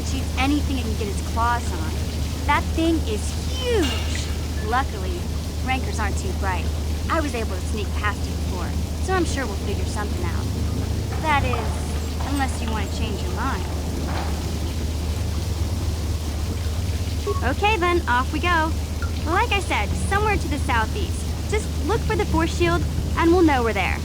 much eats anything it can get its claws on. That thing is huge! Luckily, rankers aren't too bright. I was able to sneak past it before, so I'm sure we'll figure something out. That is, unless you want to change your mind. Okay then, off we go. Like I said, somewhere to the southeast. Just look for the force shield, and we'll know we're there.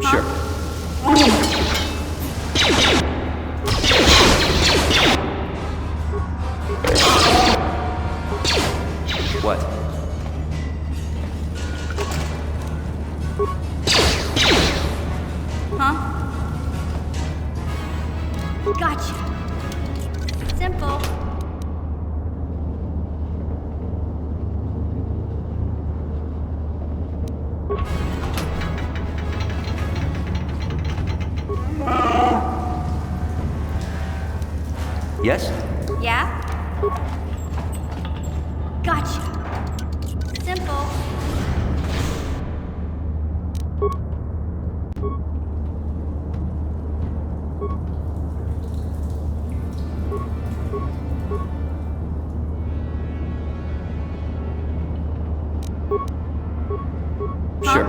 Sure. What? Huh? Gotcha. Simple. Yes? Yeah? Gotcha. Simple. Sure.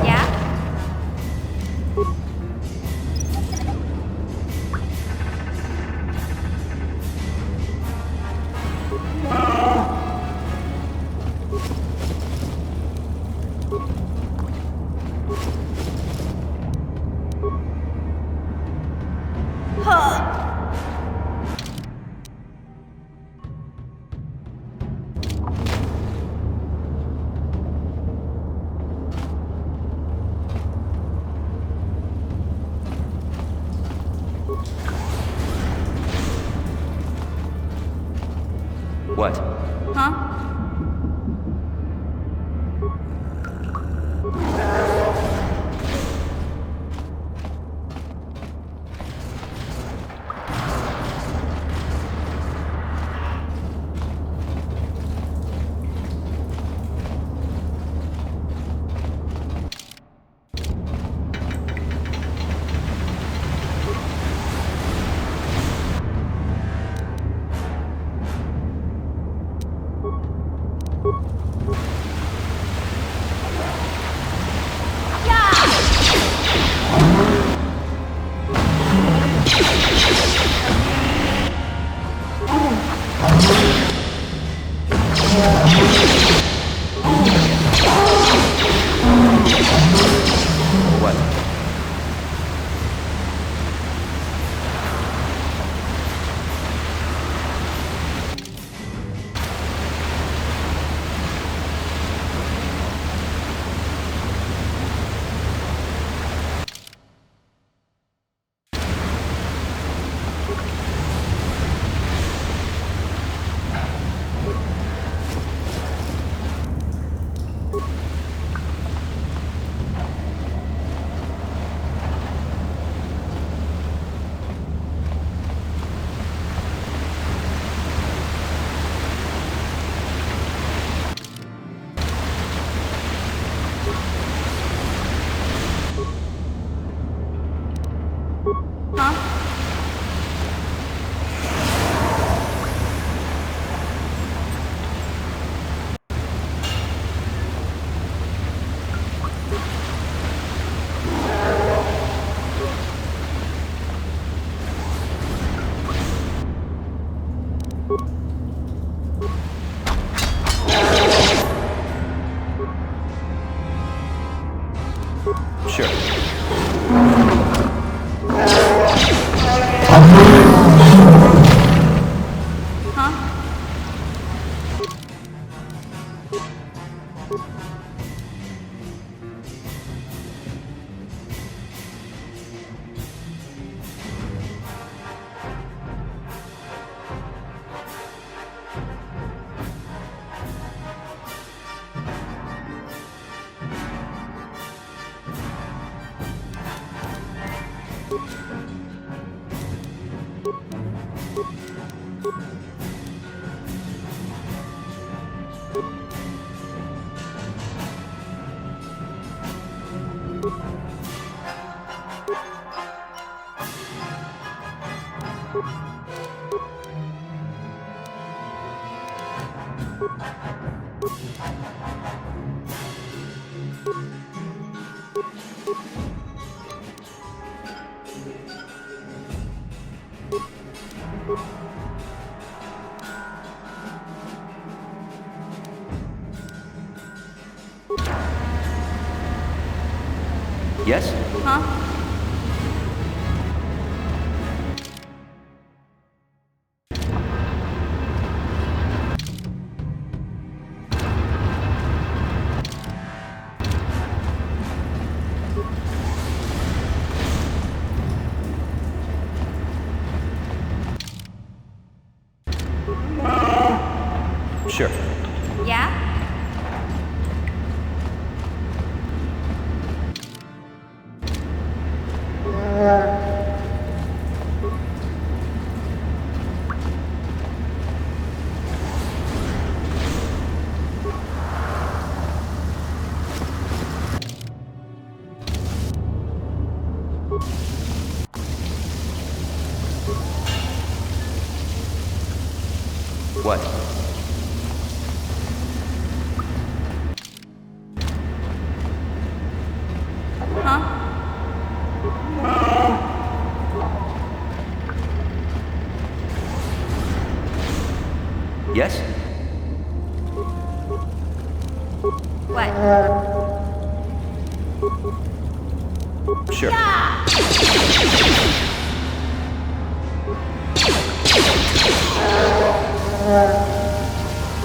Yeah? What? Huh? What? Huh? Sure. Huh? Yes? Huh? Sure. Yeah? What? Huh? Yes? What? Sure.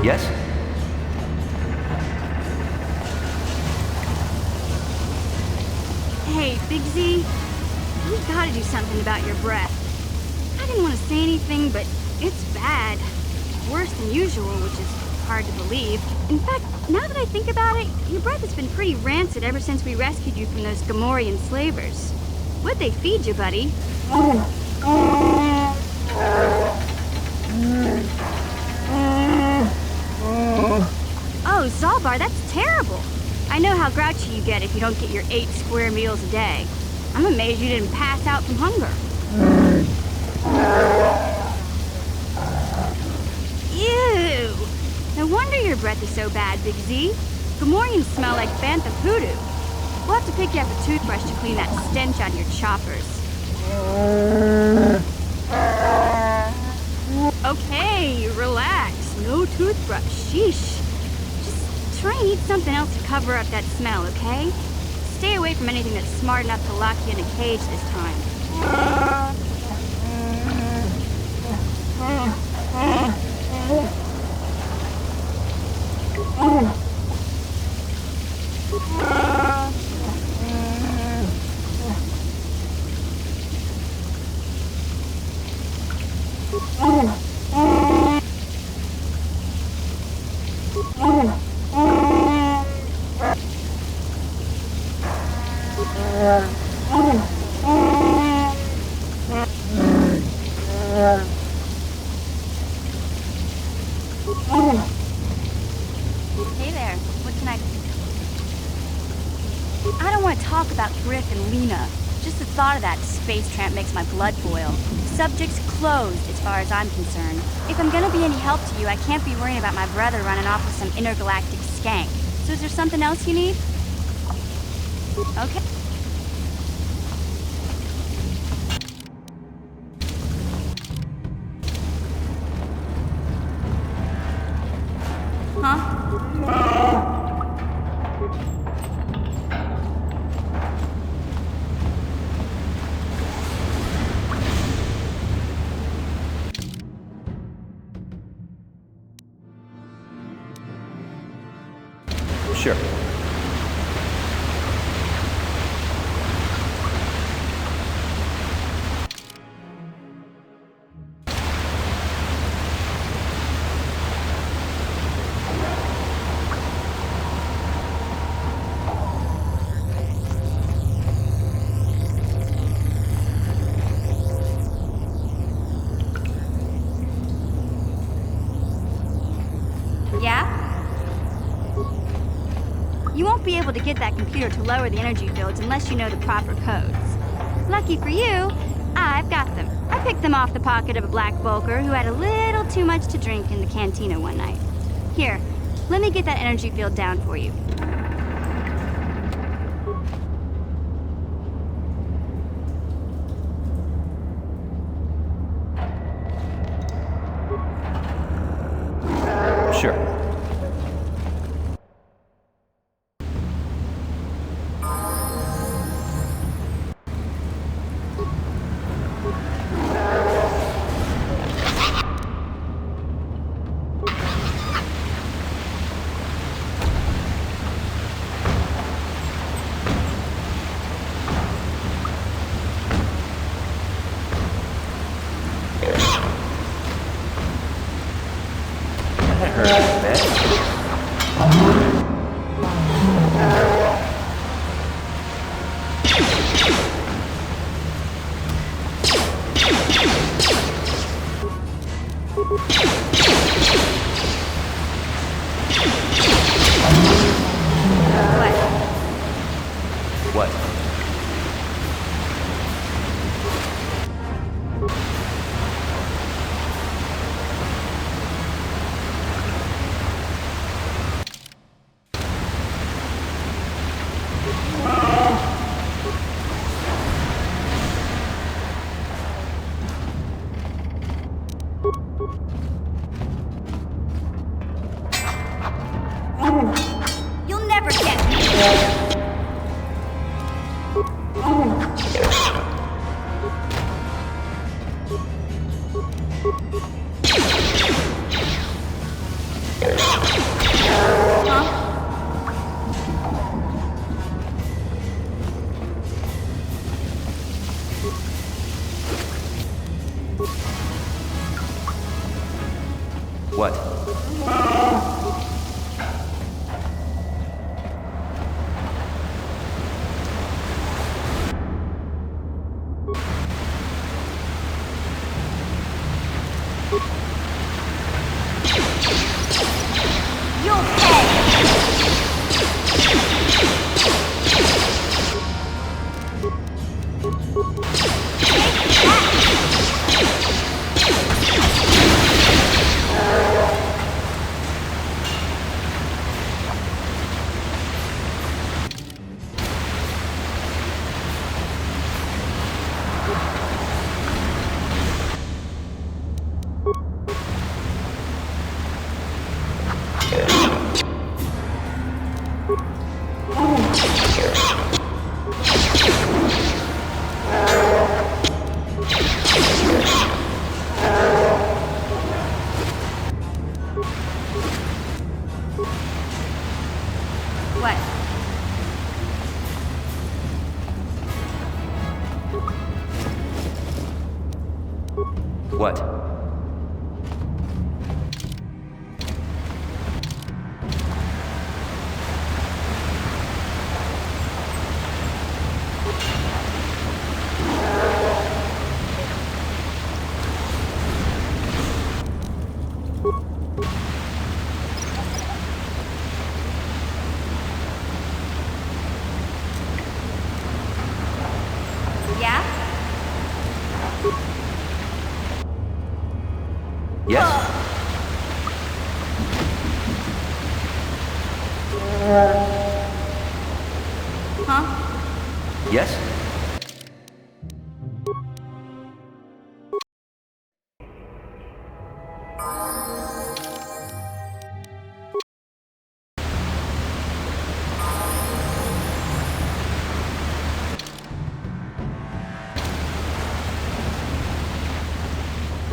Yes? Hey, Big Z, you gotta do something about your breath. I didn't want to say anything, but it's bad. worse than usual, which is hard to believe. In fact, now that I think about it, your breath has been pretty rancid ever since we rescued you from those Gamorrean slavers. What'd they feed you, buddy? Oh, Zalbar, that's terrible. I know how grouchy you get if you don't get your 8 square meals a day. I'm amazed you didn't pass out from hunger. Ew! No wonder your breath is so bad, Big Z. Gamorreans smell like bantha poodoo. We'll have to pick you up a toothbrush to clean that stench out of your choppers. Okay, relax. No toothbrush. Sheesh. Just try and eat something else to cover up that smell, okay? Stay away from anything that's smart enough to lock you in a cage this time. Hey there, what can I don't want to talk about Griff and Lena. Just the thought of that space tramp makes my blood boil. Subject's closed as far as I'm concerned. If I'm gonna be any help to you, I can't be worrying about my brother running off with some intergalactic skank. So is there something else you need? Okay. Huh? Sure. Yeah? You won't be able to get that computer to lower the energy fields unless you know the proper codes. Lucky for you, I've got them. I picked them off the pocket of a black bulker who had a little too much to drink in the cantina one night. Here, let me get that energy field down for you. Sure. That hurt a bit. What? What? You'll pay! What? What? Yeah? Yes? Huh? Yes?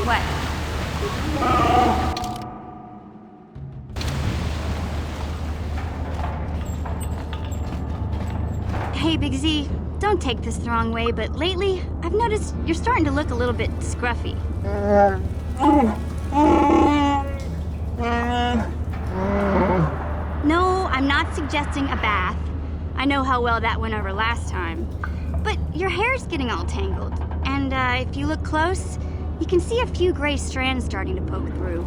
What? Hey, Big Z, don't take this the wrong way, but lately, I've noticed you're starting to look a little bit scruffy. No, I'm not suggesting a bath. I know how well that went over last time. But your hair's getting all tangled, and if you look close, you can see a few gray strands starting to poke through.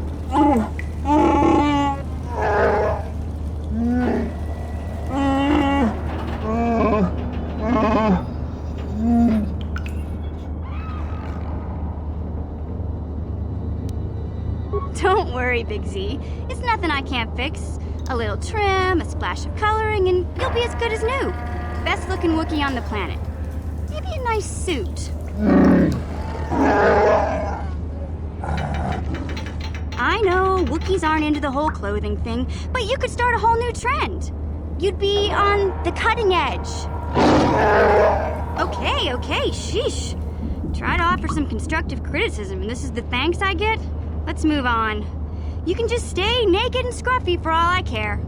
Don't worry, Big Z. It's nothing I can't fix. A little trim, a splash of coloring, and you'll be as good as new. Best looking Wookiee on the planet. Maybe a nice suit. I know, Wookiees aren't into the whole clothing thing, but you could start a whole new trend. You'd be on the cutting edge. Okay, sheesh. Try to offer some constructive criticism, and this is the thanks I get? Let's move on. You can just stay naked and scruffy for all I care.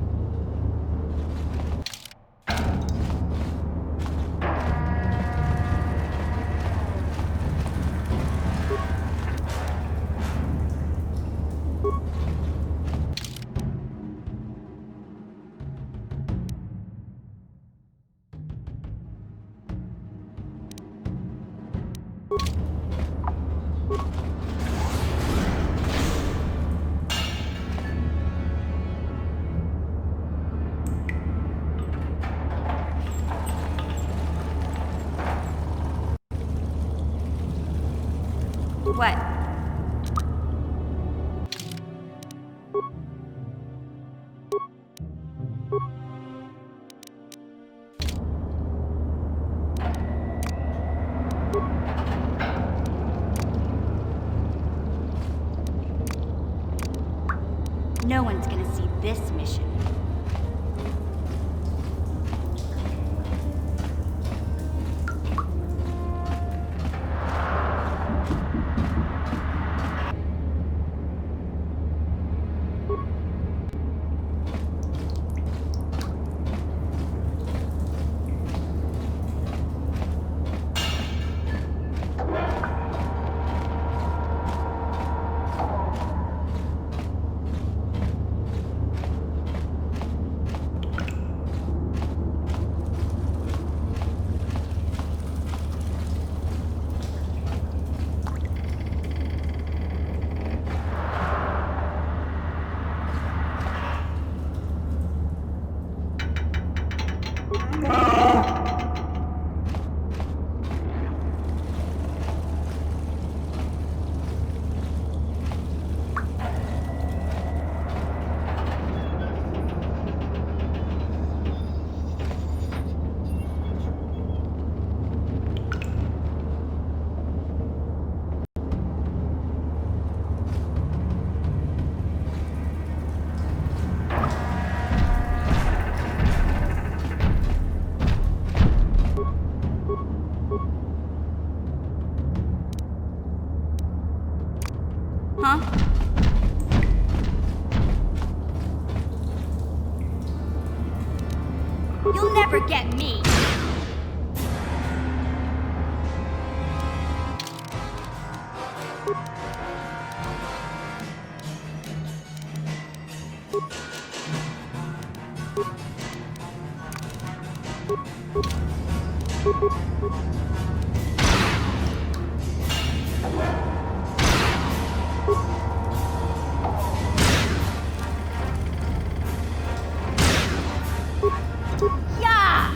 What? No one's gonna see this mission. You'll never get me! Yeah!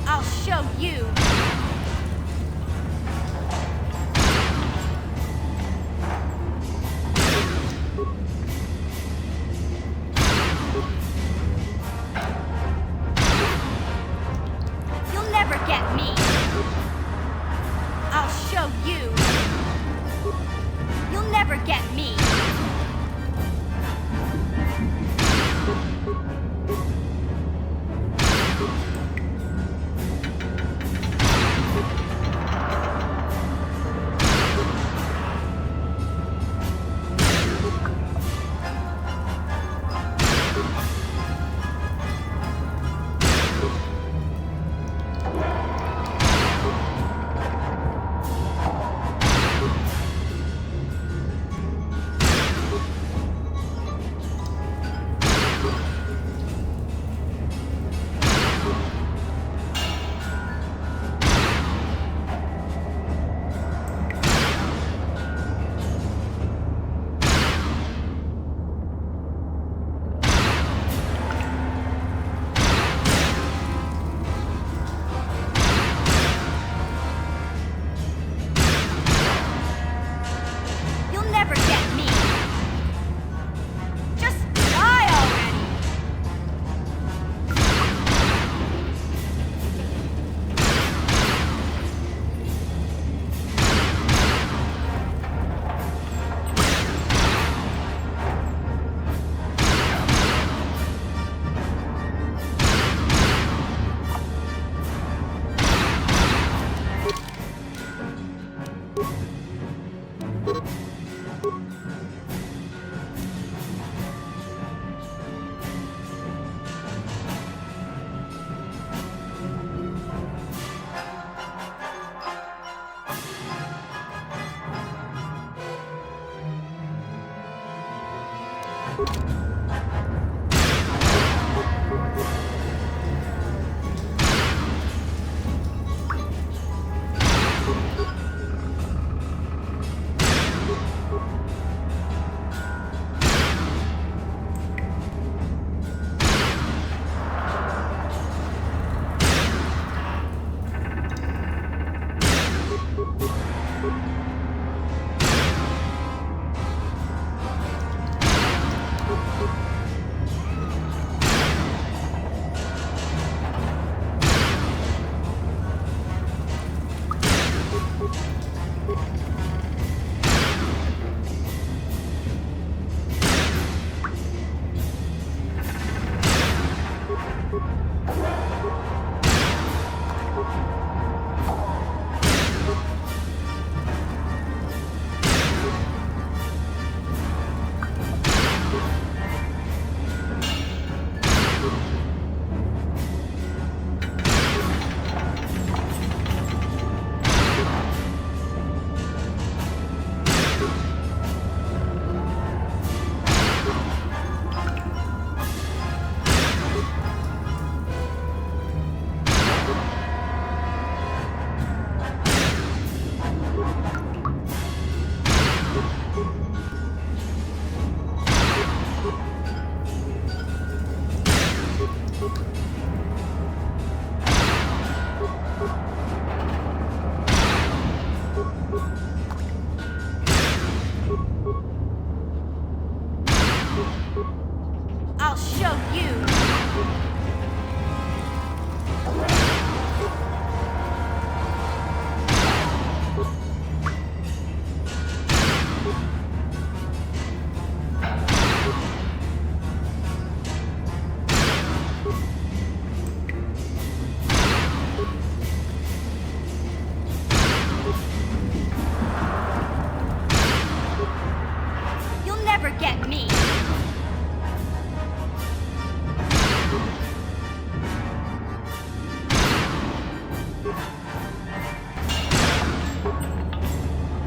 I'll show you! You'll never get me! I'll show you! You'll never get me! You'll never get me! Just die already!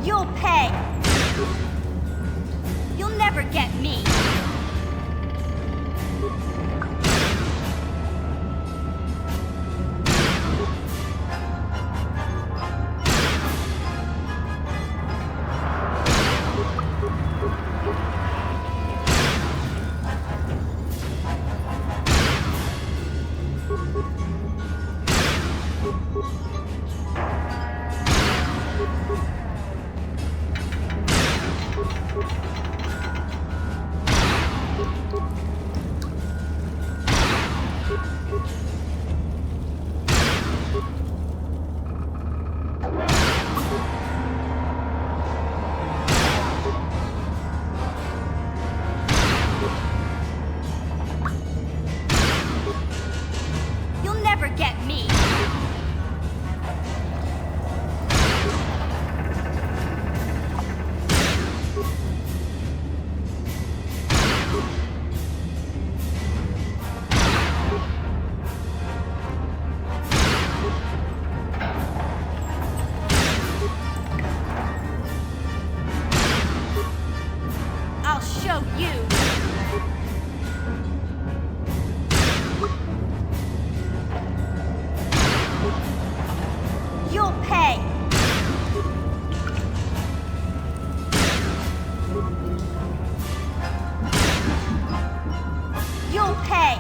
You'll pay. You'll never get me. You'll never get me. I'll show you. You'll pay. You'll pay.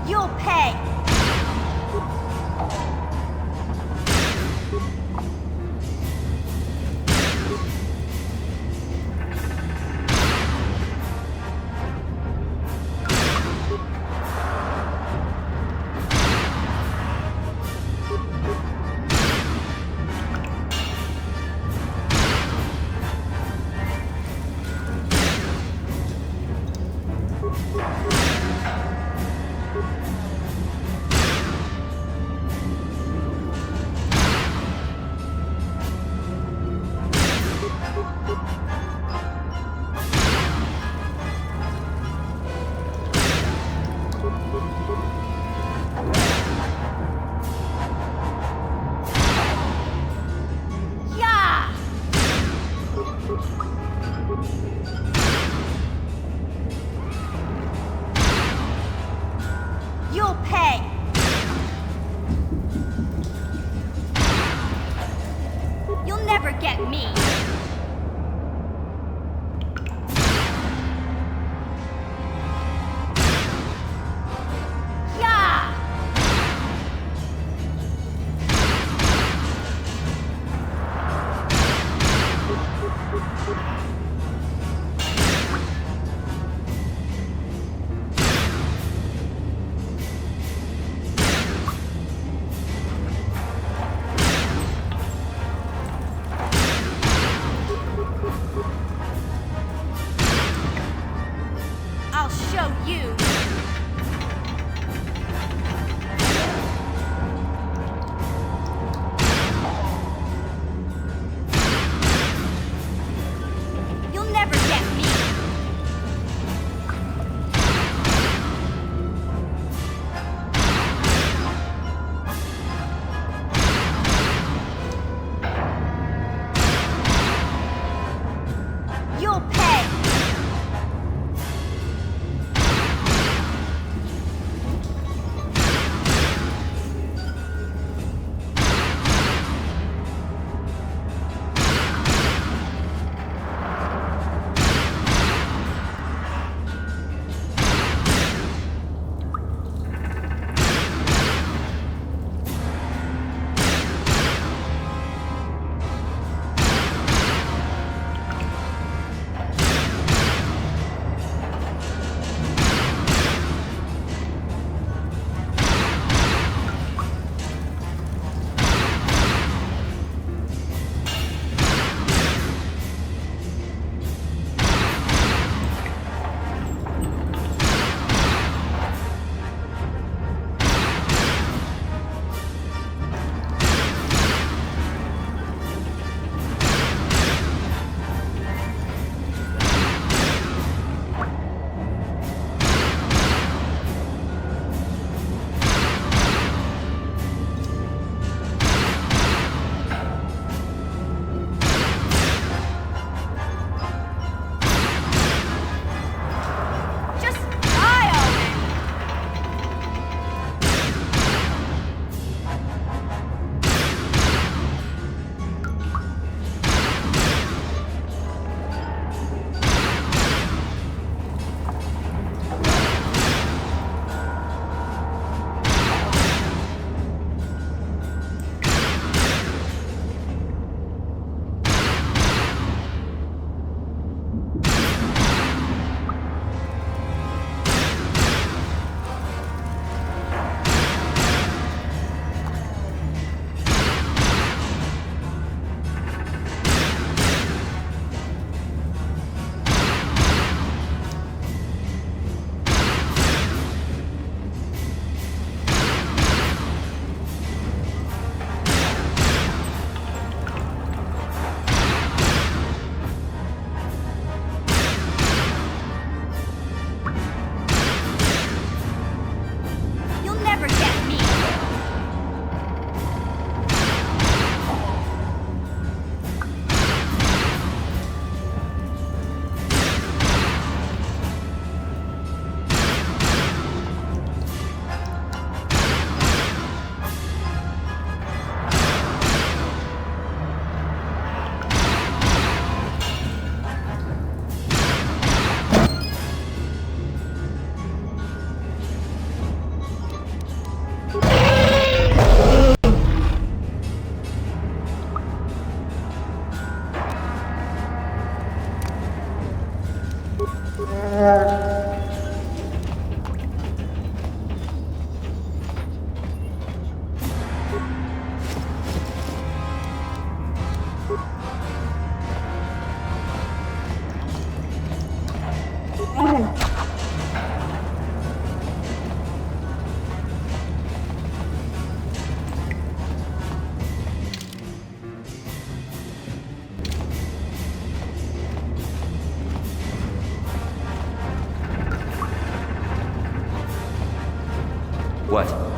You'll pay. Yeah! You'll pay. You'll never get me. Yeah! I'll show you. You'll never get me. You'll pay. What?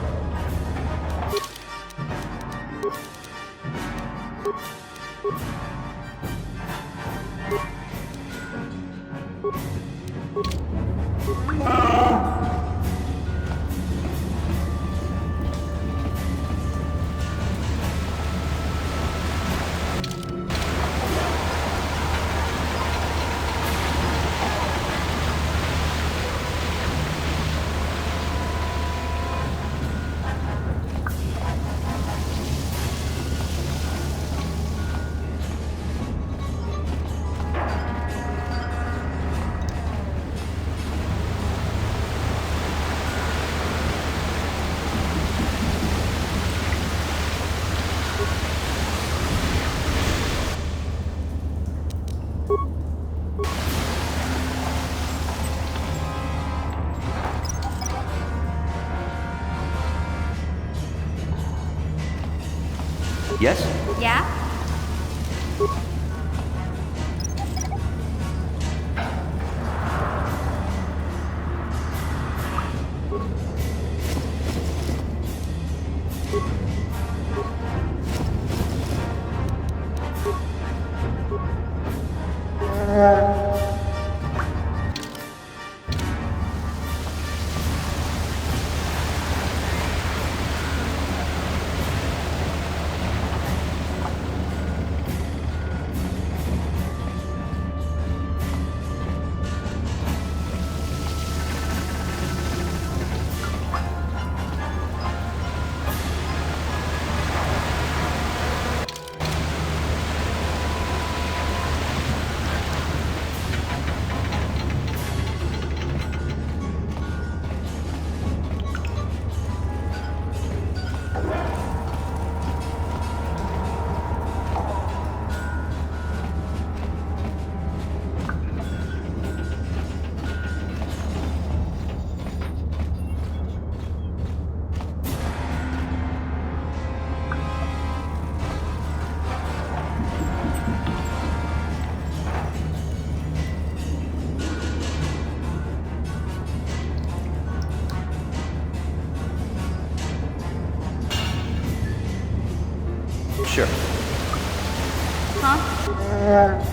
Yes? Yeah? Sure. Huh?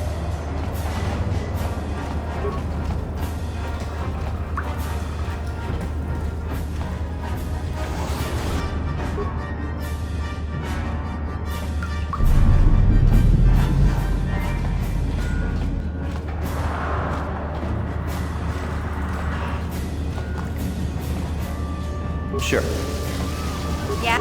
Sure. Yeah?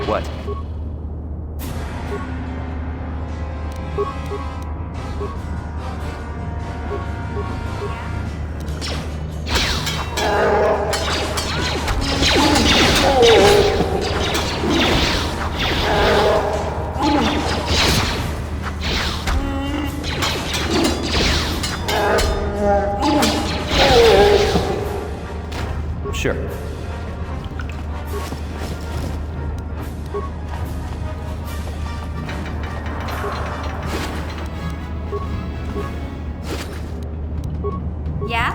What? Sure. Yeah?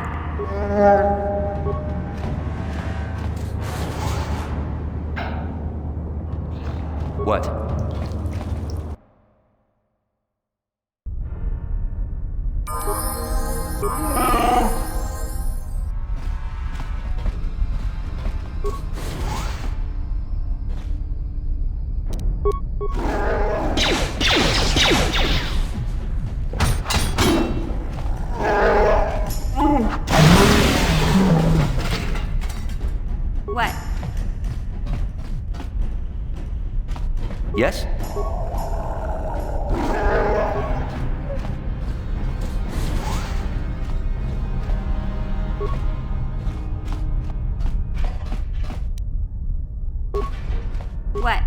What? What? Yes? What?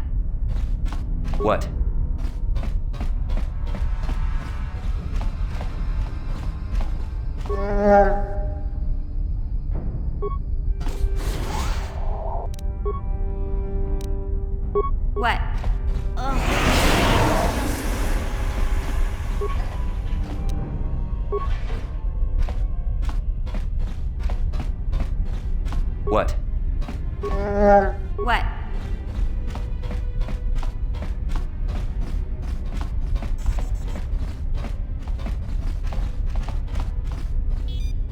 What? What? Ugh. What? What?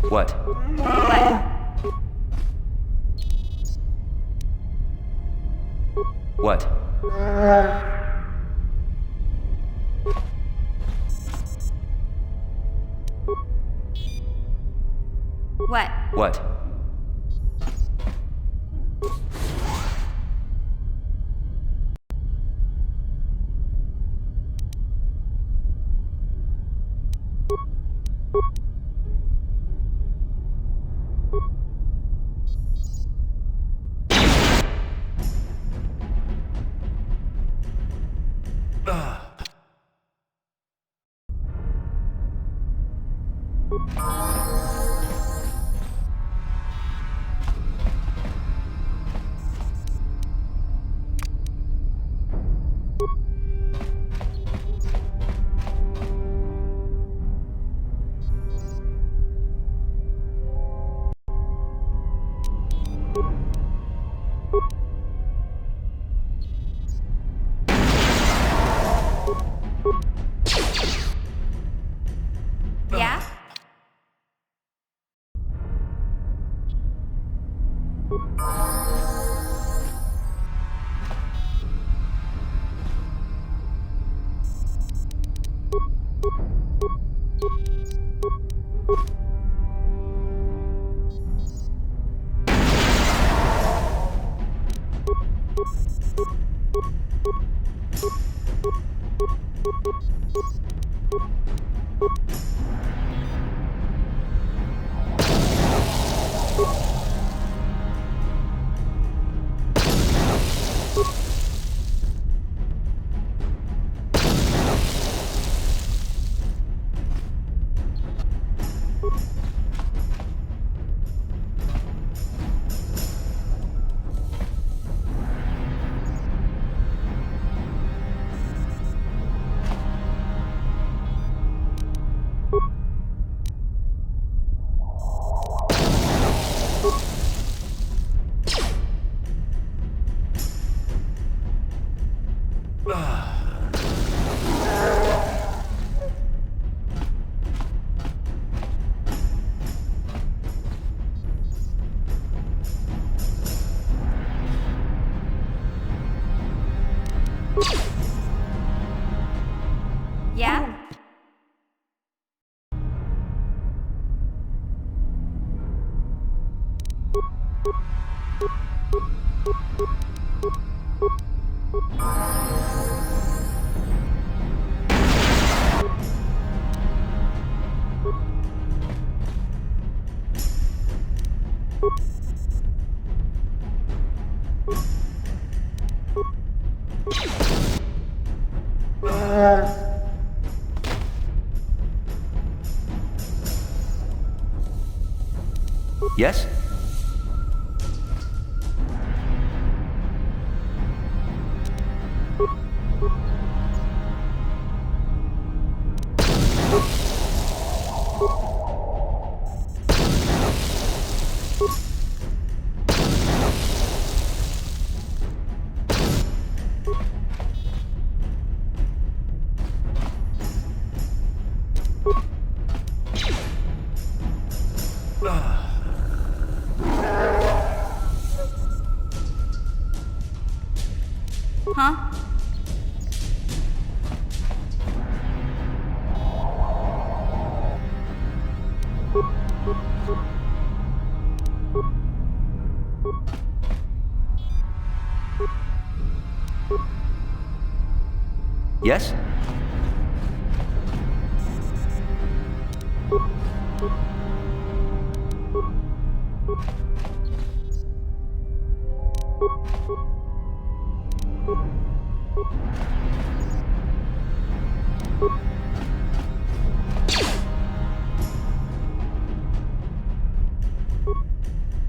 What? What? What? What? What? Yeah? Yeah? Yes? Yes?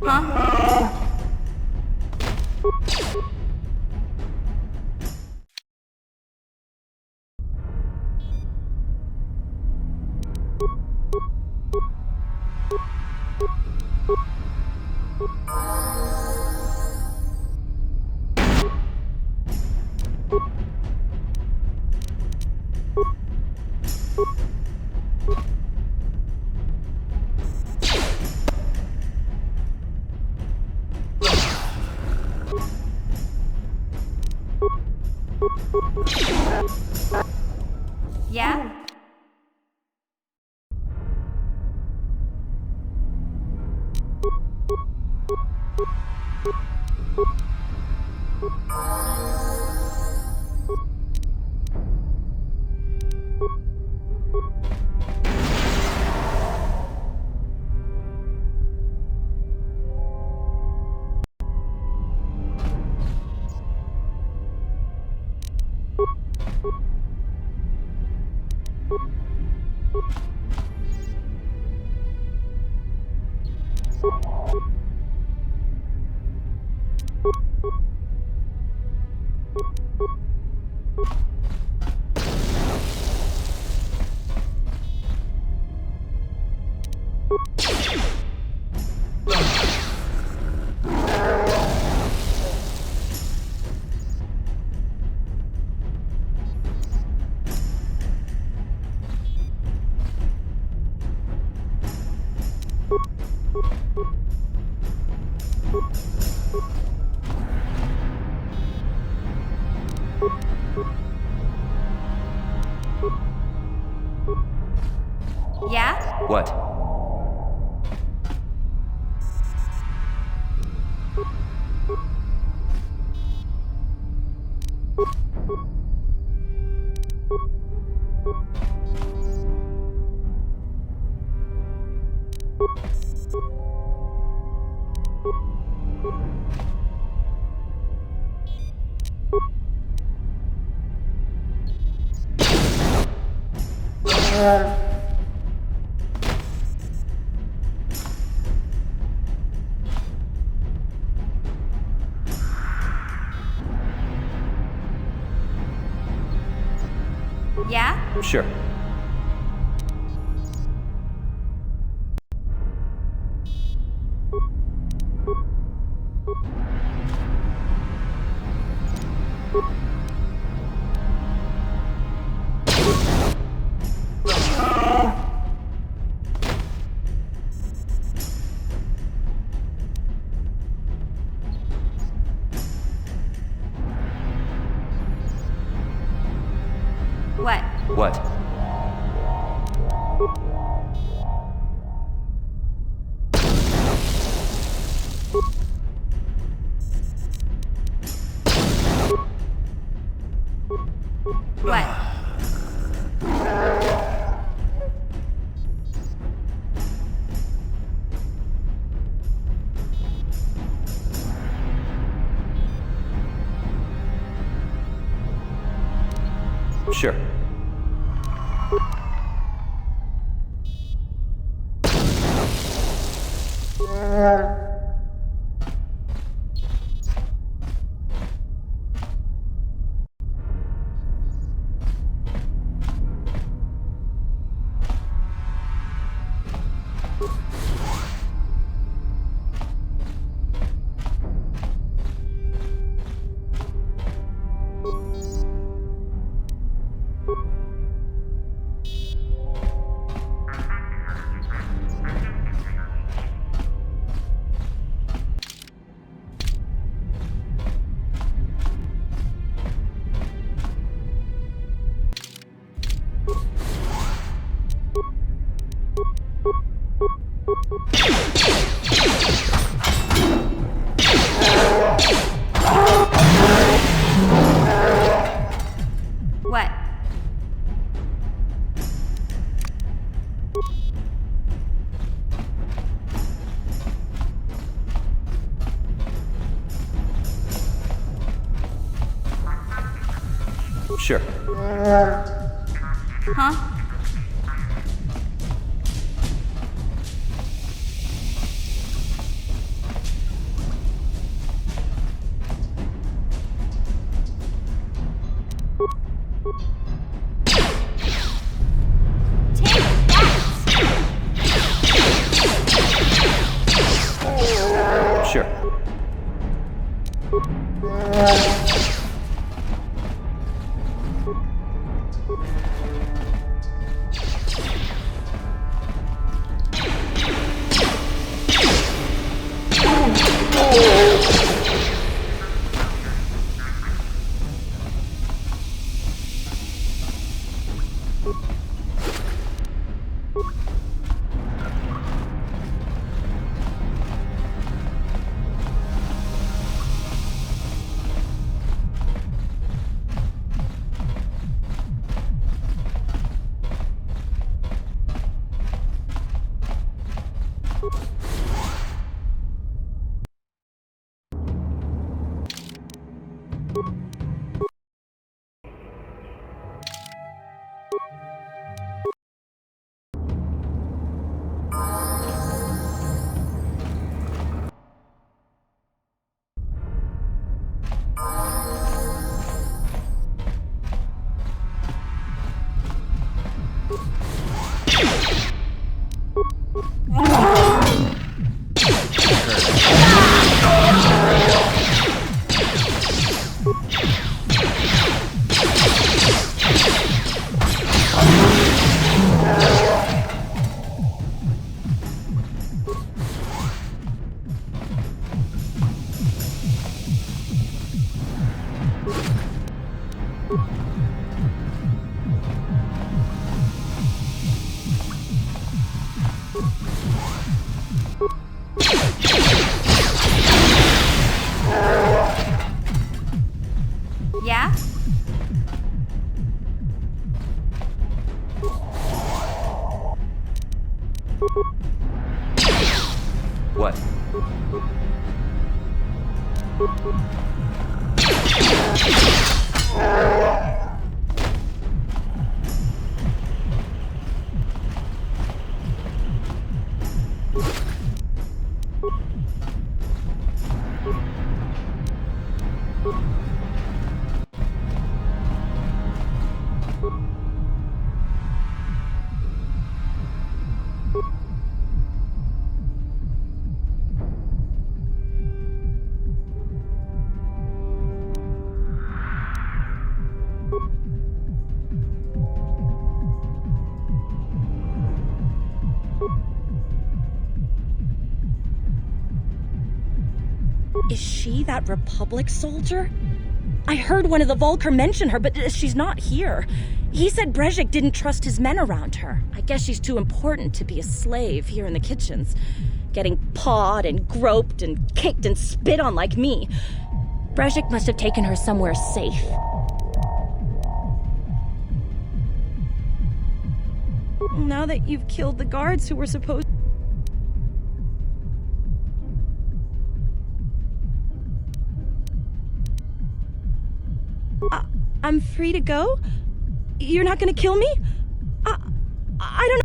Huh? Yeah? Yeah? What? Yeah? Sure. What? What? What? Sure. Sure. Huh? Sure. Yeah? What? Is she that Republic soldier? I heard one of the Volker mention her, but she's not here. He said Brezhik didn't trust his men around her. I guess she's too important to be a slave here in the kitchens, getting pawed and groped and kicked and spit on like me. Brezhik must have taken her somewhere safe. Now that you've killed the guards who were supposed... I'm free to go? You're not gonna kill me? I don't know.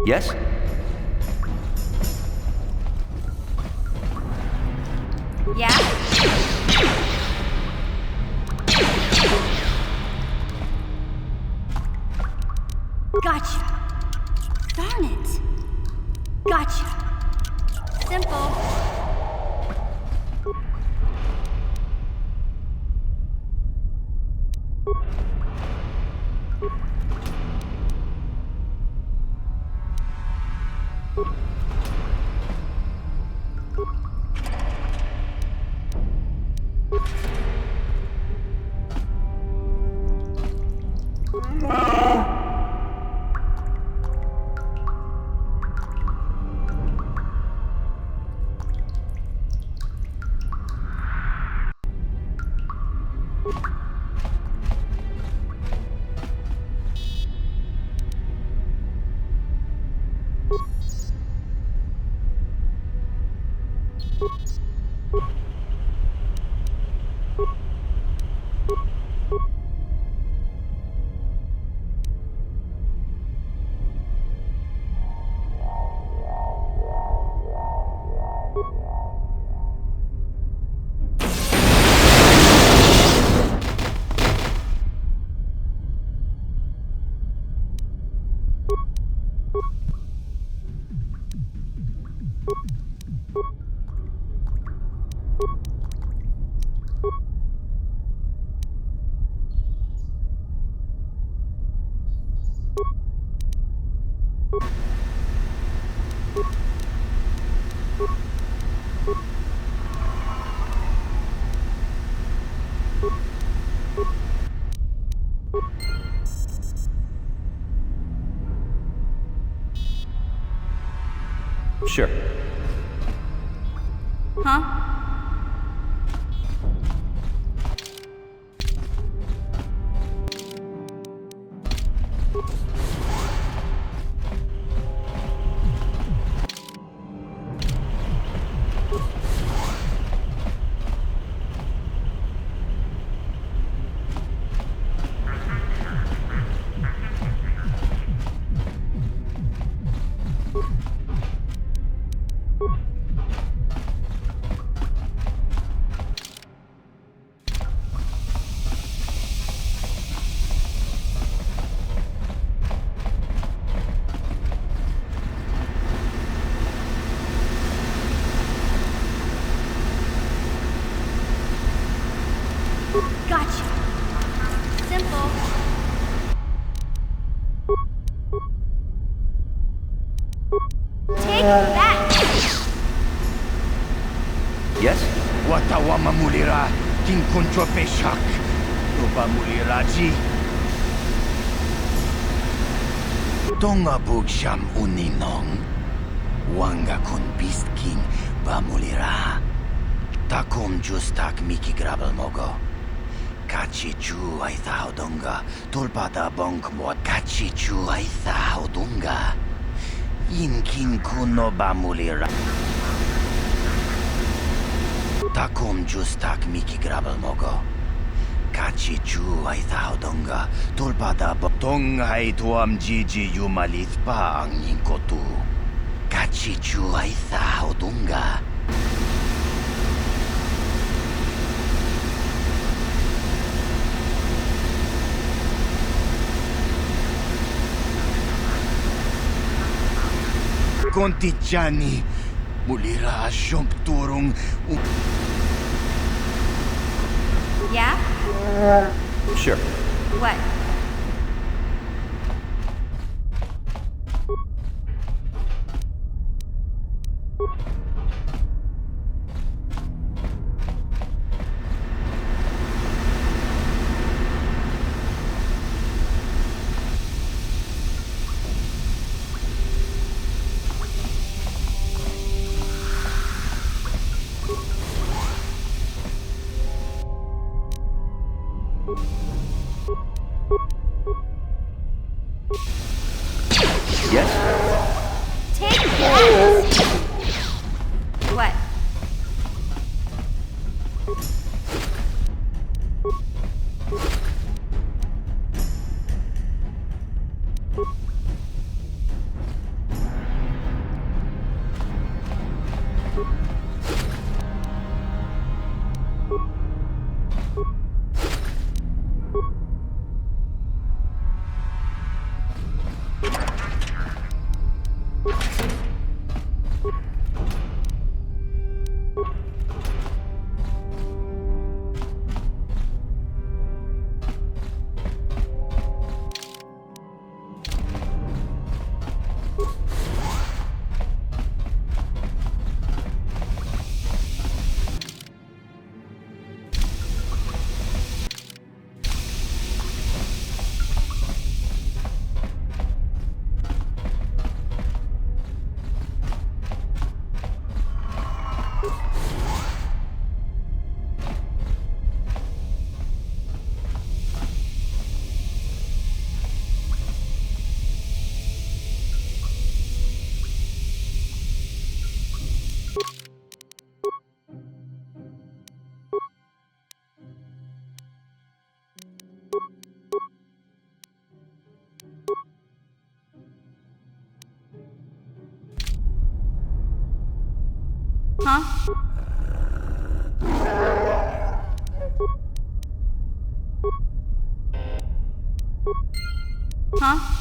Yes? Yeah? Gotcha. Darn it. Gotcha. Simple. Sure. Huh? Gotcha. Simple. Take that! Yes? Watawa mamulira kinkuncho peshak. Uba muliraji. Tonga bugsham uninong. Wanga kun beast king bamulira. Takum justak miki grabel mogo. Kachi chu ay thao donga. Tulpada bonk mo. Kachi chu ay thao donga. Yinkin kuno bamulira. Takum justak miki grabel mogo. Kachi chu ay thao donga. Tulpada bonk. Tonga ay tuam jiji yumalith pa ang yinkotu. Kachi chu ay thao donga. Kontichani mulira asyong turong Yeah? Sure. What? Yes? Take that! What? Huh? Huh?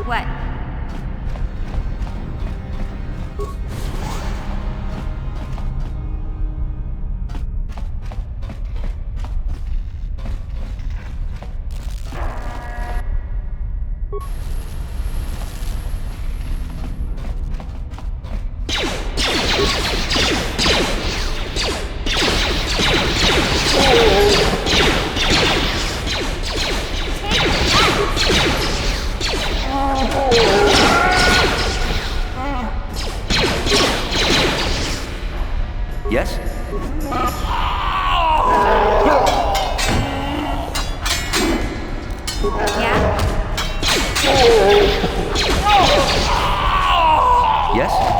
What? Yes? Yeah? Yes?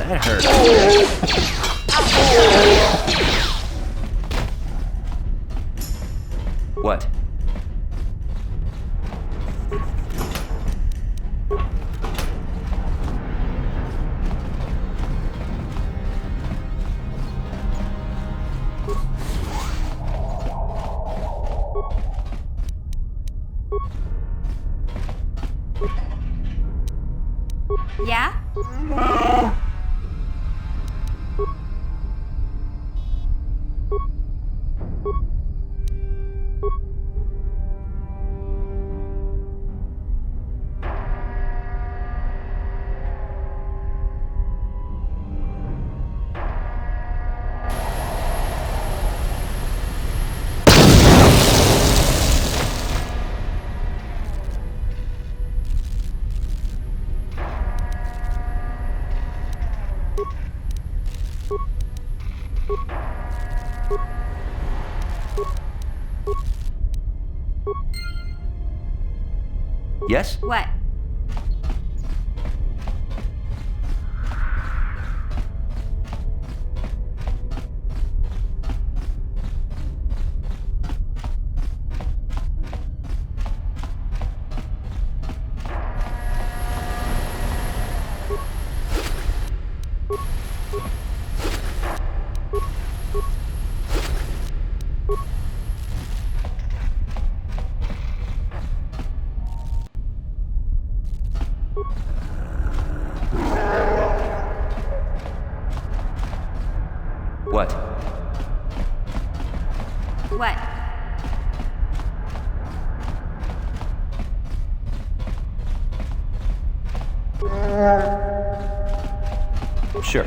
That hurt. What? Yeah? Yes? What? What? What? Sure.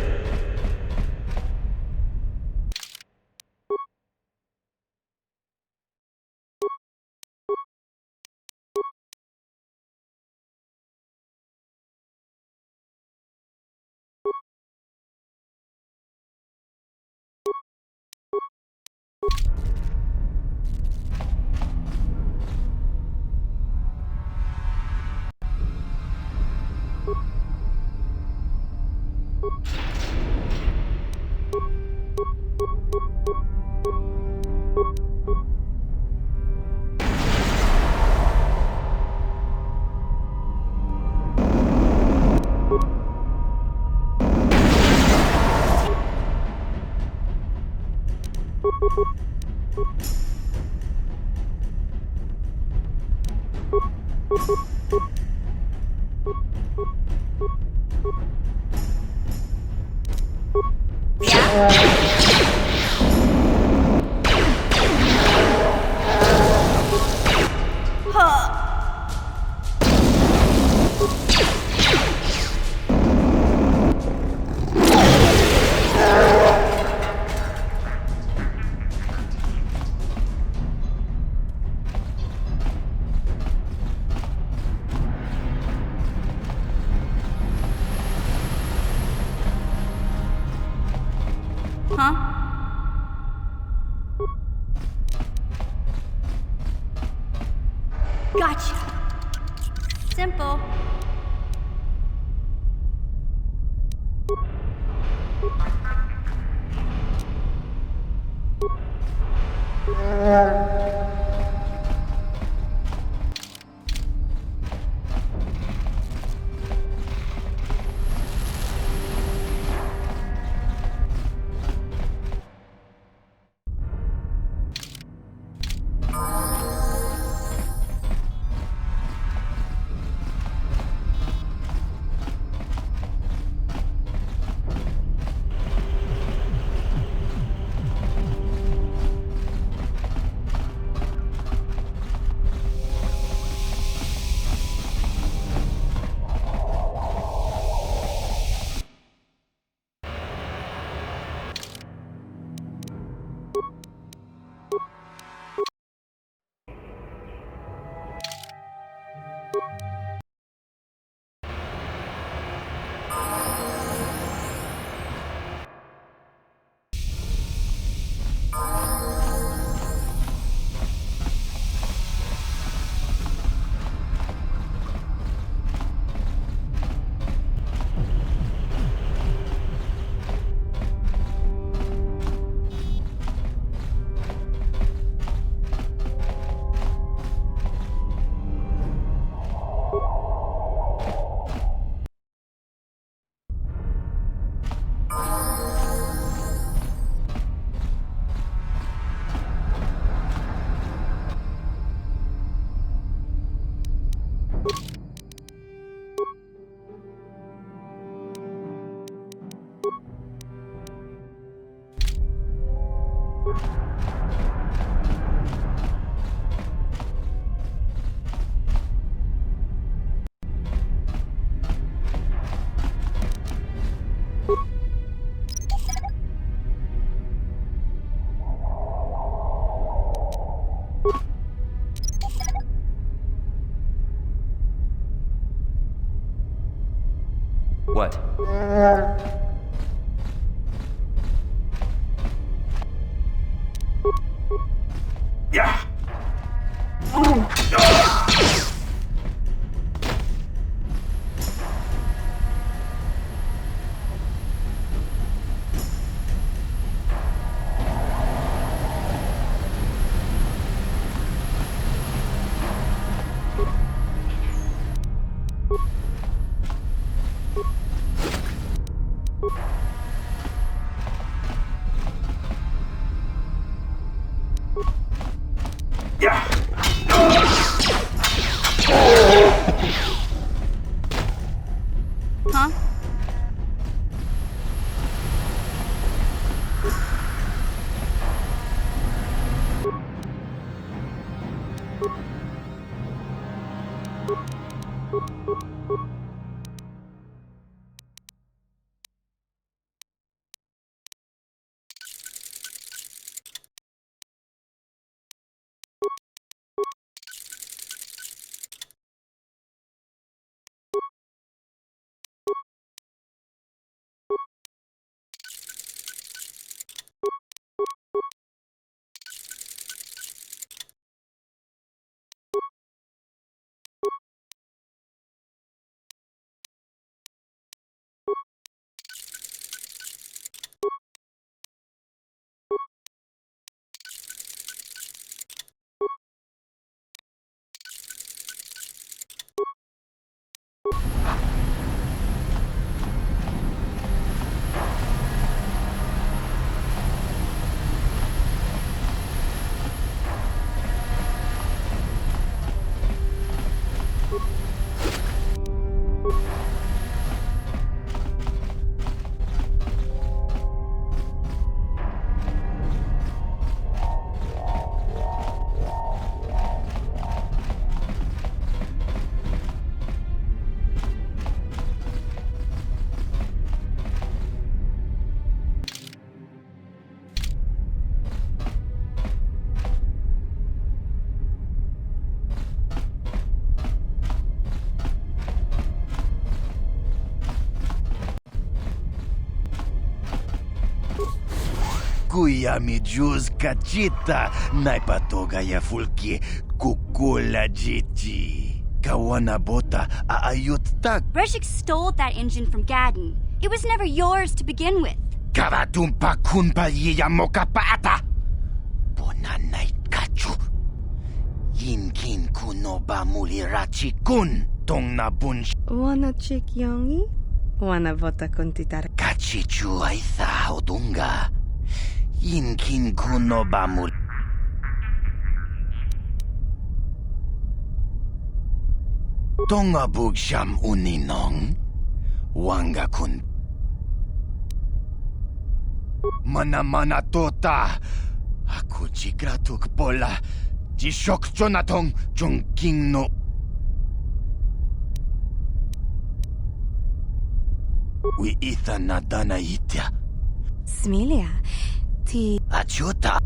Huh? Gotcha. Simple. What? Yeah. Kuya mi juz kachita, naipatoga ya fulki kukula jiji. Kawana bota aayut tak. Breshik stole that engine from Gadden. It was never yours to begin with. Karatumpa kunpa yiyamoka paata. Bonanay kachu. Yinkin kunoba mulirachi kun. Tong na bunsh. Wanna chick yongi? Wanna vota kontitar? Kachichu ay odunga. Yinkin kunoba mul. Tonga bugsham uninong. Wanga kun. Mana tota. Aku jigratuk pola. Jishok jonatong jongking no. Wi itha na dana itya. Smilia, ti... Achuta.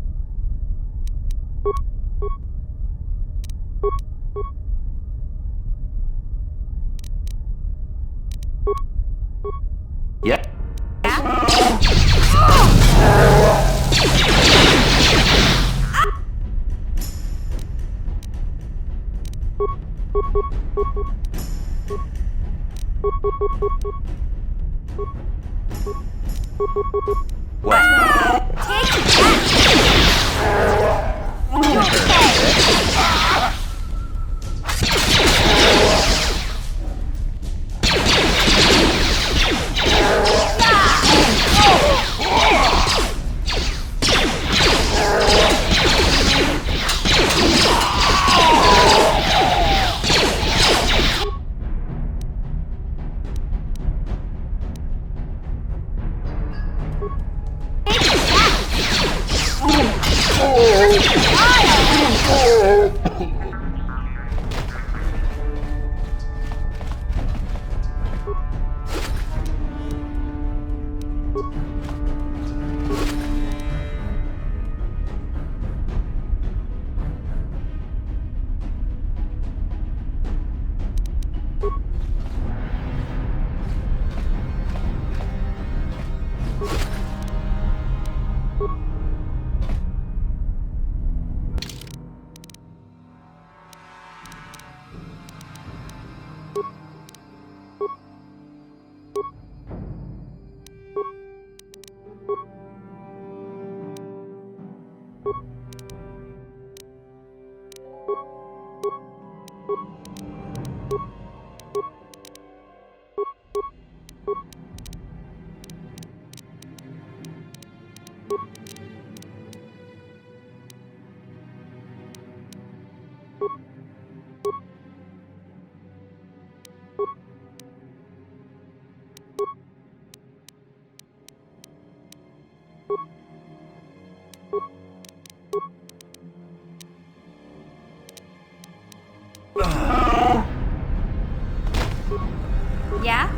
Yeah. What? Take that! Yeah?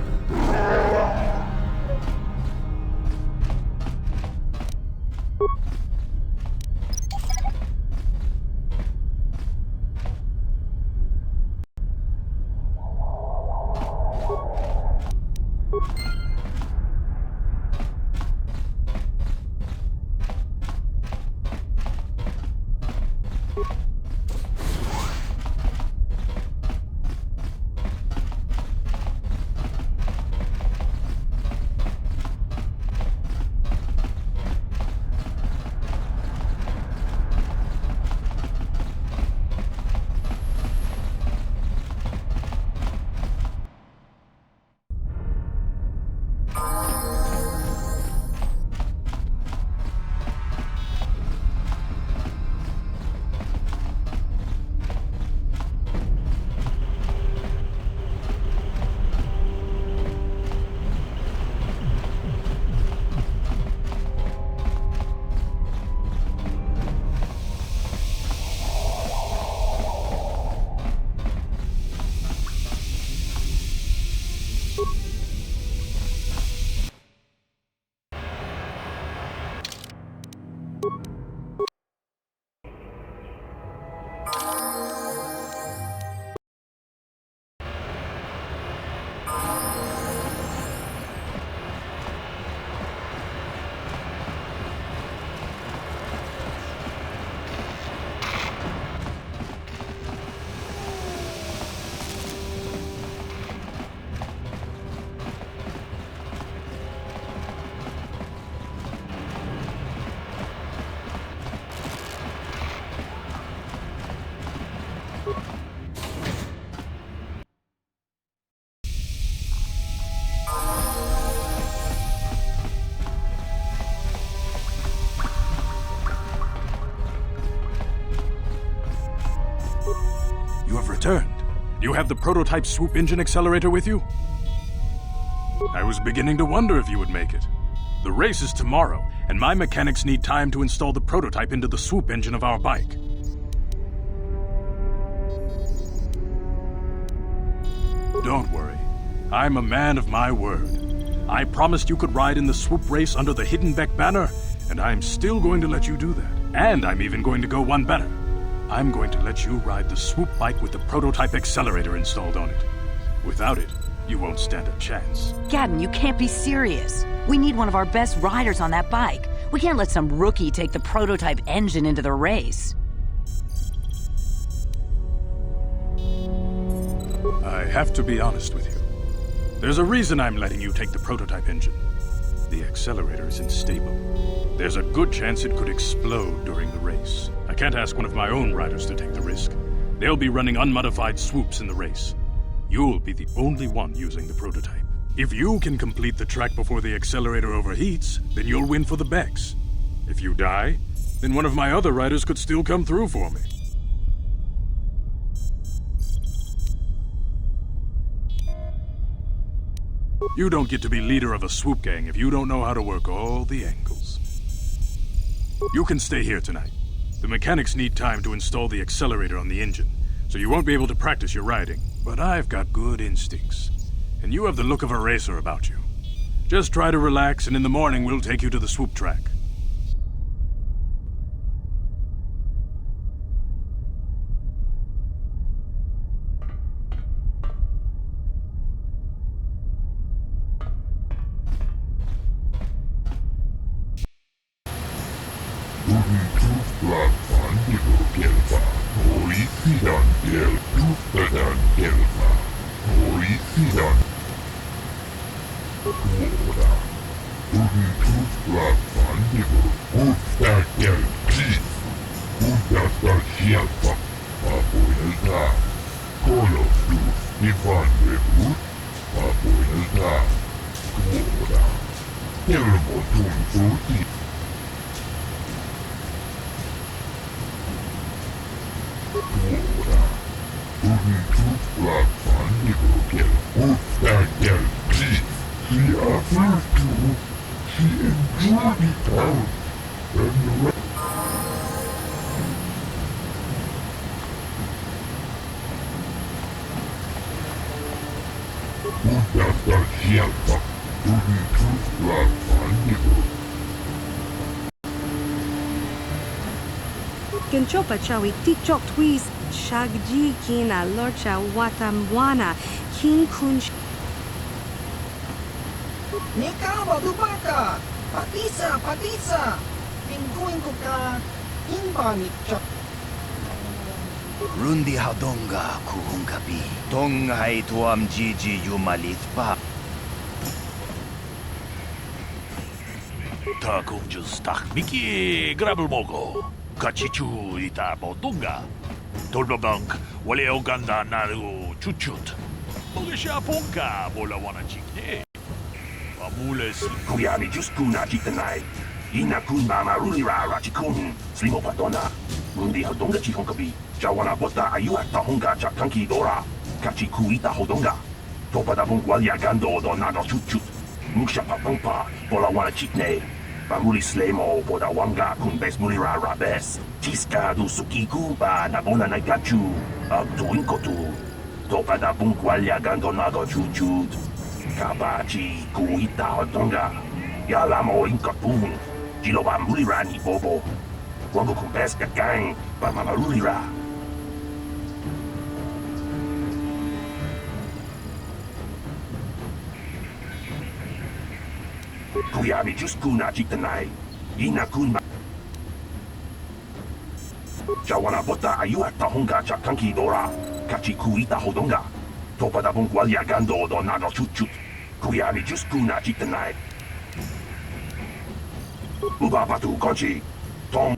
returned. You have the prototype swoop engine accelerator with you? I was beginning to wonder if you would make it. The race is tomorrow, and my mechanics need time to install the prototype into the swoop engine of our bike. Don't worry. I'm a man of my word. I promised you could ride in the swoop race under the Hidden Beck banner, and I'm still going to let you do that. And I'm even going to go one better. I'm going to let you ride the swoop bike with the prototype accelerator installed on it. Without it, you won't stand a chance. Gadden, you can't be serious. We need one of our best riders on that bike. We can't let some rookie take the prototype engine into the race. I have to be honest with you. There's a reason I'm letting you take the prototype engine. The accelerator is unstable. There's a good chance it could explode during the race. I can't ask one of my own riders to take the risk. They'll be running unmodified swoops in the race. You'll be the only one using the prototype. If you can complete the track before the accelerator overheats, then you'll win for the Becks. If you die, then one of my other riders could still come through for me. You don't get to be leader of a swoop gang if you don't know how to work all the angles. You can stay here tonight. The mechanics need time to install the accelerator on the engine, so you won't be able to practice your riding. But I've got good instincts, and you have the look of a racer about you. Just try to relax, and in the morning we'll take you to the swoop track. Kenchopa chawi tikchok twis shagji kina lorcha watamwana king kun Nikawa dubaka patisa pinguin ko ka imbani chak Rundi haudonga kuhungabi. Tonghai tuam jiji yumalithpa. Takunjus tak miki grabbelmogo. Kachichu ita botunga. Tolbabank wale oganda naru chuchut. Mogesha ponka bola wana chikne. Amules Kuyami juskuna chitanai. Ina kun mama runira rachikun. Slimo patona. Rundi hodonga chihonkabi. Jawana bota ayua tahonga chakanki dora. Kachiku ita hodonga. Topada bungwalia gando donado chuchut. Musha papampa bola wana chikne. Bamuli slemo boda wanga kun bes mulira rabes. Tiska du sukiku ba nabona nagachu. Abduinkotu. Topada bungwalia gando nado chuchut. Kabachi kuita hodonga. Yalamo inkapun. Jiloba mulira ni bobo. Wango kun bes gang ba mamarulira. Kuyami juskuna chitanai. Ina kun Jawana bota ayua tahonga chakanki dora. Kachiku ita hodonga. Topada bungwalia gando donado chuchut. Kuyami juskuna chitanai. Ubapatu konchi. Tom.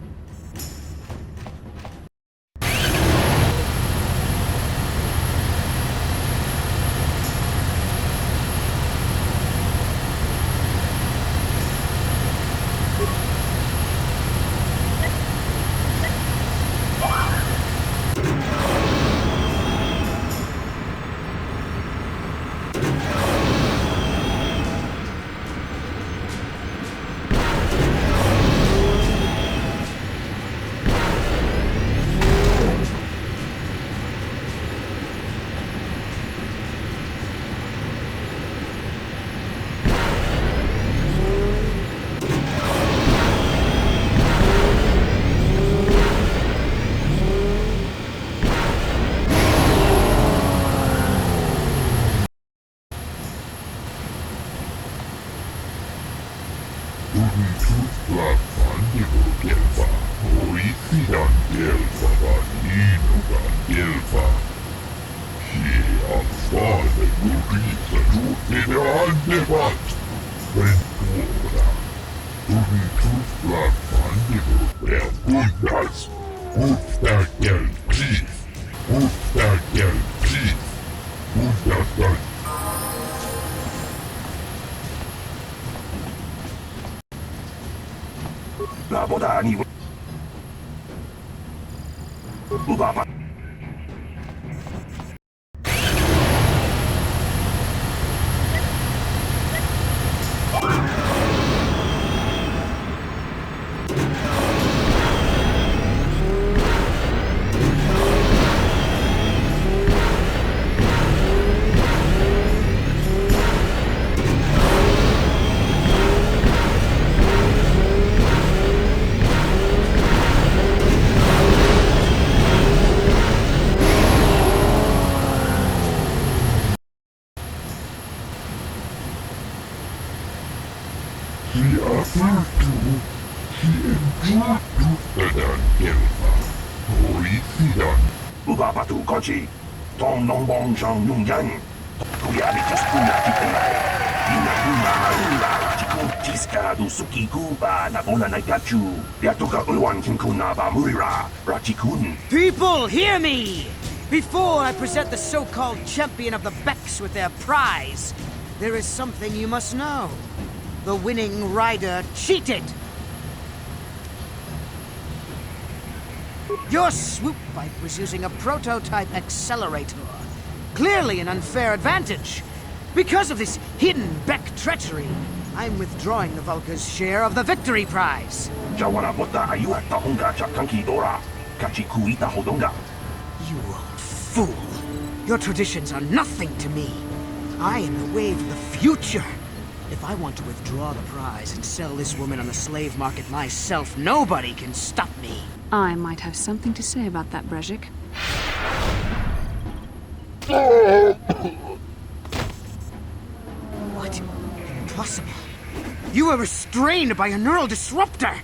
나보다 아니고 우바바 우바바두 거지 동농봉성 융전 구야비투스쿠나 기타나에 이나쿠나마룰라 지쿠 티스카두 수키쿠바 나보나 나이가추 야토가 의원 킹쿠나바 무리라 라치군. People, hear me! Before I present the so-called champion of the Becks with their prize, there is something you must know. The winning rider cheated! Your swoop bike was using a prototype accelerator. Clearly an unfair advantage. Because of this hidden Beck treachery, I'm withdrawing the Vulca's share of the victory prize. 자와나 보다 아유아타 홍가 작탄키 도라 같이 구이다 호동가. You old fool. Your traditions are nothing to me. I am the wave of the future. If I want to withdraw the prize and sell this woman on the slave market myself, nobody can stop me. I might have something to say about that, Brezhik. What? Impossible. You were restrained by a neural disruptor.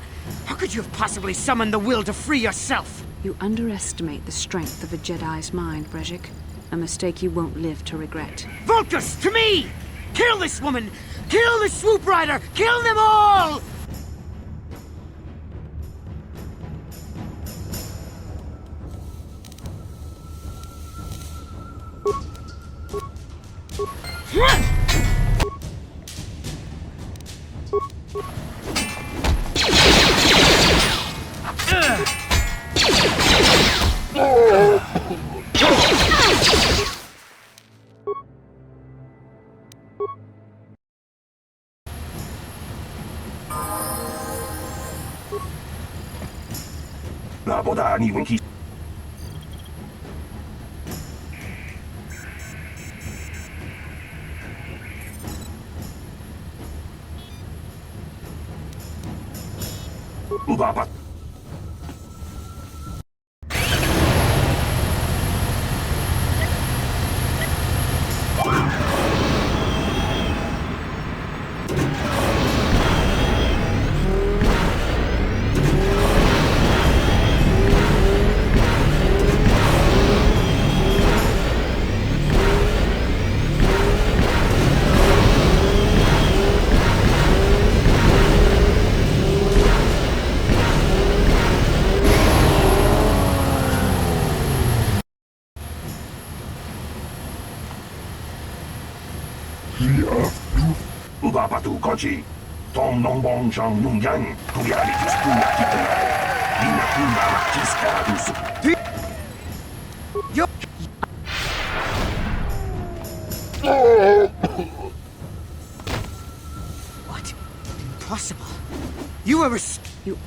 How could you have possibly summoned the will to free yourself? You underestimate the strength of a Jedi's mind, Brezhik. A mistake you won't live to regret. Vulcus, to me! Kill this woman! Kill the swoop rider! Kill them all! 나보다 아니군 기. 우바바. 우바바두 거지 동농봉성 융전 구야비투스쿠나 기타나에 이나쿠나마 티스카두 수. What? Impossible. You were you.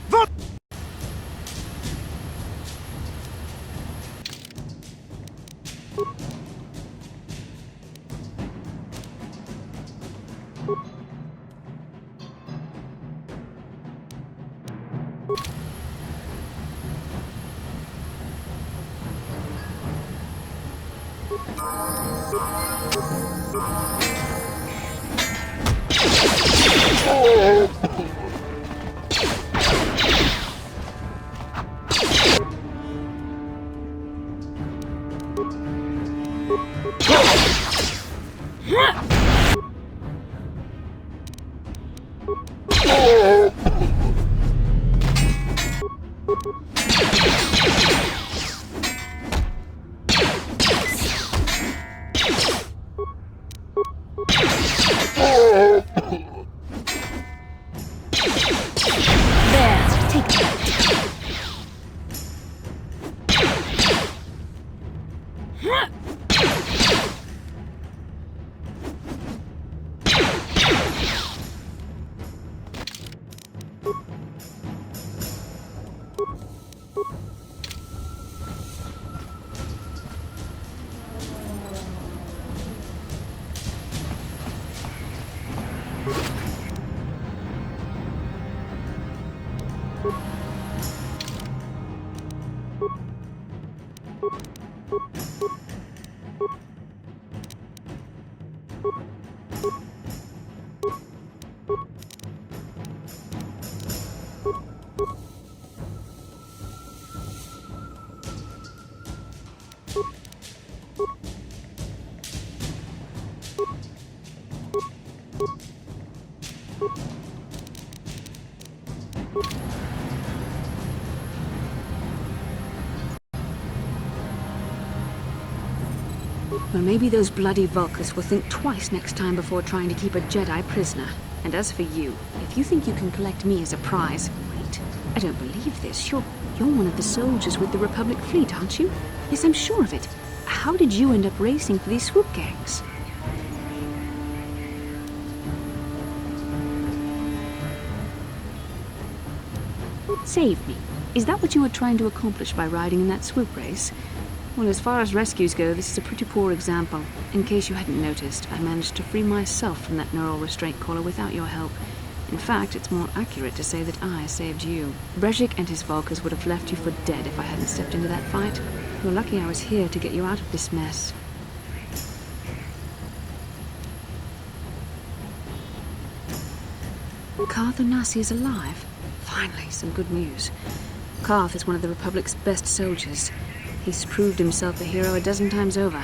Well, maybe those bloody Vulkars will think twice next time before trying to keep a Jedi prisoner. And as for you, if you think you can collect me as a prize... Wait, I don't believe this. You're one of the soldiers with the Republic fleet, aren't you? Yes, I'm sure of it. How did you end up racing for these swoop gangs? Save me. Is that what you were trying to accomplish by riding in that swoop race? Well, as far as rescues go, this is a pretty poor example. In case you hadn't noticed, I managed to free myself from that neural restraint collar without your help. In fact, it's more accurate to say that I saved you. Brejik and his Vulkars would have left you for dead if I hadn't stepped into that fight. You're lucky I was here to get you out of this mess. Karth Onasi is alive. Finally, some good news. Karth is one of the Republic's best soldiers. He's proved himself a hero a dozen times over.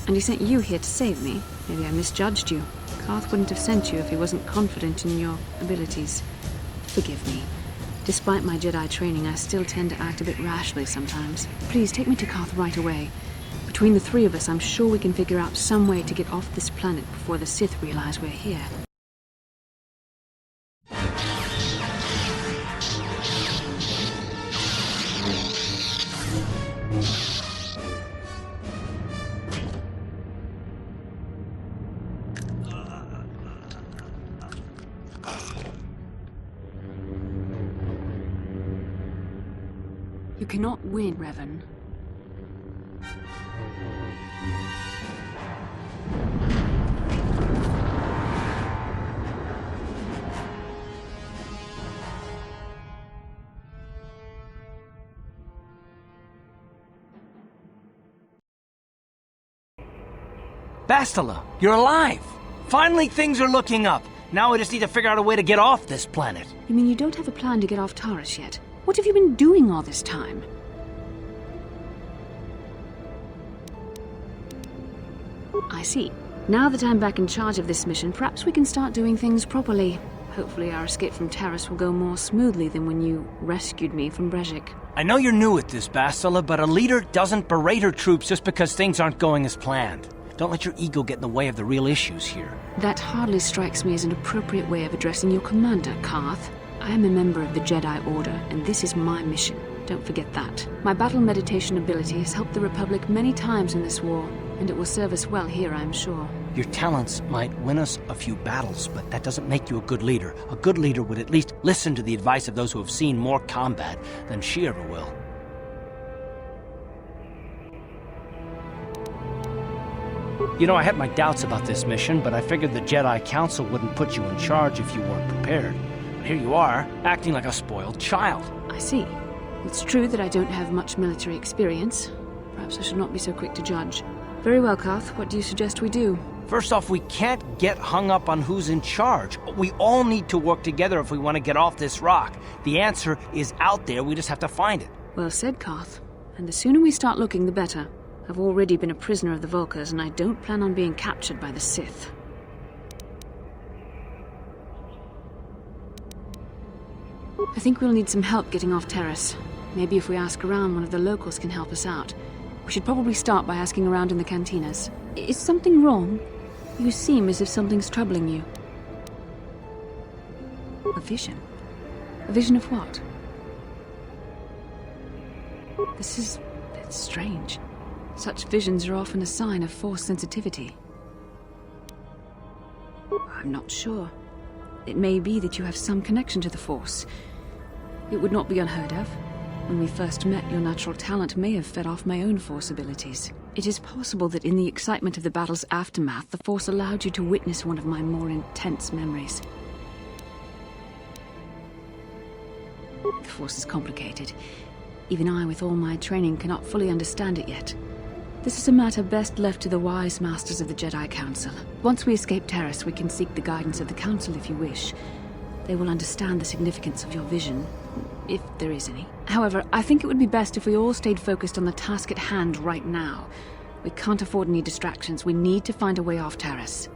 And he sent you here to save me. Maybe I misjudged you. Karth wouldn't have sent you if he wasn't confident in your abilities. Forgive me. Despite my Jedi training, I still tend to act a bit rashly sometimes. Please, take me to Karth right away. Between the three of us, I'm sure we can figure out some way to get off this planet before the Sith realize we're here. You cannot win, Revan. Bastila, you're alive! Finally, things are looking up. Now we just need to figure out a way to get off this planet. You mean you don't have a plan to get off Taurus yet? What have you been doing all this time? I see. Now that I'm back in charge of this mission, perhaps we can start doing things properly. Hopefully our escape from Taurus will go more smoothly than when you rescued me from Brejik. I know you're new at this, Bastila, but a leader doesn't berate her troops just because things aren't going as planned. Don't let your ego get in the way of the real issues here. That hardly strikes me as an appropriate way of addressing your commander, Karth. I am a member of the Jedi Order, and this is my mission. Don't forget that. My battle meditation ability has helped the Republic many times in this war, and it will serve us well here, I'm sure. Your talents might win us a few battles, but that doesn't make you a good leader. A good leader would at least listen to the advice of those who have seen more combat than she ever will. You know, I had my doubts about this mission, but I figured the Jedi Council wouldn't put you in charge if you weren't prepared. But here you are, acting like a spoiled child. I see. It's true that I don't have much military experience. Perhaps I should not be so quick to judge. Very well, Karth. What do you suggest we do? First off, we can't get hung up on who's in charge. We all need to work together if we want to get off this rock. The answer is out there, we just have to find it. Well said, Karth. And the sooner we start looking, the better. I've already been a prisoner of the Vulkars, and I don't plan on being captured by the Sith. I think we'll need some help getting off Taurus. Maybe if we ask around, one of the locals can help us out. We should probably start by asking around in the cantinas. Is something wrong? You seem as if something's troubling you. A vision? A vision of what? It's strange. Such visions are often a sign of force sensitivity. I'm not sure. It may be that you have some connection to the force. It would not be unheard of. When we first met, your natural talent may have fed off my own force abilities. It is possible that in the excitement of the battle's aftermath, the force allowed you to witness one of my more intense memories. The force is complicated. Even I, with all my training, cannot fully understand it yet. This is a matter best left to the wise masters of the Jedi Council. Once we escape Terrace, we can seek the guidance of the Council if you wish. They will understand the significance of your vision, if there is any. However, I think it would be best if we all stayed focused on the task at hand right now. We can't afford any distractions. We need to find a way off Terrace.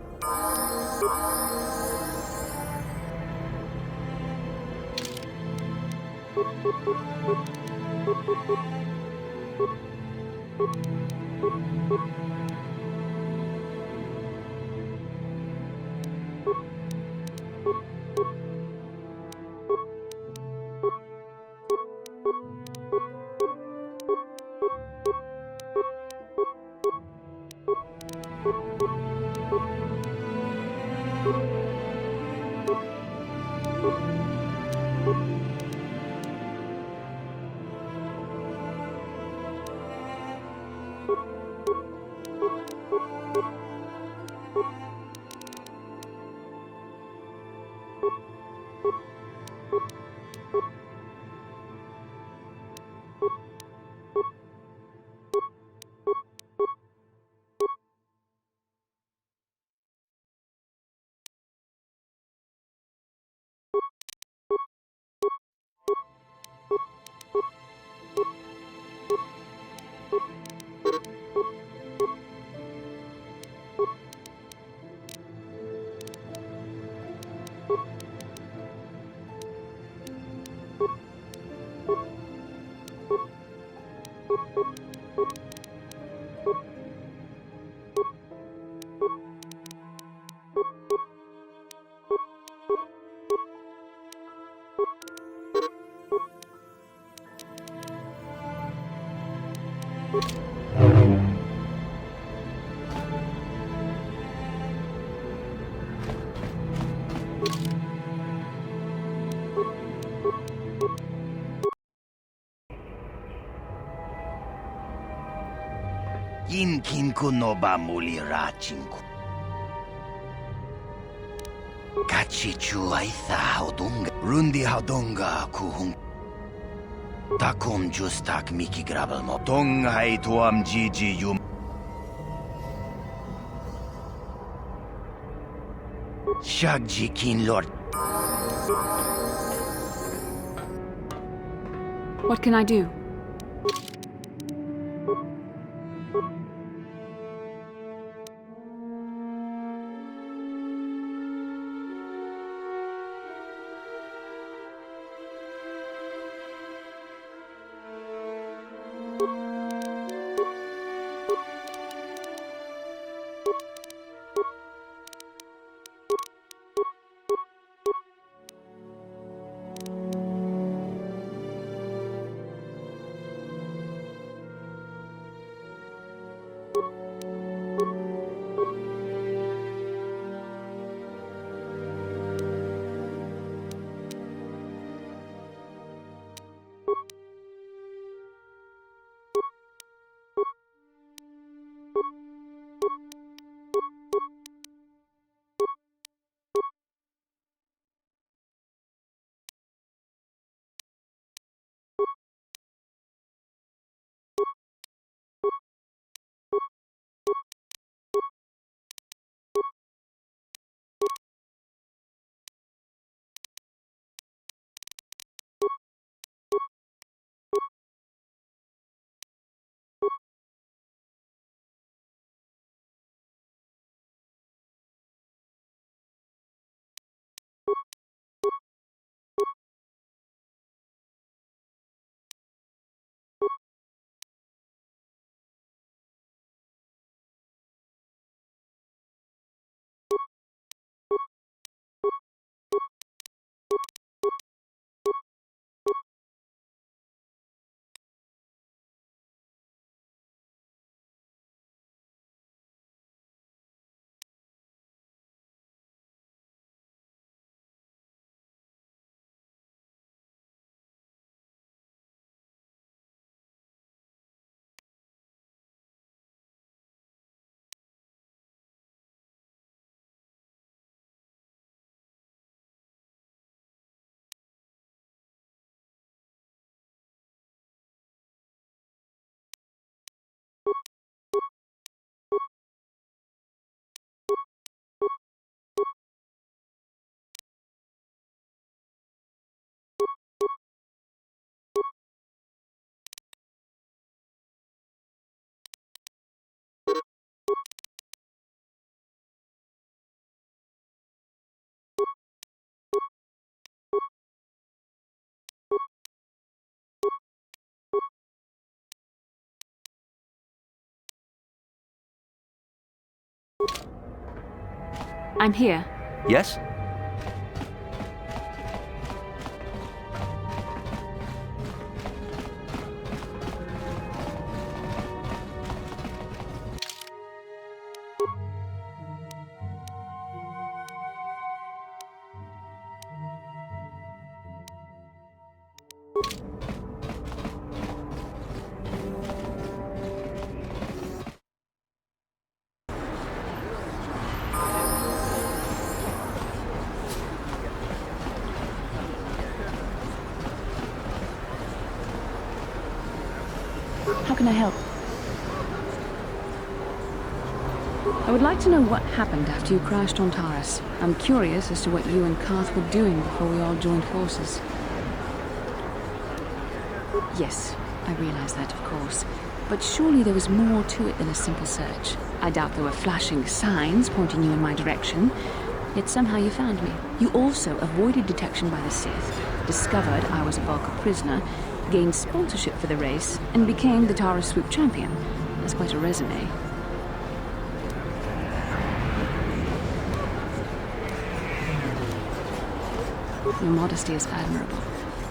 Inkin no ba muli rachinku. Kachichu aitha haudunga. Rundi haudunga kuhung. Takum justak miki grabelmo. Tong hai tuam jiji yum. Shagji kin lord. What can I do? I'm here. Yes? How can I help? I would like to know what happened after you crashed on Taurus. I'm curious as to what you and Karth were doing before we all joined forces. Yes, I realize that, of course. But surely there was more to it than a simple search. I doubt there were flashing signs pointing you in my direction. Yet somehow you found me. You also avoided detection by the Sith, discovered I was a Vulcan prisoner, gained sponsorship for the race, and became the Taurus Swoop champion. That's quite a resume. Your modesty is admirable.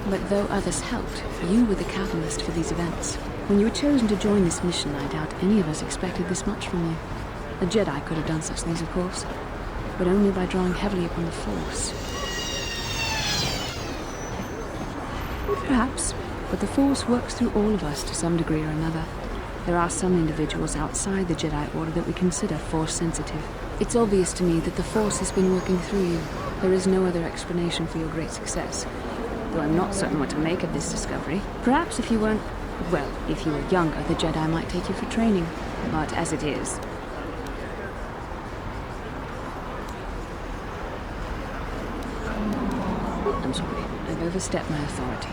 But though others helped, you were the catalyst for these events. When you were chosen to join this mission, I doubt any of us expected this much from you. A Jedi could have done such things, of course, but only by drawing heavily upon the Force. Perhaps, but the Force works through all of us to some degree or another. There are some individuals outside the Jedi Order that we consider Force-sensitive. It's obvious to me that the Force has been working through you. There is no other explanation for your great success. Though I'm not certain what to make of this discovery. Perhaps if you weren't... well, if you were younger, the Jedi might take you for training. But as it is... I'm sorry. I've overstepped my authority.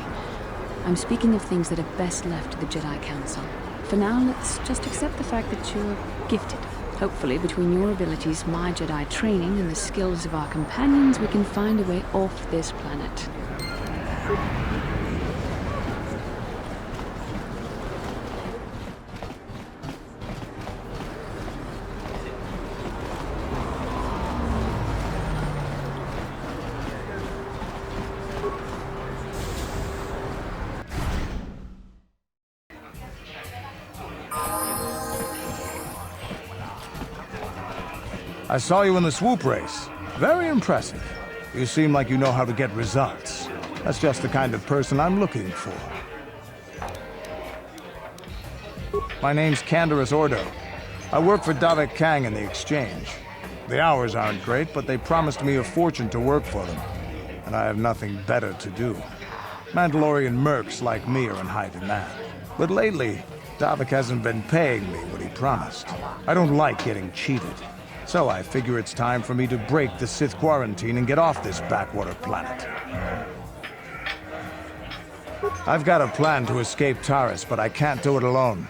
I'm speaking of things that are best left to the Jedi Council. For now, let's just accept the fact that you're gifted. Hopefully, between your abilities, my Jedi training, and the skills of our companions, we can find a way off this planet. I saw you in the swoop race. Very impressive. You seem like you know how to get results. That's just the kind of person I'm looking for. My name's Canderous Ordo. I work for Davik Kang in the Exchange. The hours aren't great, but they promised me a fortune to work for them. And I have nothing better to do. Mandalorian mercs like me are in high demand. But lately, Davik hasn't been paying me what he promised. I don't like getting cheated. So I figure it's time for me to break the Sith quarantine and get off this backwater planet. I've got a plan to escape Taurus, but I can't do it alone.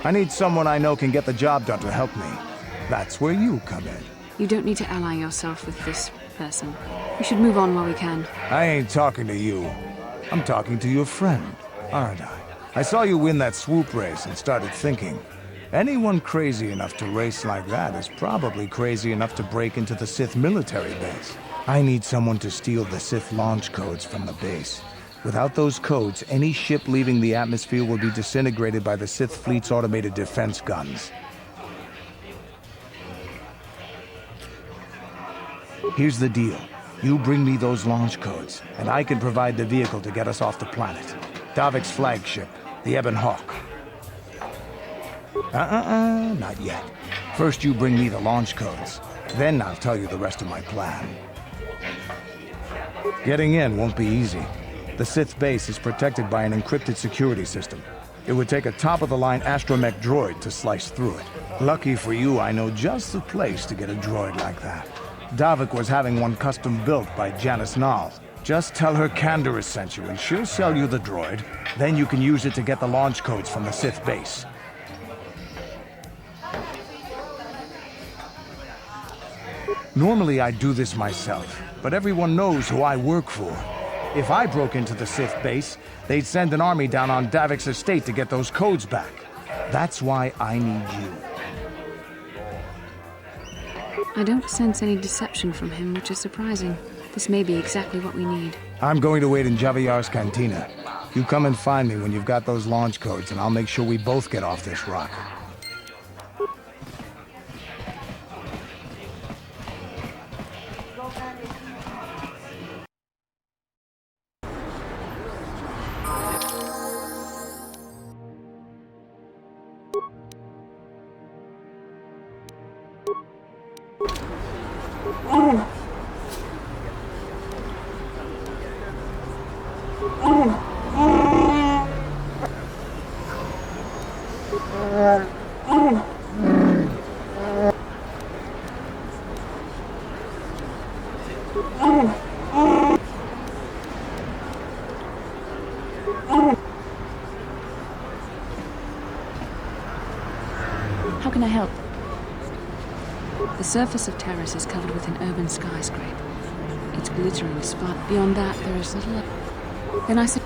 I need someone I know can get the job done to help me. That's where you come in. You don't need to ally yourself with this person. We should move on while we can. I ain't talking to you. I'm talking to your friend, aren't I? I saw you win that swoop race and started thinking, anyone crazy enough to race like that is probably crazy enough to break into the Sith military base. I need someone to steal the Sith launch codes from the base. Without those codes, any ship leaving the atmosphere will be disintegrated by the Sith fleet's automated defense guns. Here's the deal. You bring me those launch codes, and I can provide the vehicle to get us off the planet. Davik's flagship, the Ebon Hawk. Not yet. First you bring me the launch codes. Then I'll tell you the rest of my plan. Getting in won't be easy. The Sith base is protected by an encrypted security system. It would take a top-of-the-line astromech droid to slice through it. Lucky for you, I know just the place to get a droid like that. Davik was having one custom-built by Janice Nall. Just tell her Canderous sent you, and she'll sell you the droid. Then you can use it to get the launch codes from the Sith base. Normally I'd do this myself, but everyone knows who I work for. If I broke into the Sith base, they'd send an army down on Davik's estate to get those codes back. That's why I need you. I don't sense any deception from him, which is surprising. This may be exactly what we need. I'm going to wait in Javier's cantina. You come and find me when you've got those launch codes, and I'll make sure we both get off this rock. How can I help? The surface of Terrace is covered with an urban skyscraper. It's glittering spot. Beyond that, there is little... Then I said...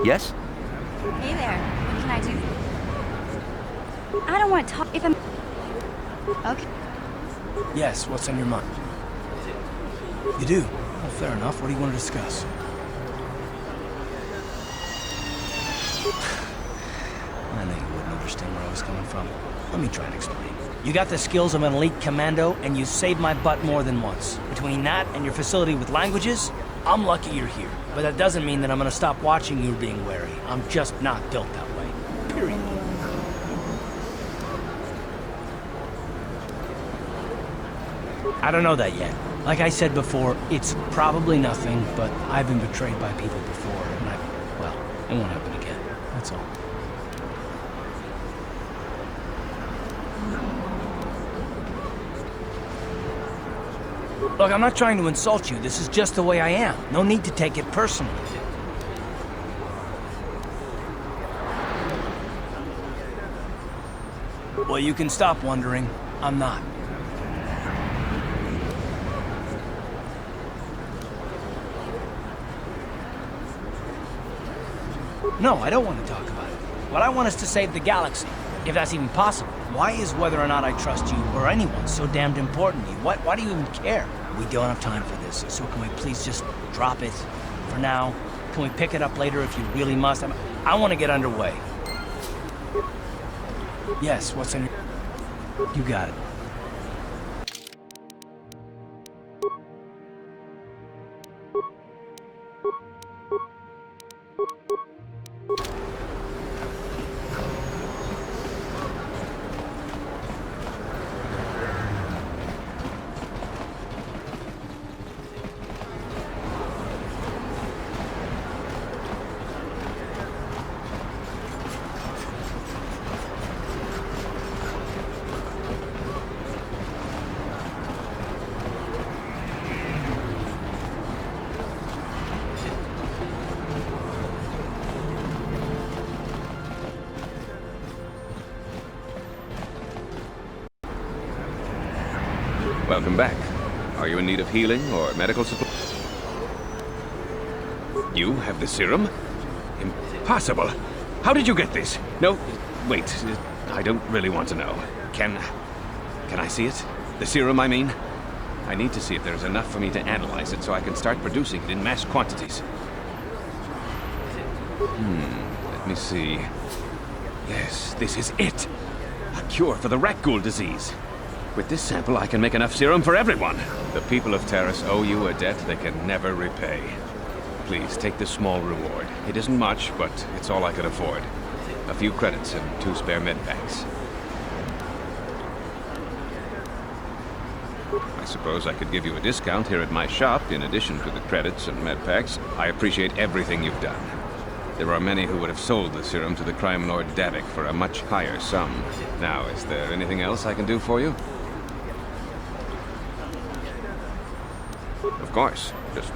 Yes? Hey there. What can I do? I don't want to talk if I'm... Okay. Yes, what's on your mind? You do? Well, fair enough. What do you want to discuss? I know you wouldn't understand where I was coming from. Let me try and explain. You got the skills of an elite commando, and you saved my butt more than once. Between that and your facility with languages, I'm lucky you're here. But that doesn't mean that I'm gonna stop watching you being wary. I'm just not built that way. Period. I don't know that yet. Like I said before, it's probably nothing, but I've been betrayed by people before, and well, it won't happen again. That's all. Look, I'm not trying to insult you. This is just the way I am. No need to take it personally. Well, you can stop wondering. I'm not. No, I don't want to talk about it. What I want is to save the galaxy, if that's even possible. Why is whether or not I trust you or anyone so damned important to you? Why do you even care? We don't have time for this, so can we please just drop it for now? Can we pick it up later if you really must? I want to get underway. Yes, what's on your... You got it. Welcome back. Are you in need of healing or medical support? You have the serum? Impossible. How did you get this? No, wait. I don't really want to know. Can I see it? The serum, I mean? I need to see if there's enough for me to analyze it so I can start producing it in mass quantities. Let me see. Yes, this is it. A cure for the rat ghoul disease. With this sample, I can make enough serum for everyone. The people of Terrace owe you a debt they can never repay. Please, take this small reward. It isn't much, but it's all I could afford. A few credits and 2 spare med packs. I suppose I could give you a discount here at my shop, in addition to the credits and med packs. I appreciate everything you've done. There are many who would have sold the serum to the crime lord Davik for a much higher sum. Now, is there anything else I can do for you? Of course. Just...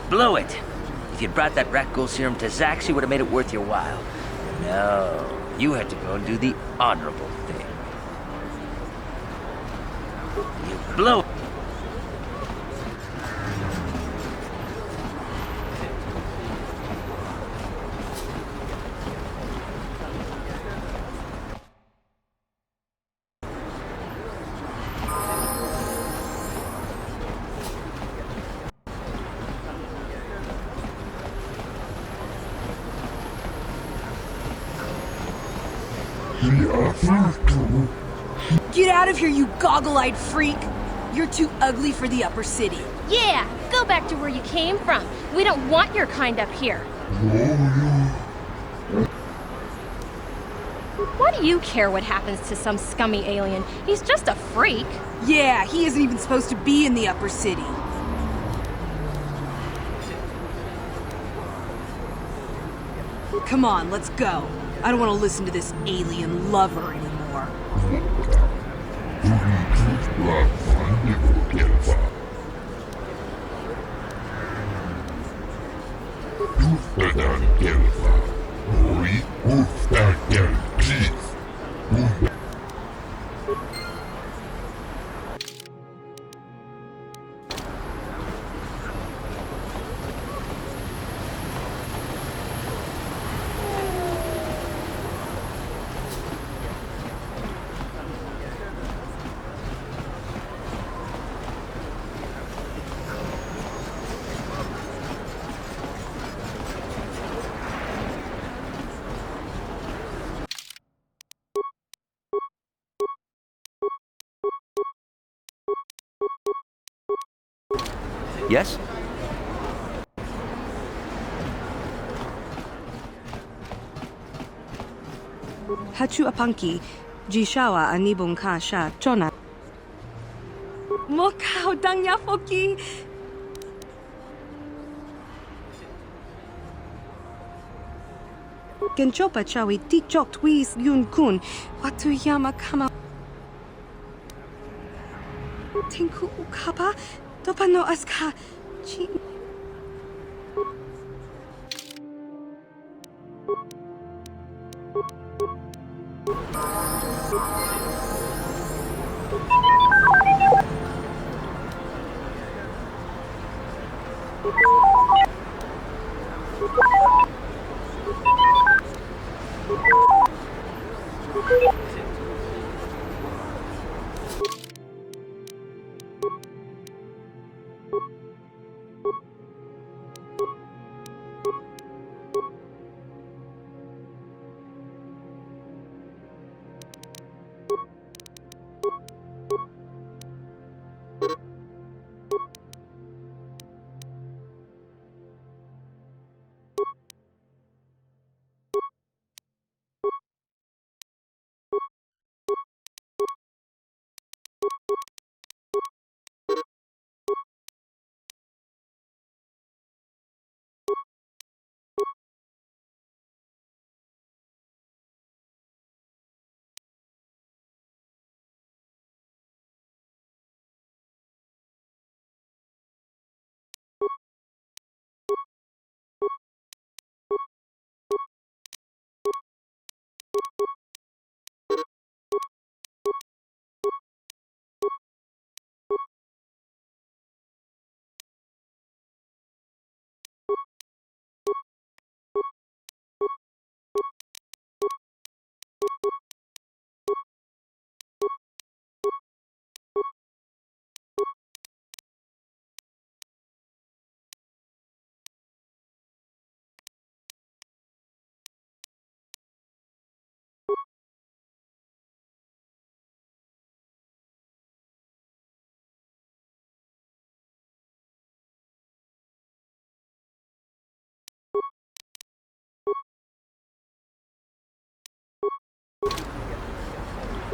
Blew it. If you'd brought that rat ghoul serum to Zack, she would have made it worth your while. No, you had to go and do the honorable thing. You blew it. Get out of here, you goggle-eyed freak! You're too ugly for the upper city. Yeah, go back to where you came from. We don't want your kind up here. What do you care what happens to some scummy alien? He's just a freak. Yeah, he isn't even supposed to be in the upper city. Come on, let's go. I don't want to listen to this alien lover anymore. Yes? Hachu apanki, jishawa anibong ka sha chona. Mokao dangya foki. Genchopa chawi tikchok twis yun kun. Watu yama kama. Tinku ukapa. Topano aska. Chi.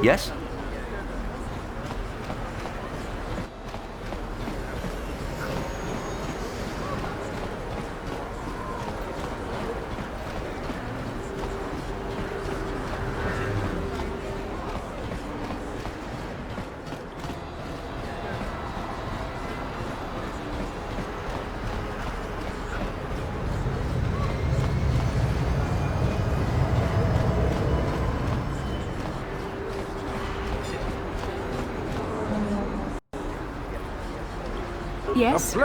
Yes? Yes?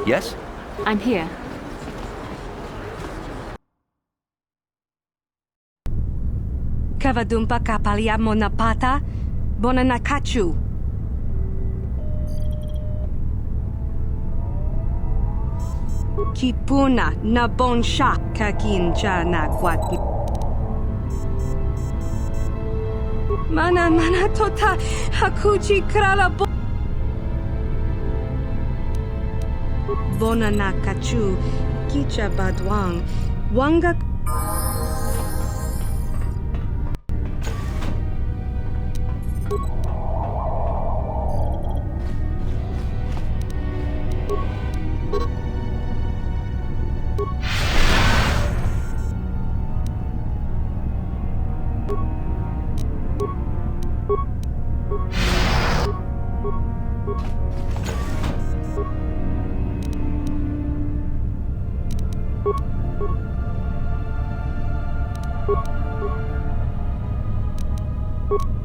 Yes? I'm here. Kavadumpa kapaliamo na pata, bona nakachu. Kipuna na bonsha kakincha na kwat. Mana tota hakuchi krala bona nakachu kicha badwang wanga.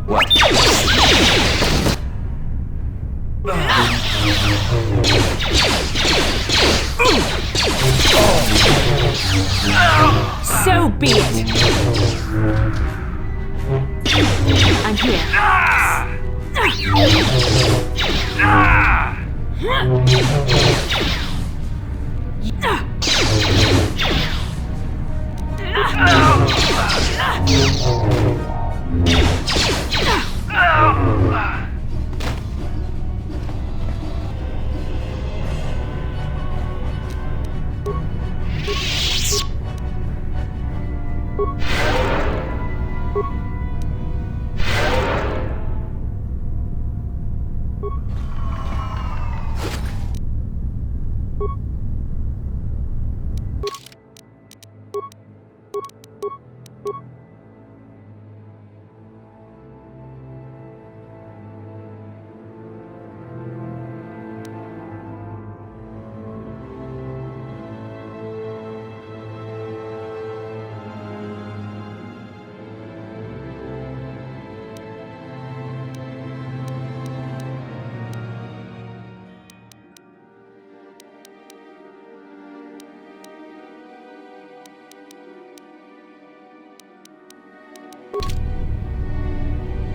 What? So be it! I'm here.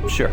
Sure.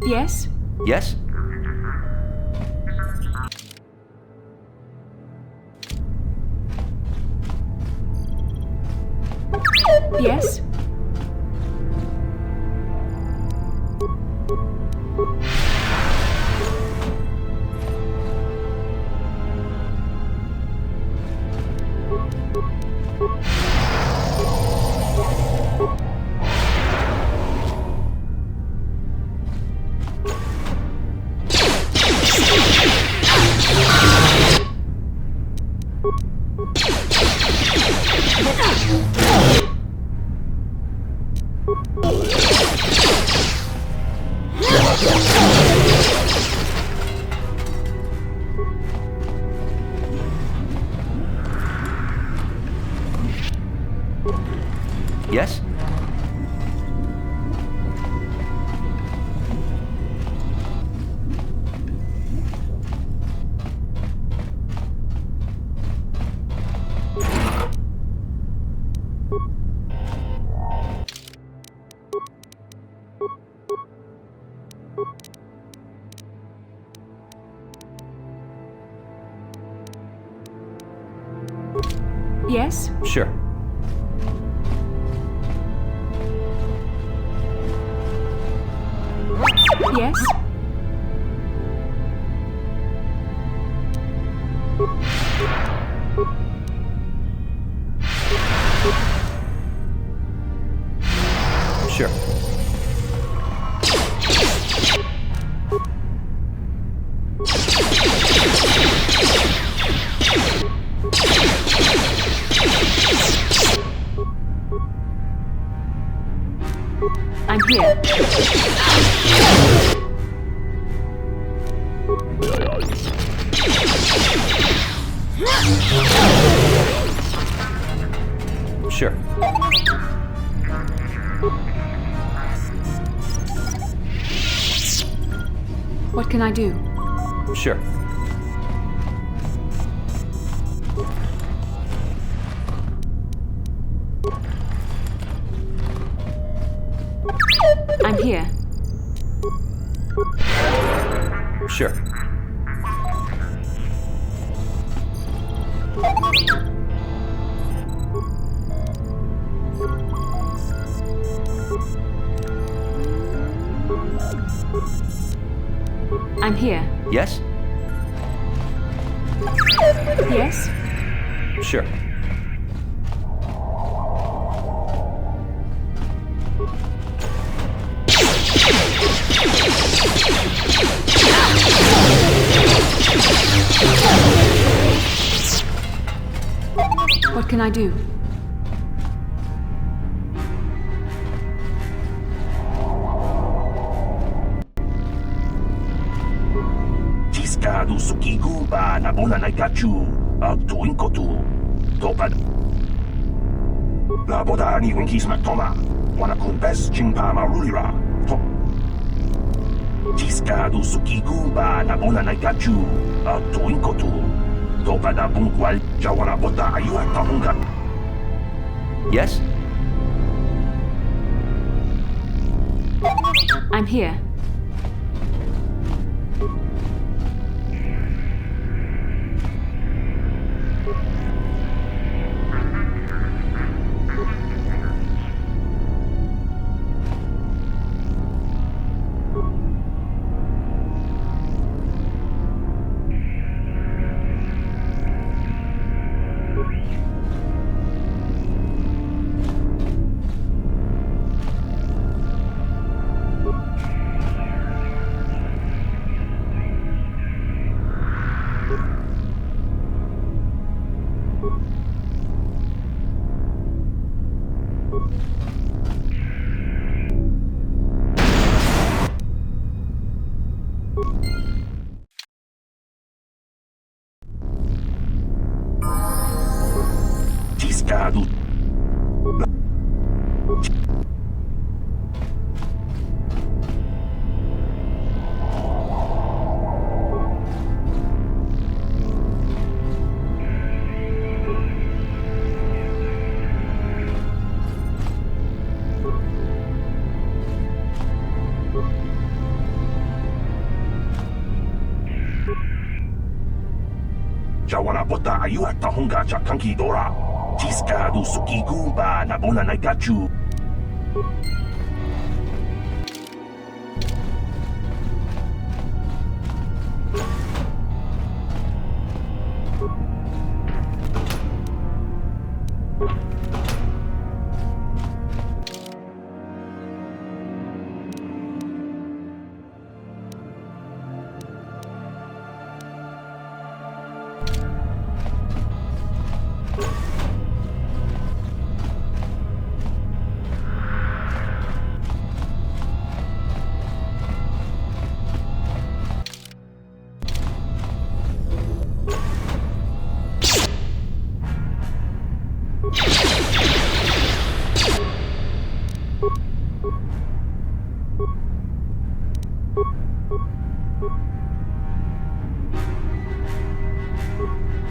Yes? Yes? Yes? Yes? Yes? Sure. Yes? Sure. I'm here. Sure. What can I do? Sure. I'm here. Sure. I'm here. Yes? Yes? Sure. What can I do? Tiskadu sukigu ba nabuna naikachu tuin kotu topad. La boda ni winkis matoma wana kumpes chimpa marulira. Tiskadu sukigu ba nabuna naikachu tuin kotu topada bungkwal jawana bota ayuha tahunga. Yes? I'm here. Tiskadu. tahonga cha kanki dora. Chiska du suki kumba na bona na gachu.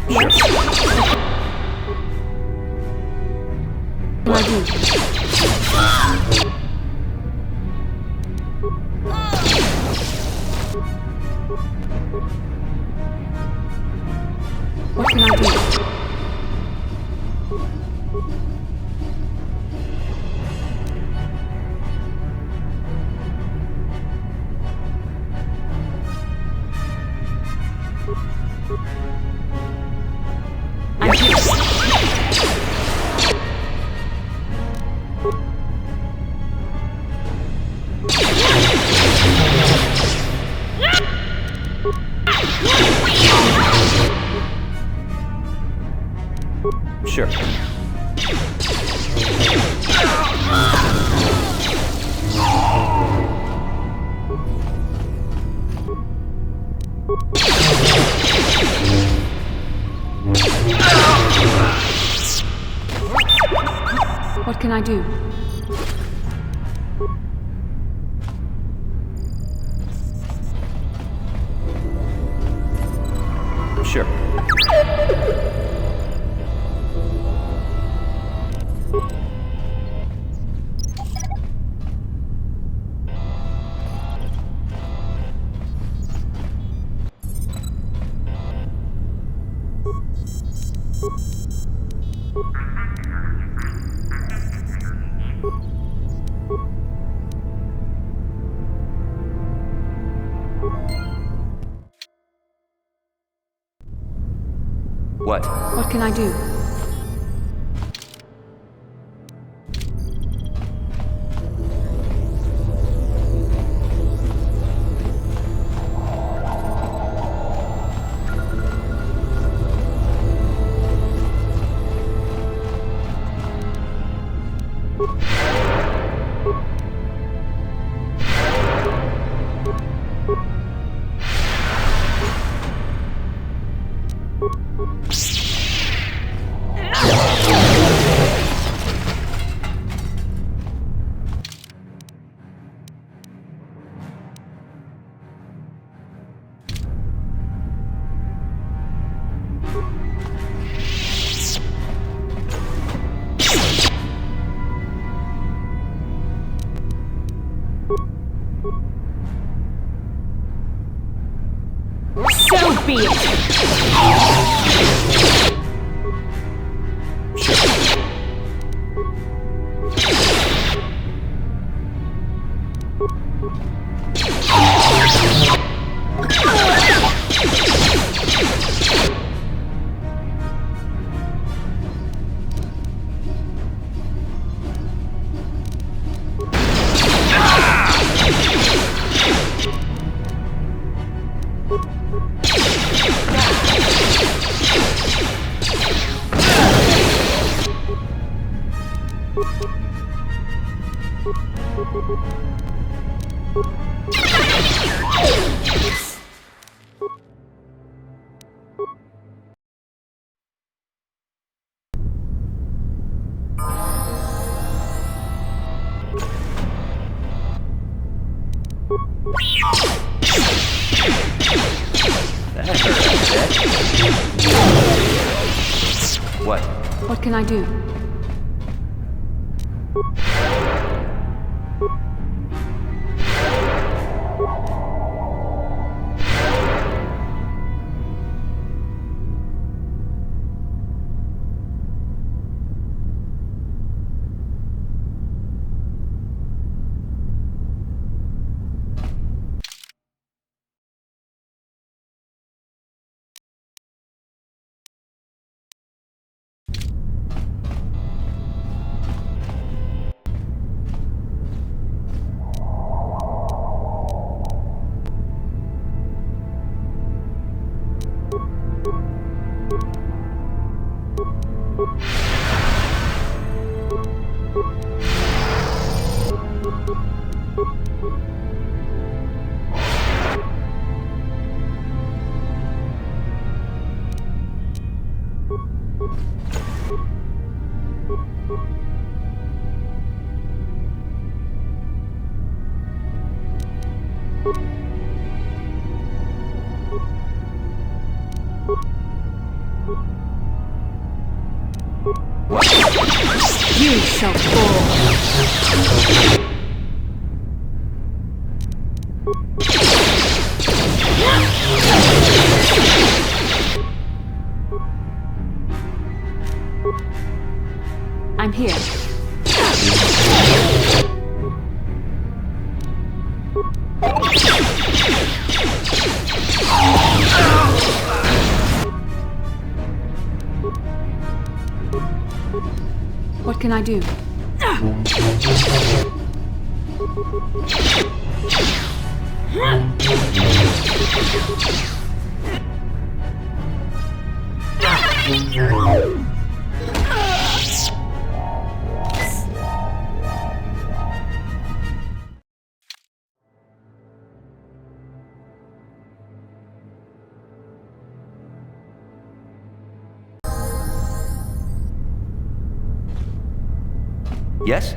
What can I do? Sure. What can I do? Sure. What? What can I do? So be it. What? What can I do? You shall fall. I'm here. What can I do? Yes?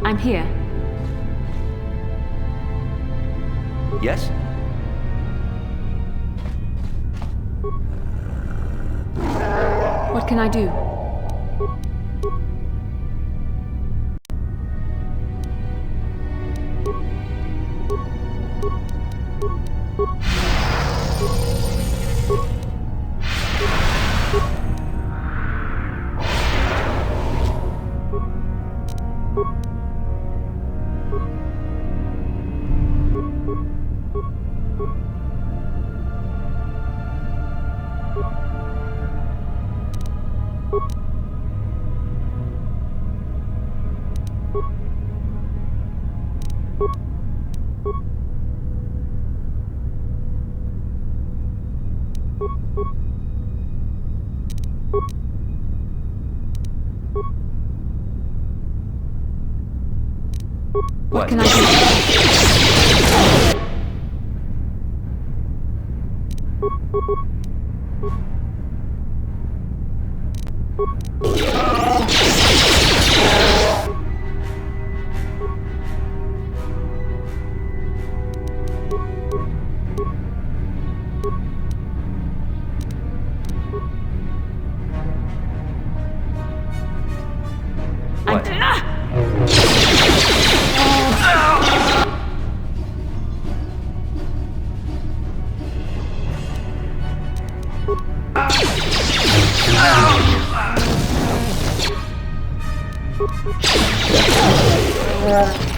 I'm here. Yes? What can I do? What can I do? Yes?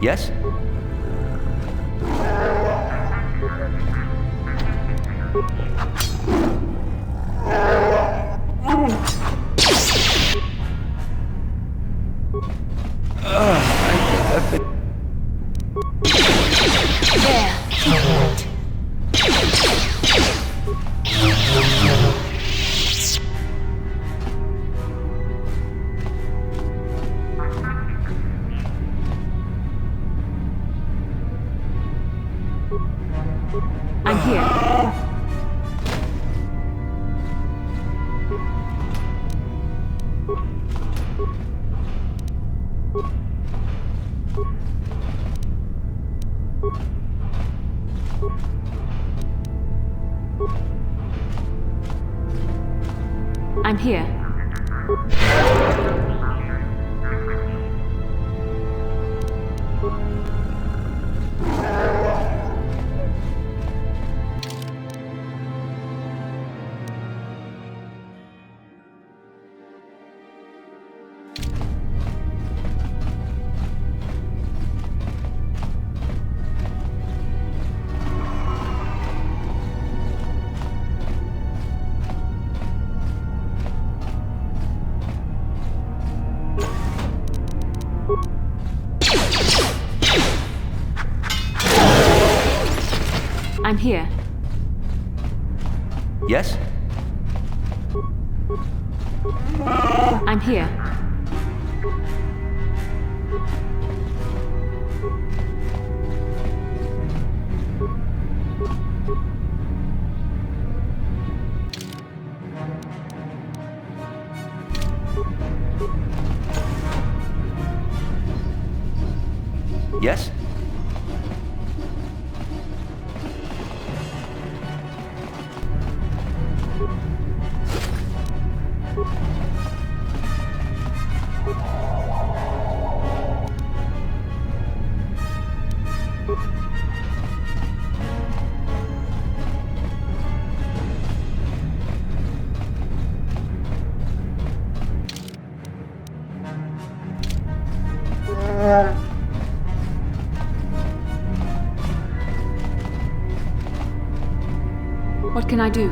Yes? I'm here. I'm here. I'm here. Yes? I'm here. Yes? What can I do?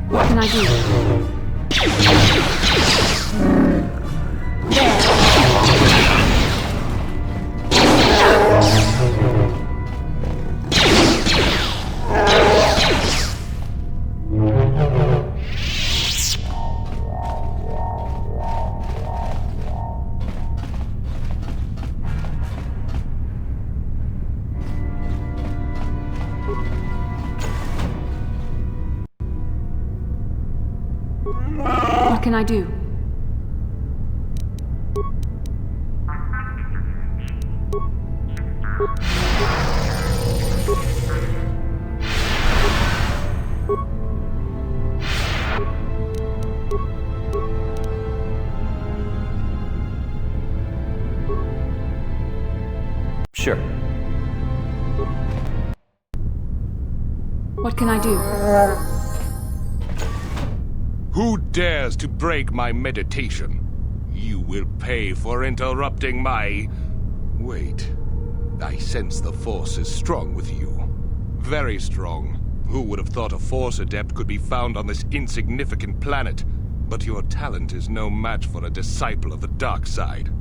What can I do? What can I do? Sure. What can I do? Who dares to break my meditation? You will pay for interrupting my... Wait. I sense the Force is strong with you. Very strong. Who would have thought a Force adept could be found on this insignificant planet? But your talent is no match for a disciple of the dark side.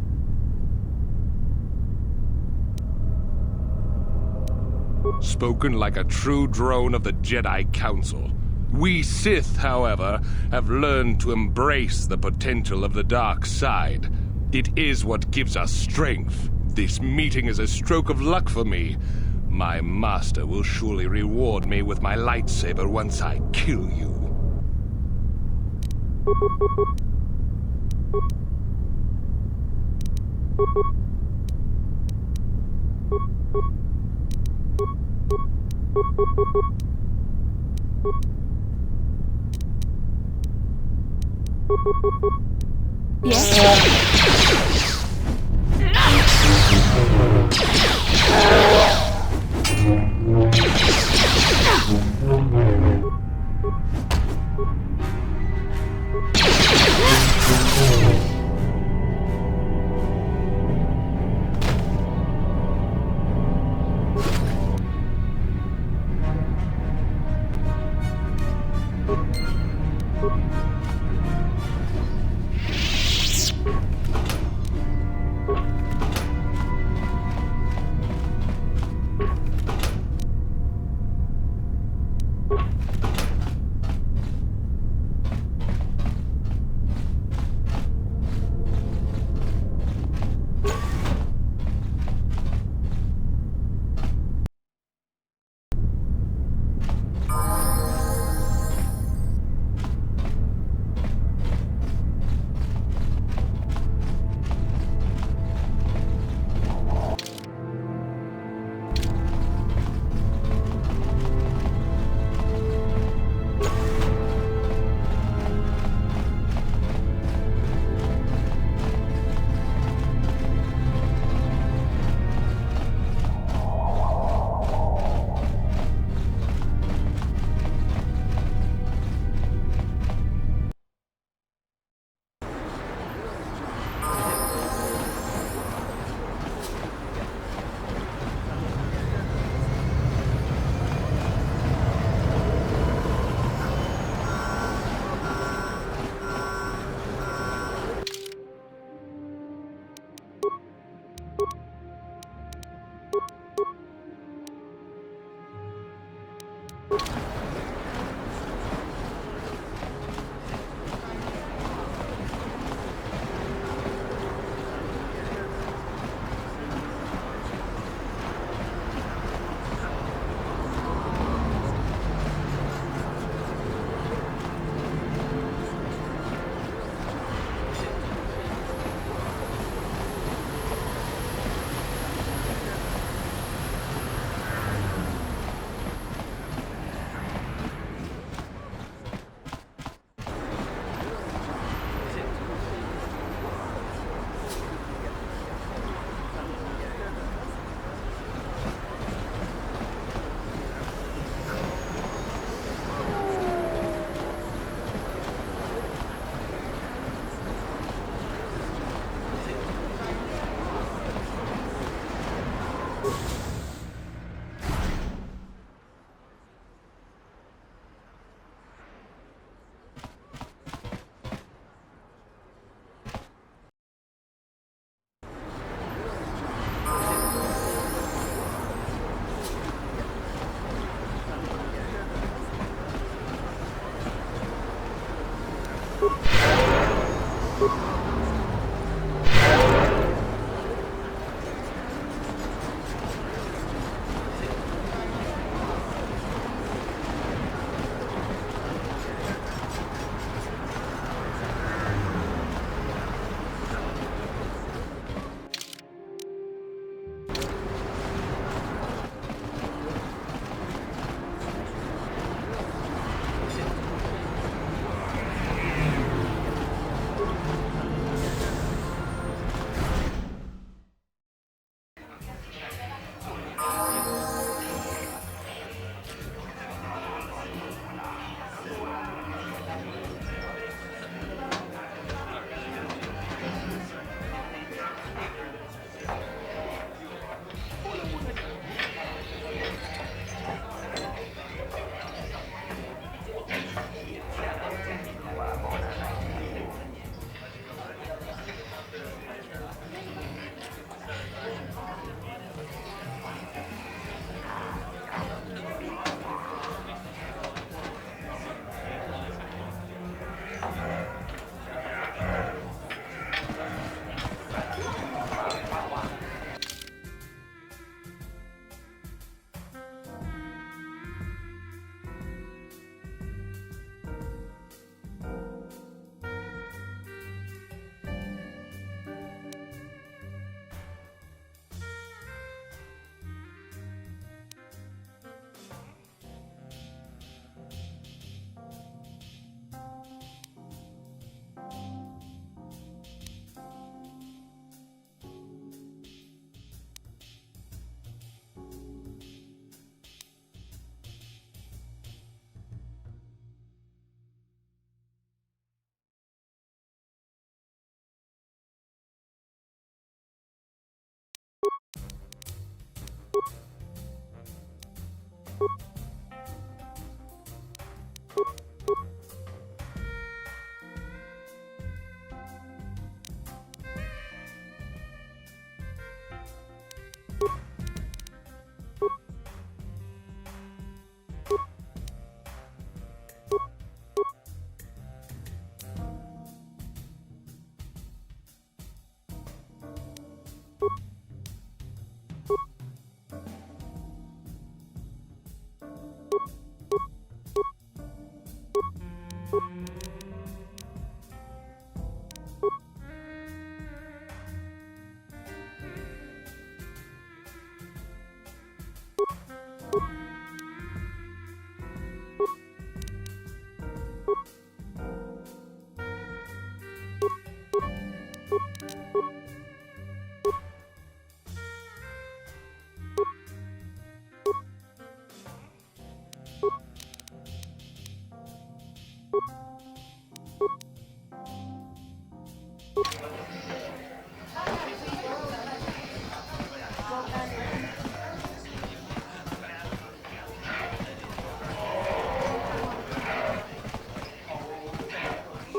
Spoken like a true drone of the Jedi Council. We Sith, however, have learned to embrace the potential of the dark side. It is what gives us strength. This meeting is a stroke of luck for me. My master will surely reward me with my lightsaber once I kill you.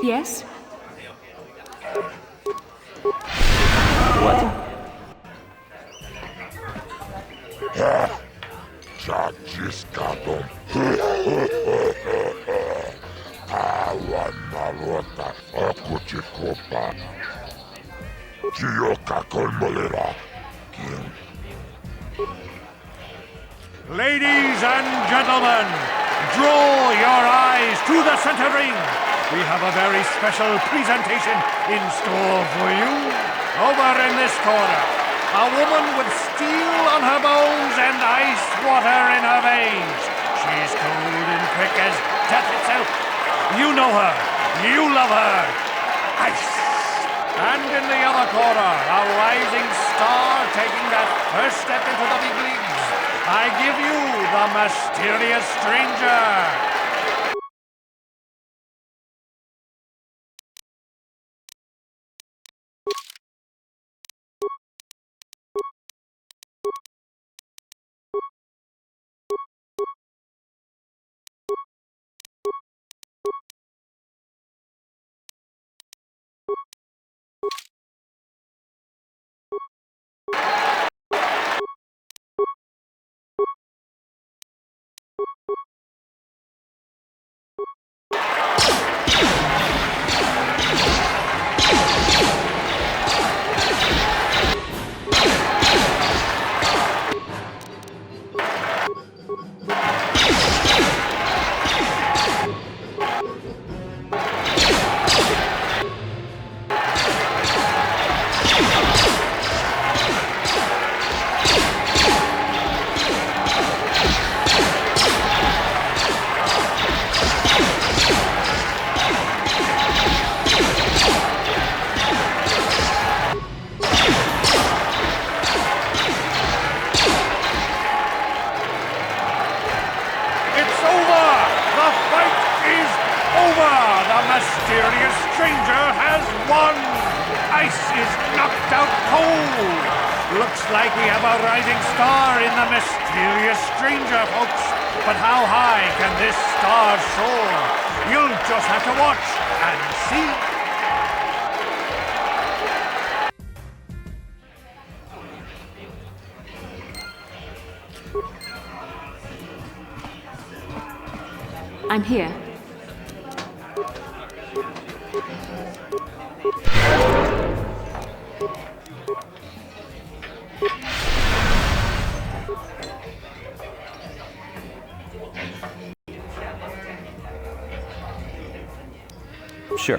Yes? What? Chachiskatom. Awan malota akuchikopa. Chioka kolmolera. Ladies and gentlemen, draw your eyes to the center ring. We have a very special presentation in store for you. Over in this corner, a woman with steel on her bones and ice water in her veins. She's cold and quick as death itself. You know her. You love her. Ice. And in the other corner, a rising star taking that first step into the big leagues. I give you the mysterious stranger. mysterious stranger has won! Ice is knocked out cold! Looks like we have a rising star in the mysterious stranger, folks. But how high can this star soar? You'll just have to watch and see. I'm here. Sure.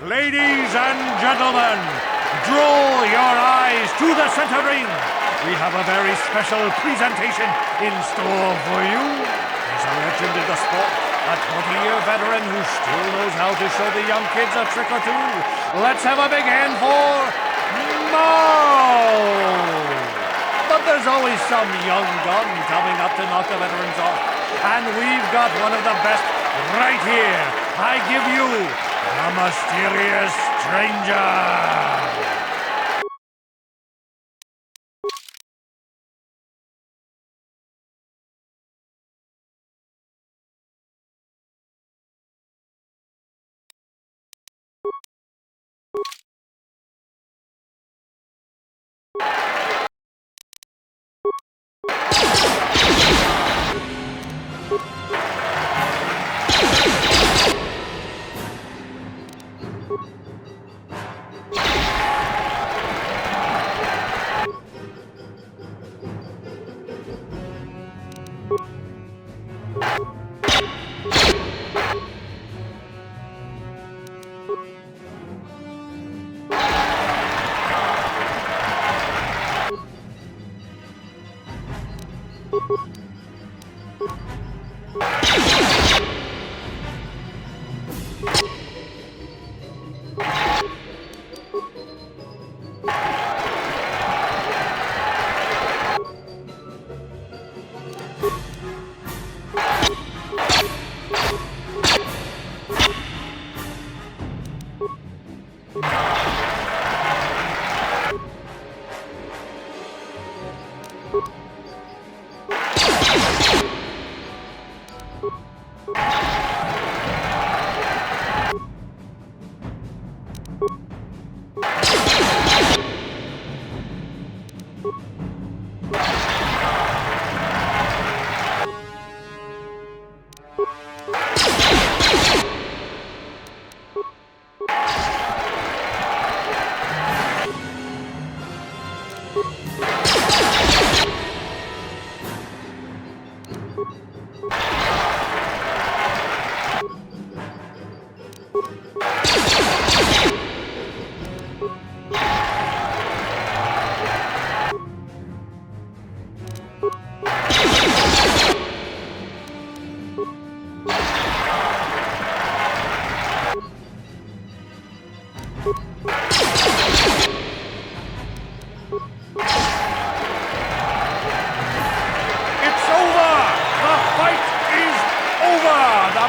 Ladies and gentlemen, draw your eyes to the center ring. We have a very special presentation in store for you. He's a legend in the sport, a 20-year veteran who still knows how to show the young kids a trick or two. Let's have a big hand for Mo! But there's always some young gun coming up to knock the veterans off. And we've got one of the best right here. I give you the Mysterious Stranger.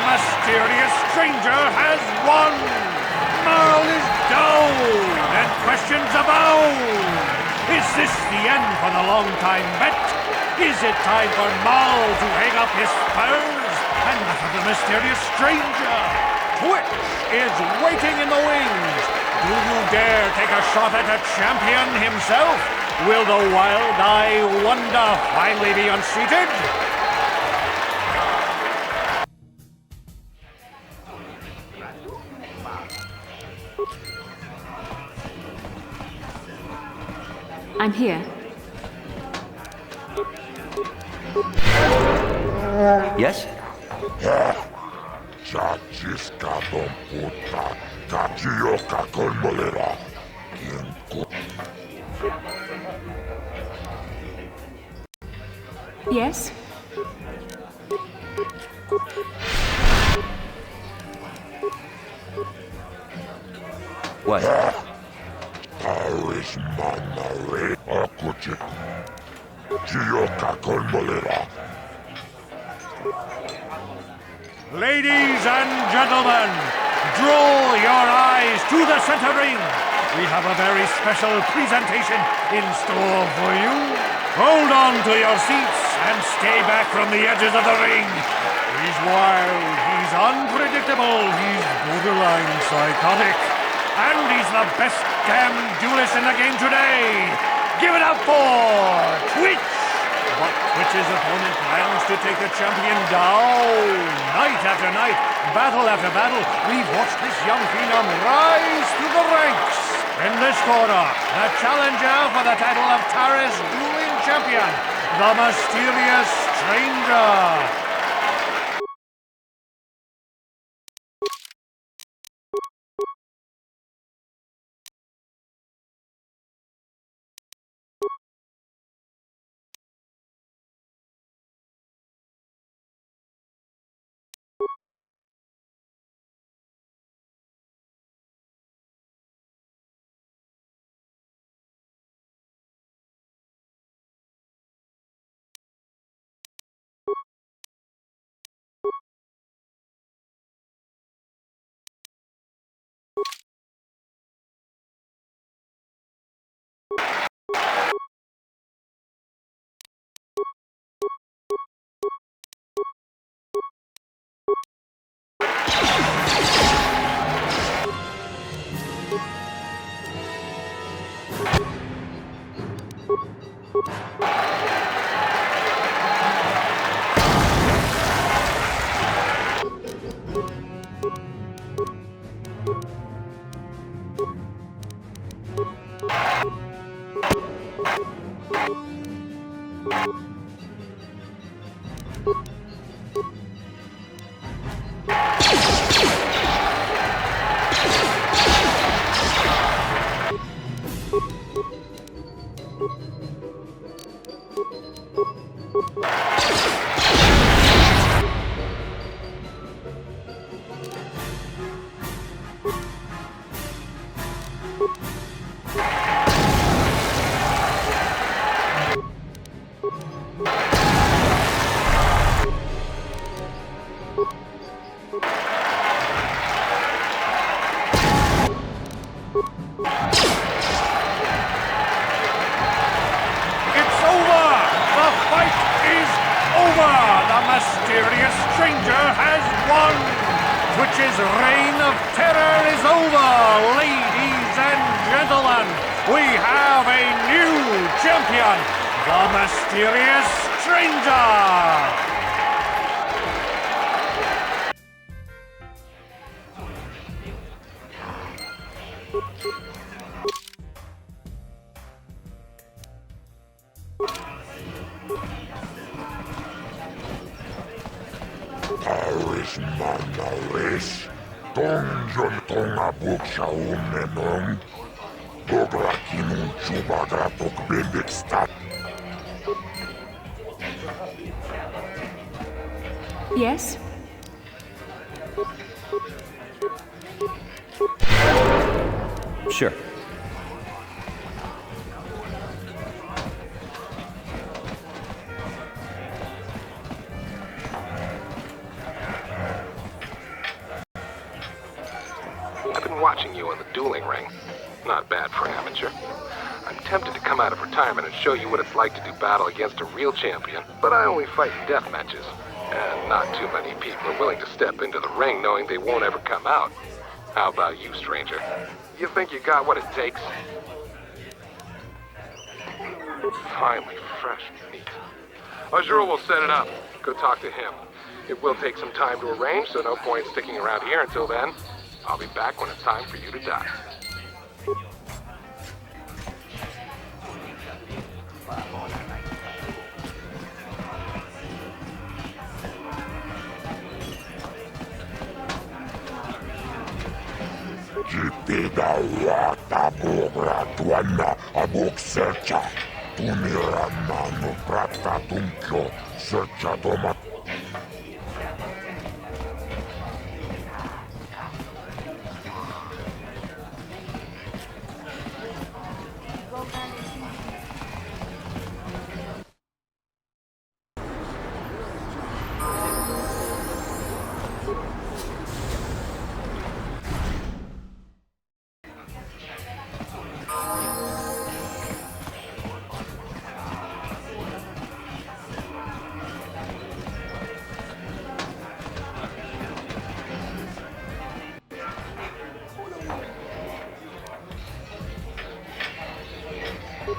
Mysterious Stranger has won! Marl is down, and questions abound! Is this the end for the long-time bet? Is it time for Marl to hang up his spurs? And what of the Mysterious Stranger? Twitch is waiting in the wings! Do you dare take a shot at a champion himself? Will the wild-eye wonder finally be unseated? I'm here. Yes? Yes? What? Ladies and gentlemen, draw your eyes to the center ring. We have a very special presentation in store for you. Hold on to your seats and stay back from the edges of the ring. He's wild, he's unpredictable, he's borderline psychotic. And he's the best damn duelist in the game today. Give it up for Twitch! But Twitch's opponent plans to take the champion down. Night after night, battle after battle, we've watched this young phenom rise through the ranks. In this corner, the challenger for the title of Taris Dueling Champion, the Mysterious Stranger. mysterious stranger has won! Twitch's reign of terror is over, ladies and gentlemen! We have a new champion, the mysterious stranger! Paris Manaris, Tongjon Tongabuk Shaumenon, Dobrakinun Chubagratok Bendekstat. Yes? Sure. I've been watching you on the dueling ring. Not bad for an amateur. I'm tempted to come out of retirement and show you what it's like to do battle against a real champion, but I only fight in death matches. And not too many people are willing to step into the ring knowing they won't ever come out. How about you, stranger? You think you got what it takes? Finally, fresh meat. Azure will set it up. Go talk to him. It will take some time to arrange, so no point sticking around here until then. I'll be back when it's time for you to die. Jipida wata bogra tuana abok sercha. Tunira manu prata tunkyo sercha tomat.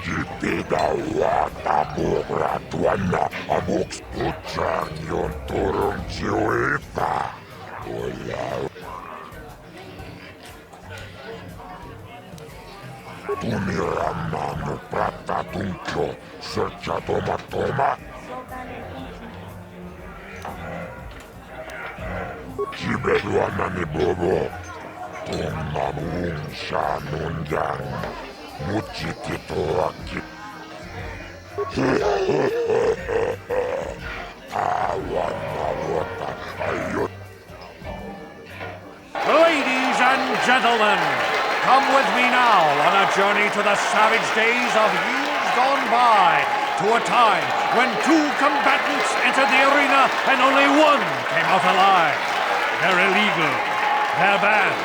Jipida wata bogra tuana abok puchan yon turun jiwita. Wala. Tunira manu prata tunkyo sercha toma. Jibeduana ni bobo. Tunamung shanundan. Muchikito aki. Awanawata ayot. Ladies and gentlemen, come with me now on a journey to the savage days of years gone by, to a time when two combatants entered the arena and only one came out alive. They're illegal. They're banned.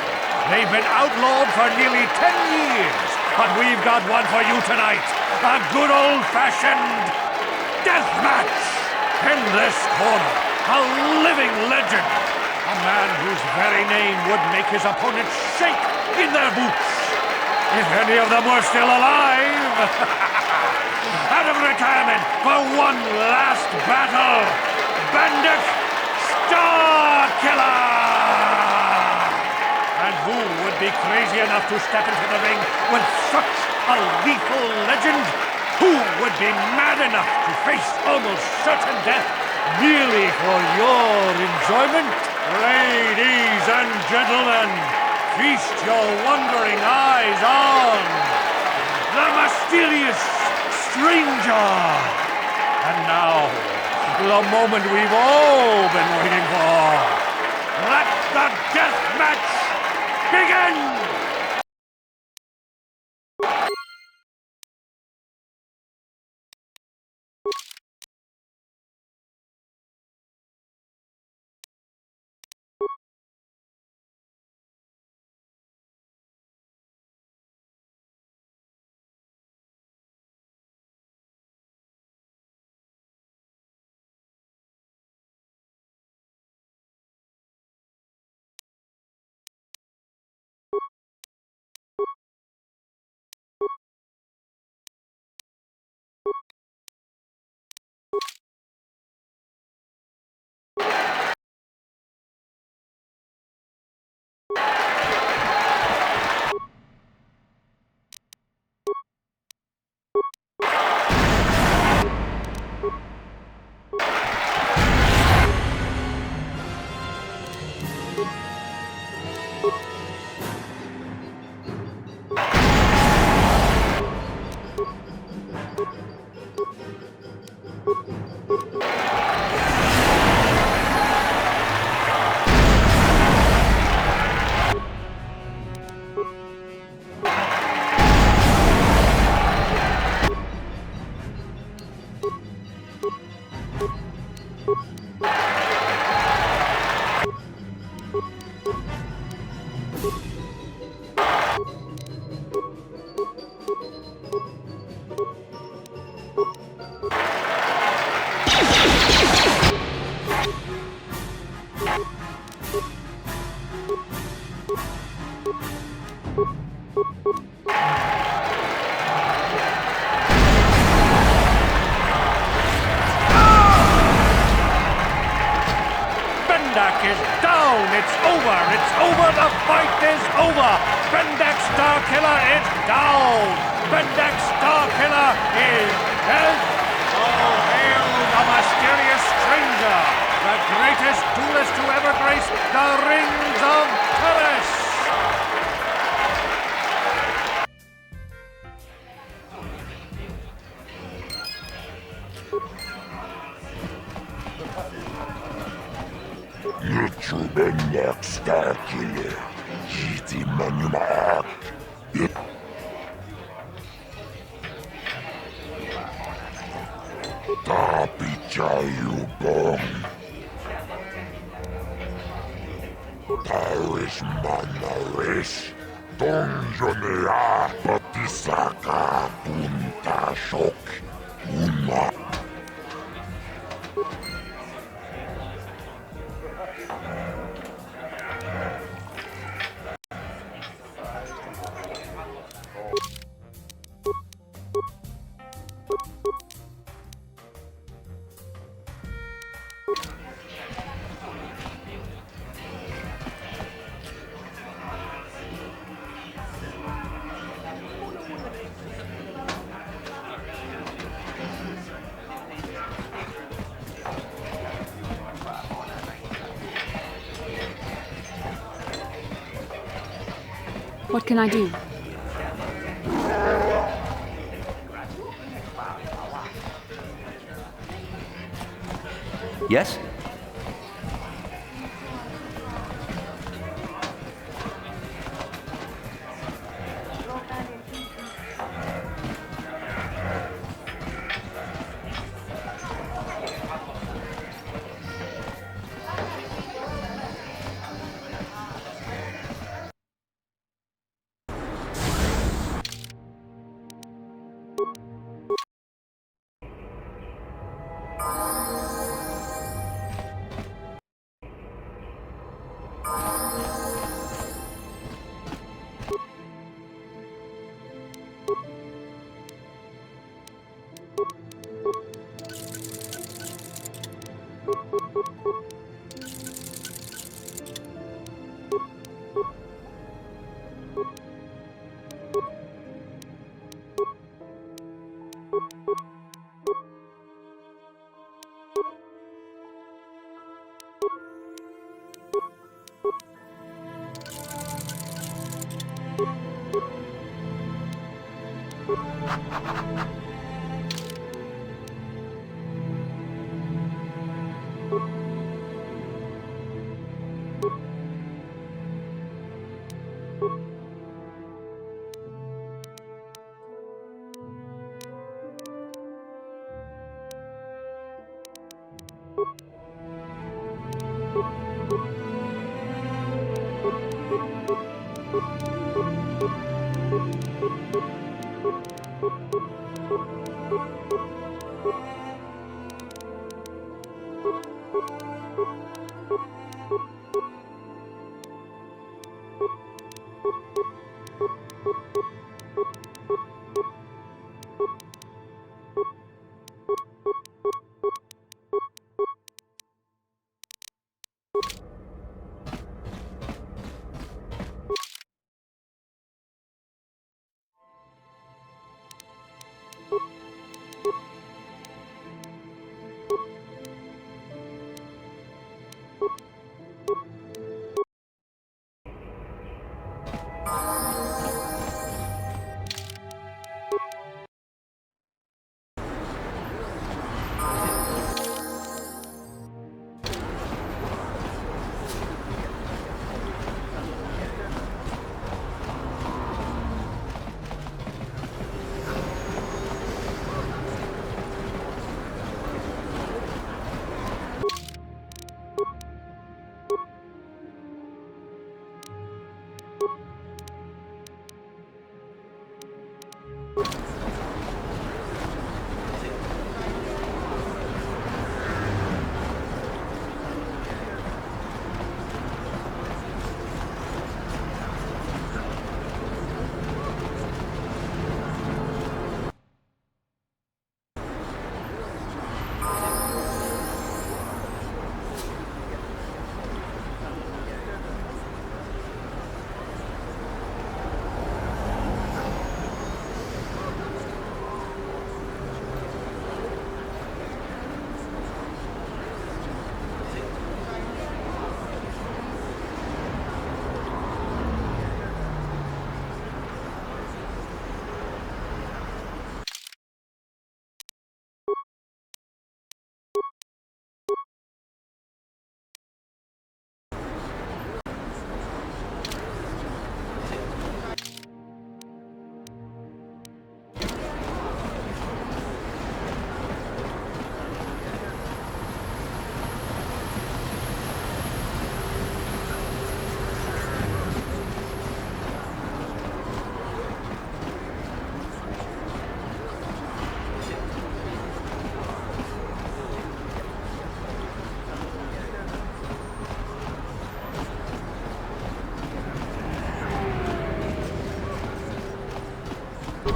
They've been outlawed for nearly 10 years. but we've got one for you tonight. A good old-fashioned death match. In this corner, a living legend. A man whose very name would make his opponents shake in their boots. If any of them were still alive. Out of retirement for one last battle, Bandit Starkiller! And who would be crazy enough to step into the ring with such a lethal legend? Who would be mad enough to face almost certain death merely for your enjoyment? Ladies and gentlemen, feast your wondering eyes on the mysterious stranger. And now, the moment we've all been waiting for. Let the death match begin! Bendak is down! It's over! It's over! The fight is over! Bendak Starkiller is down! Bendak Starkiller is dead! Oh, hail the mysterious stranger! The greatest duelist to ever grace the rings of Teles! Bendak Starkiller, Jiti Manumak. Tapi Chayu Bong. Paris Manaris, Donjonea, Patisaka, Punta Shok, Una. What can I do? Yes?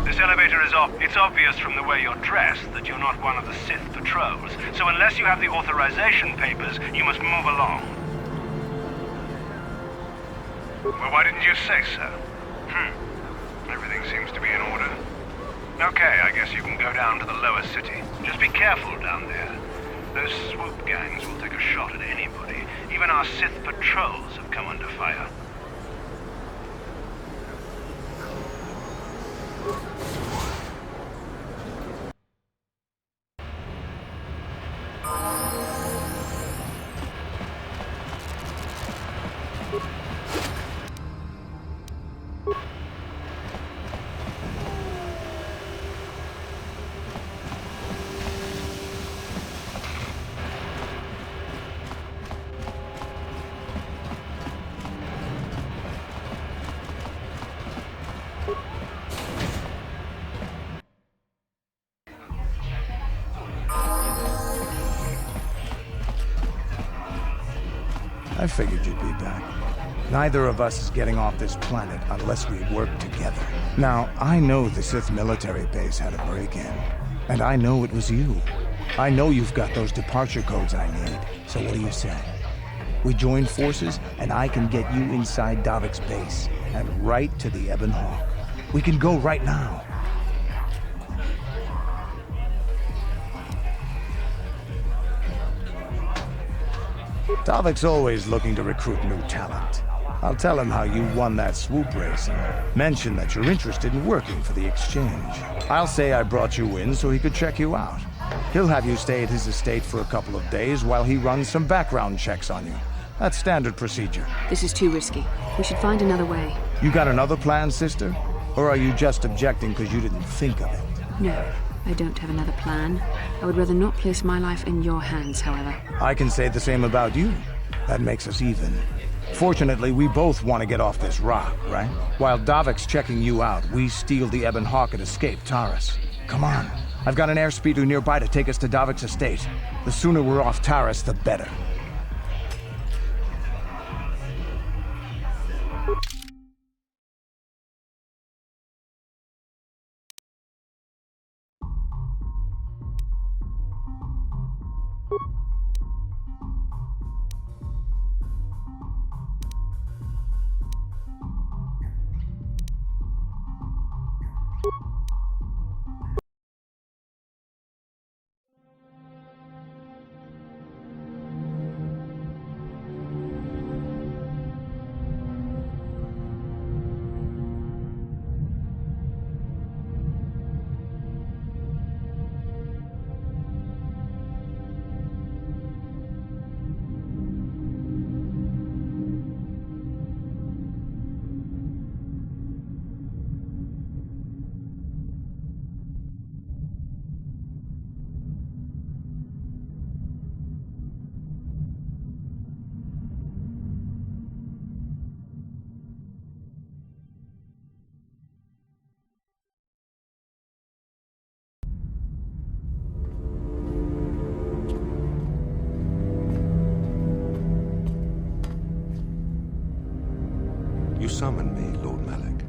This elevator is off. It's obvious from the way you're dressed that you're not one of the Sith patrols. So unless you have the authorization papers, you must move along. Well, why didn't you say so? Everything seems to be in order. Okay, I guess you can go down to the lower city. Just be careful down there. Those swoop gangs will take a shot at anybody. Even our Sith patrols have come under fire. I figured you'd be back. Neither of us is getting off this planet unless we work together. Now, I know the Sith military base had a break-in, and I know it was you. I know you've got those departure codes I need, so what do you say? We join forces, and I can get you inside Davik's base, and right to the Ebon Hawk. We can go right now. Davik's always looking to recruit new talent. I'll tell him how you won that swoop race and mention that you're interested in working for the exchange. I'll say I brought you in so he could check you out. He'll have you stay at his estate for a couple of days while he runs some background checks on you. That's standard procedure. This is too risky. We should find another way. You got another plan, sister? Or are you just objecting because you didn't think of it? No, I don't have another plan. I would rather not place my life in your hands, however. I can say the same about you. That makes us even. Fortunately, we both want to get off this rock, right? While Davik's checking you out, we steal the Ebon Hawk and escape Taurus. Come on. I've got an airspeeder nearby to take us to Davik's estate. The sooner we're off Taurus, the better. You summoned me, Lord Malik.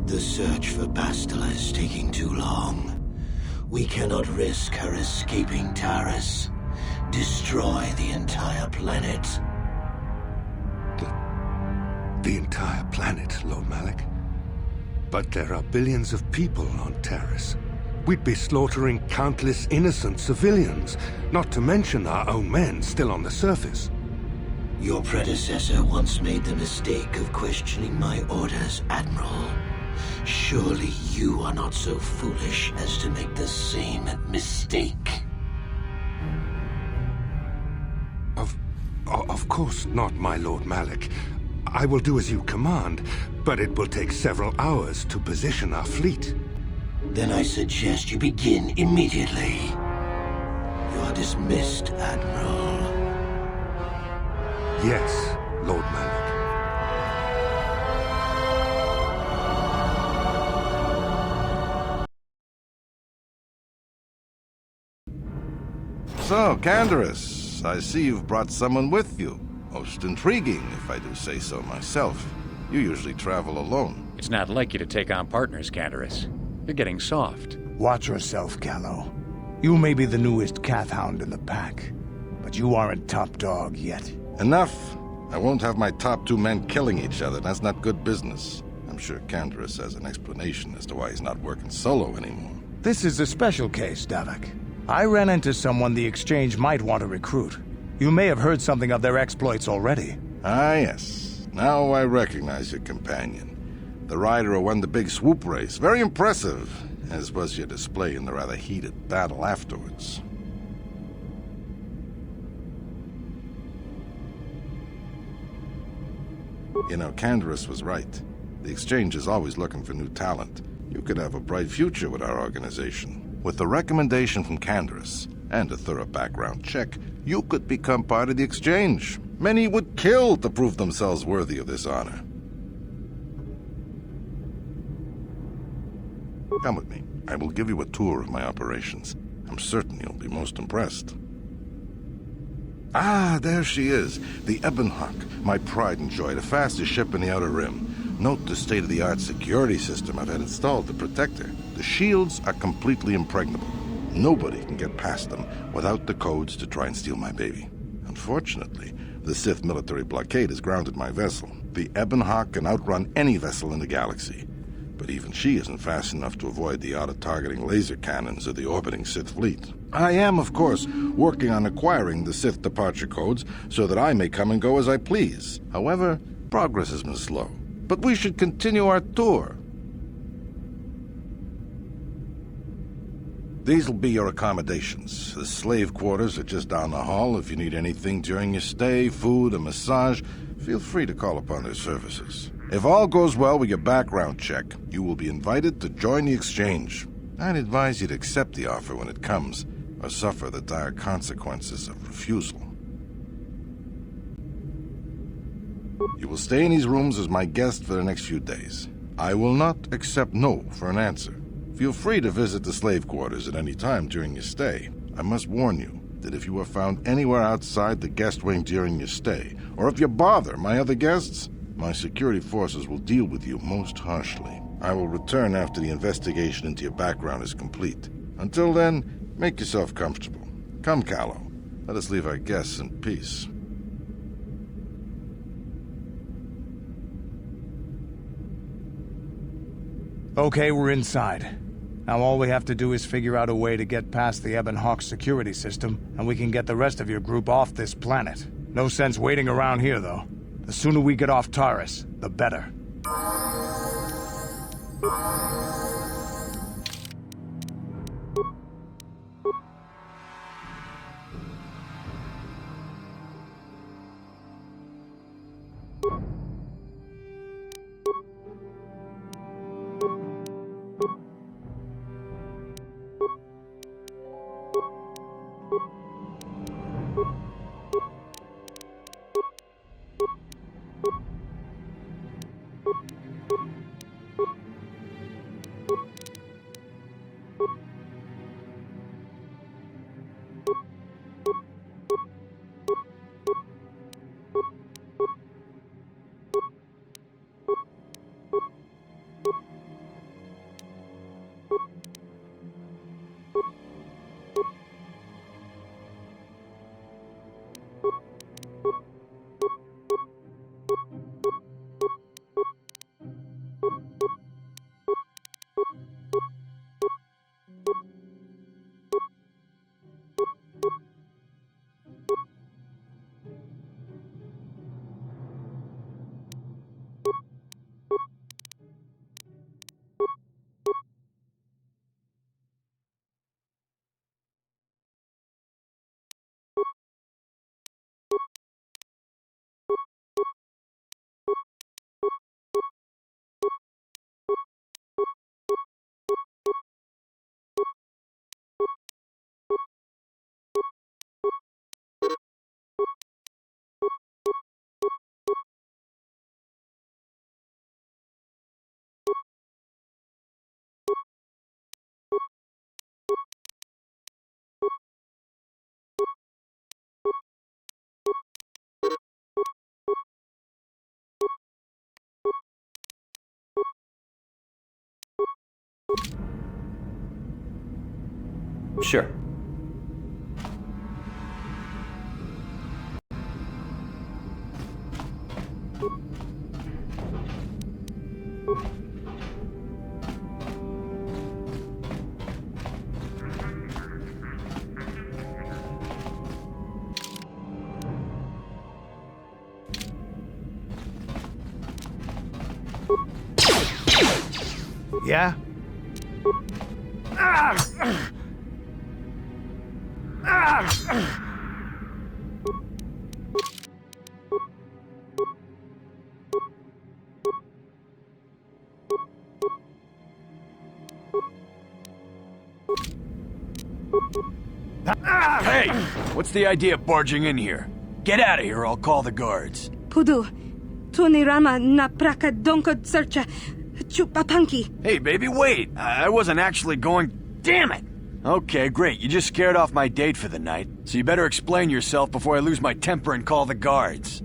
The search for Bastila is taking too long. We cannot risk her escaping Taurus. Destroy the entire planet. The entire planet, Lord Malik? But there are billions of people on Taurus. We'd be slaughtering countless innocent civilians, not to mention our own men still on the surface. Your predecessor once made the mistake of questioning my orders, Admiral. Surely you are not so foolish as to make the same mistake. Of course not, my Lord Malik. I will do as you command, but it will take several hours to position our fleet. Then I suggest you begin immediately. You are dismissed, Admiral. Yes, Lord Malik. So, Canderous, I see you've brought someone with you. Most intriguing, if I do say so myself. You usually travel alone. It's not like you to take on partners, Canderous. You're getting soft. Watch yourself, Callow. You may be the newest Cath Hound in the pack, but you aren't top dog yet. Enough! I won't have my top two men killing each other. That's not good business. I'm sure Canderous has an explanation as to why he's not working solo anymore. This is a special case, Davik. I ran into someone the Exchange might want to recruit. You may have heard something of their exploits already. Ah, yes. Now I recognize your companion. The rider who won the big swoop race. Very impressive, as was your display in the rather heated battle afterwards. You know, Canderous was right. The Exchange is always looking for new talent. You could have a bright future with our organization. With the recommendation from Canderous and a thorough background check, you could become part of the Exchange. Many would kill to prove themselves worthy of this honor. Come with me. I will give you a tour of my operations. I'm certain you'll be most impressed. Ah, there she is. The Ebon Hawk, my pride and joy, the fastest ship in the Outer Rim. Note the state-of-the-art security system I've had installed to protect her. The shields are completely impregnable. Nobody can get past them without the codes to try and steal my baby. Unfortunately, the Sith military blockade has grounded my vessel. The Ebon Hawk can outrun any vessel in the galaxy. But even she isn't fast enough to avoid the auto-targeting laser cannons of the orbiting Sith fleet. I am, of course, working on acquiring the Sith departure codes so that I may come and go as I please. However, progress has been slow. But we should continue our tour. These will be your accommodations. The slave quarters are just down the hall. If you need anything during your stay, food, a massage, feel free to call upon their services. If all goes well with your background check, you will be invited to join the exchange. I'd advise you to accept the offer when it comes, or suffer the dire consequences of refusal. You will stay in these rooms as my guest for the next few days. I will not accept no for an answer. Feel free to visit the slave quarters at any time during your stay. I must warn you that if you are found anywhere outside the guest wing during your stay, or if you bother my other guests, my security forces will deal with you most harshly. I will return after the investigation into your background is complete. Until then, make yourself comfortable. Come, Callow. Let us leave our guests in peace. Okay, we're inside. Now all we have to do is figure out a way to get past the Ebon Hawk security system, and we can get the rest of your group off this planet. No sense waiting around here, though. The sooner we get off Taurus, the better. Sure. Yeah? Hey! What's the idea of barging in here? Get out of here, I'll call the guards. Pudu, tunirama na praka donko searcha chupapanki. Hey, baby, wait! I wasn't actually going... Damn it! Okay, great. You just scared off my date for the night, so you better explain yourself before I lose my temper and call the guards.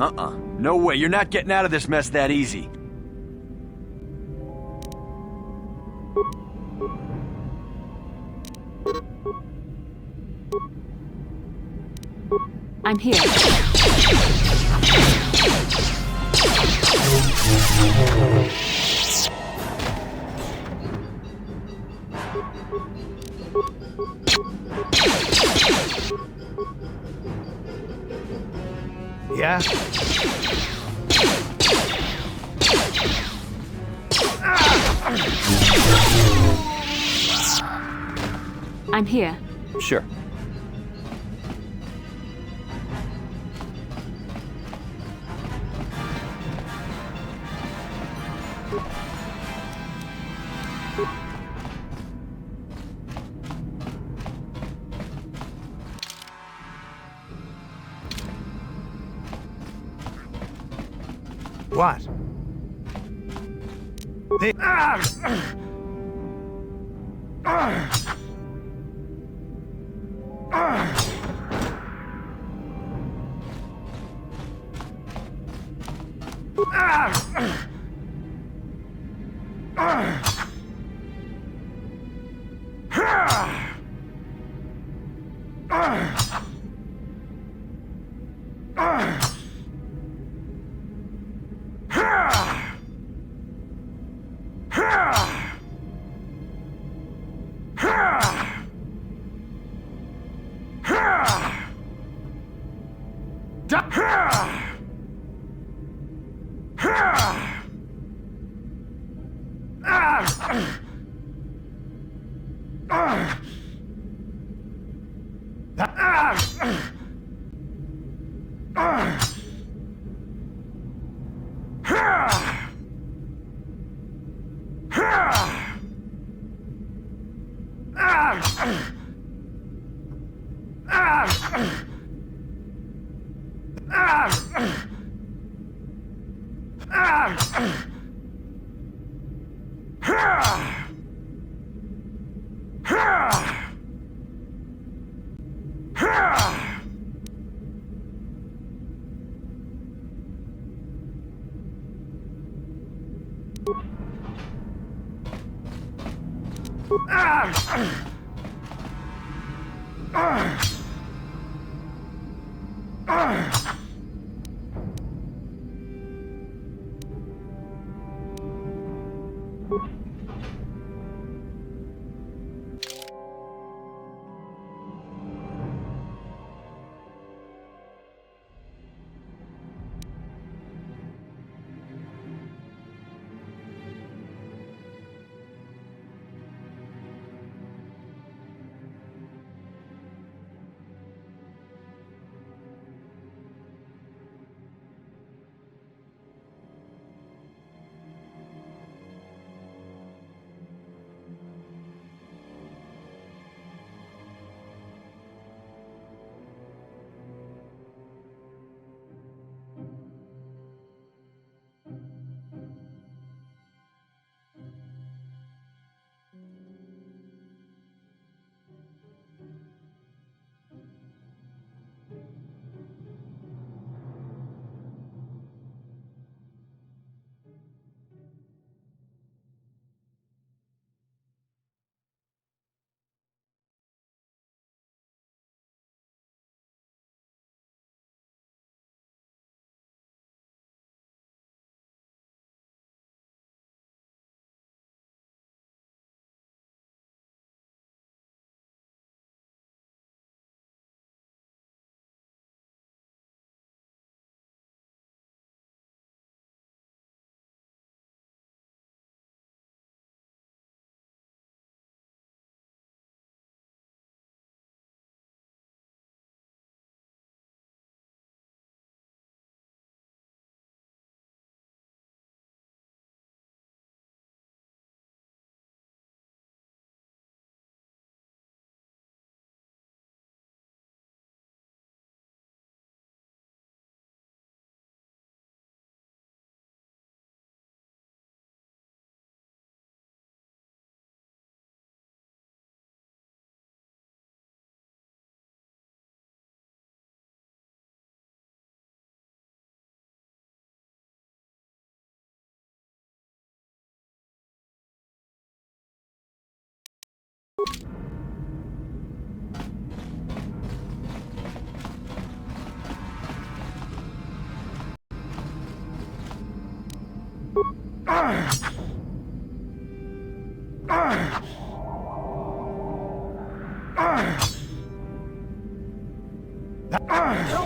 No way, you're not getting out of this mess that easy. I'm here. Yeah? I'm here. Sure. What?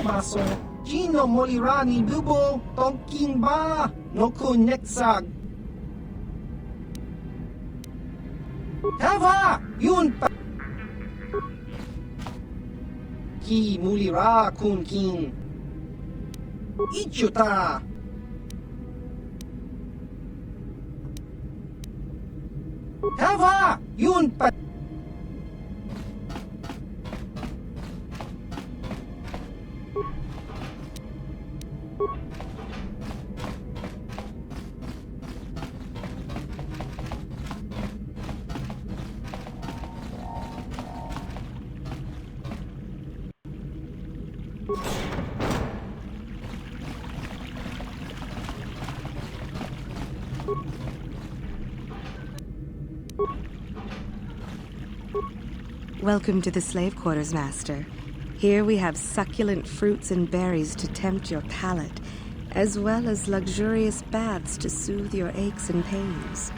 Baso, Gino Molirani Lubo, Tonking Ba, Noku Nexag. Tava, Yun Pa. Ki Mulira Kun King. Ichuta. Tava, Yun Pa. Welcome to the slave quarters, Master. Here we have succulent fruits and berries to tempt your palate, as well as luxurious baths to soothe your aches and pains.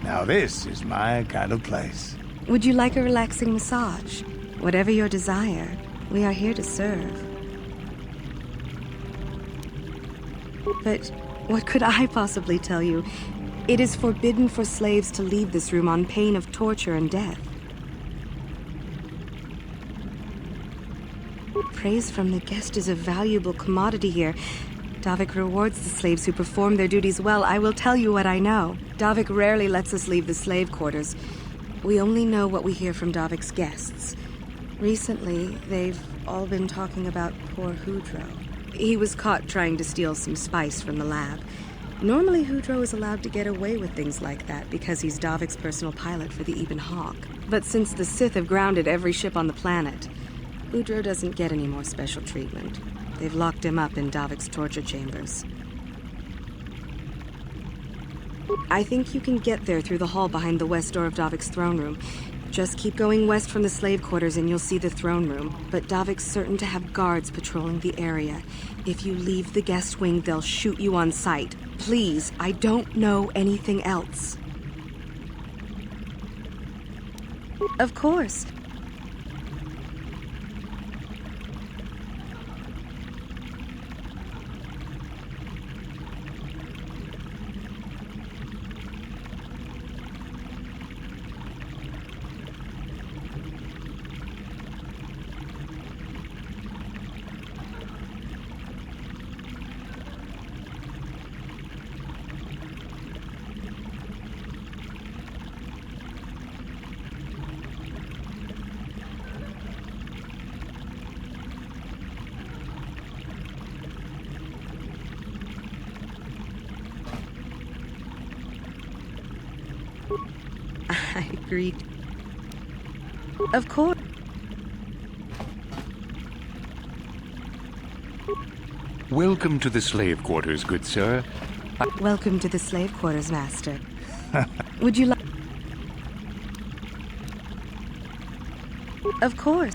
Now this is my kind of place. Would you like a relaxing massage? Whatever your desire, we are here to serve. But what could I possibly tell you? It is forbidden for slaves to leave this room on pain of torture and death. Praise from the guest is a valuable commodity here. Davik rewards the slaves who perform their duties well. I will tell you what I know. Davik rarely lets us leave the slave quarters. We only know what we hear from Davik's guests. Recently, they've all been talking about poor Hudro. He was caught trying to steal some spice from the lab. Normally, Hudro is allowed to get away with things like that because he's Davik's personal pilot for the Ebon Hawk. But since the Sith have grounded every ship on the planet, Hudro doesn't get any more special treatment. They've locked him up in Davik's torture chambers. I think you can get there through the hall behind the west door of Davik's throne room. Just keep going west from the slave quarters and you'll see the throne room. But Davik's certain to have guards patrolling the area. If you leave the guest wing, they'll shoot you on sight. Please, I don't know anything else. Of course. I agreed. Of course. Welcome to the slave quarters, good sir. Welcome to the slave quarters, Master. Would you like... Of course.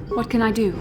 What can I do?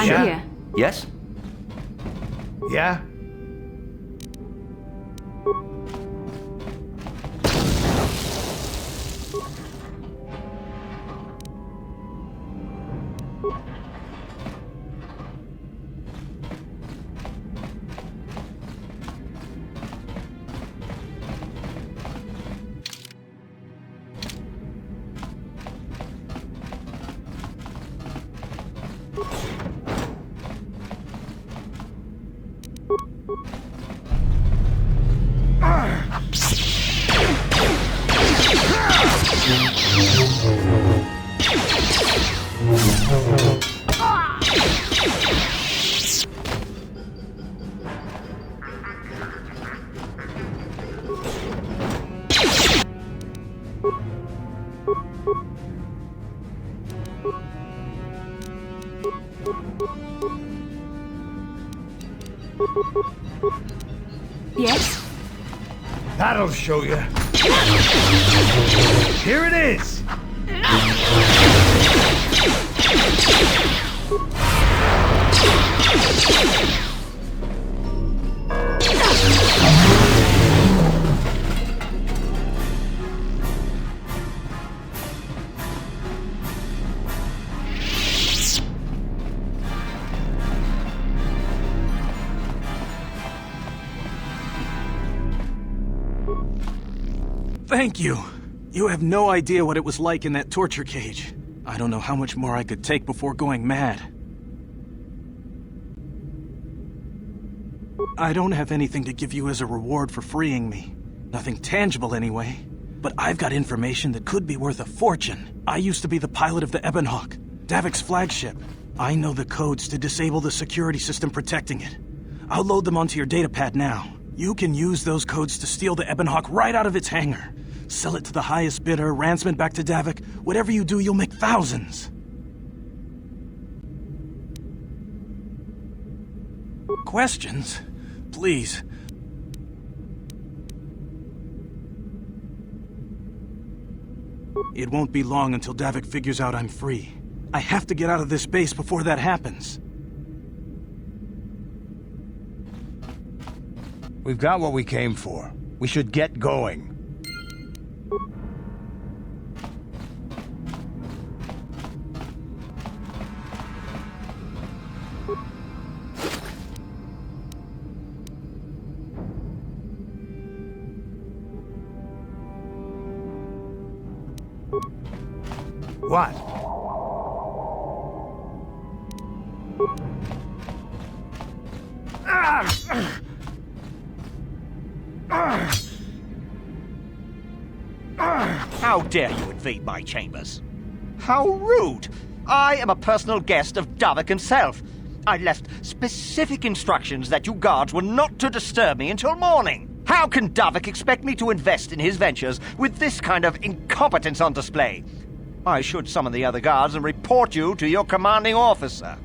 I'm Yeah. here. Yes? Yeah? Yes? That'll show you. Here it is! Thank you. You have no idea what it was like in that torture cage. I don't know how much more I could take before going mad. I don't have anything to give you as a reward for freeing me. Nothing tangible anyway. But I've got information that could be worth a fortune. I used to be the pilot of the Ebonhawk, Davik's flagship. I know the codes to disable the security system protecting it. I'll load them onto your datapad now. You can use those codes to steal the Ebonhawk right out of its hangar. Sell it to the highest bidder, ransom it back to Davik. Whatever you do, you'll make thousands. Questions? Please. It won't be long until Davik figures out I'm free. I have to get out of this base before that happens. We've got what we came for. We should get going. What? How dare you invade my chambers? How rude! I am a personal guest of Davik himself. I left specific instructions that you guards were not to disturb me until morning. How can Davik expect me to invest in his ventures with this kind of incompetence on display? I should summon the other guards and report you to your commanding officer.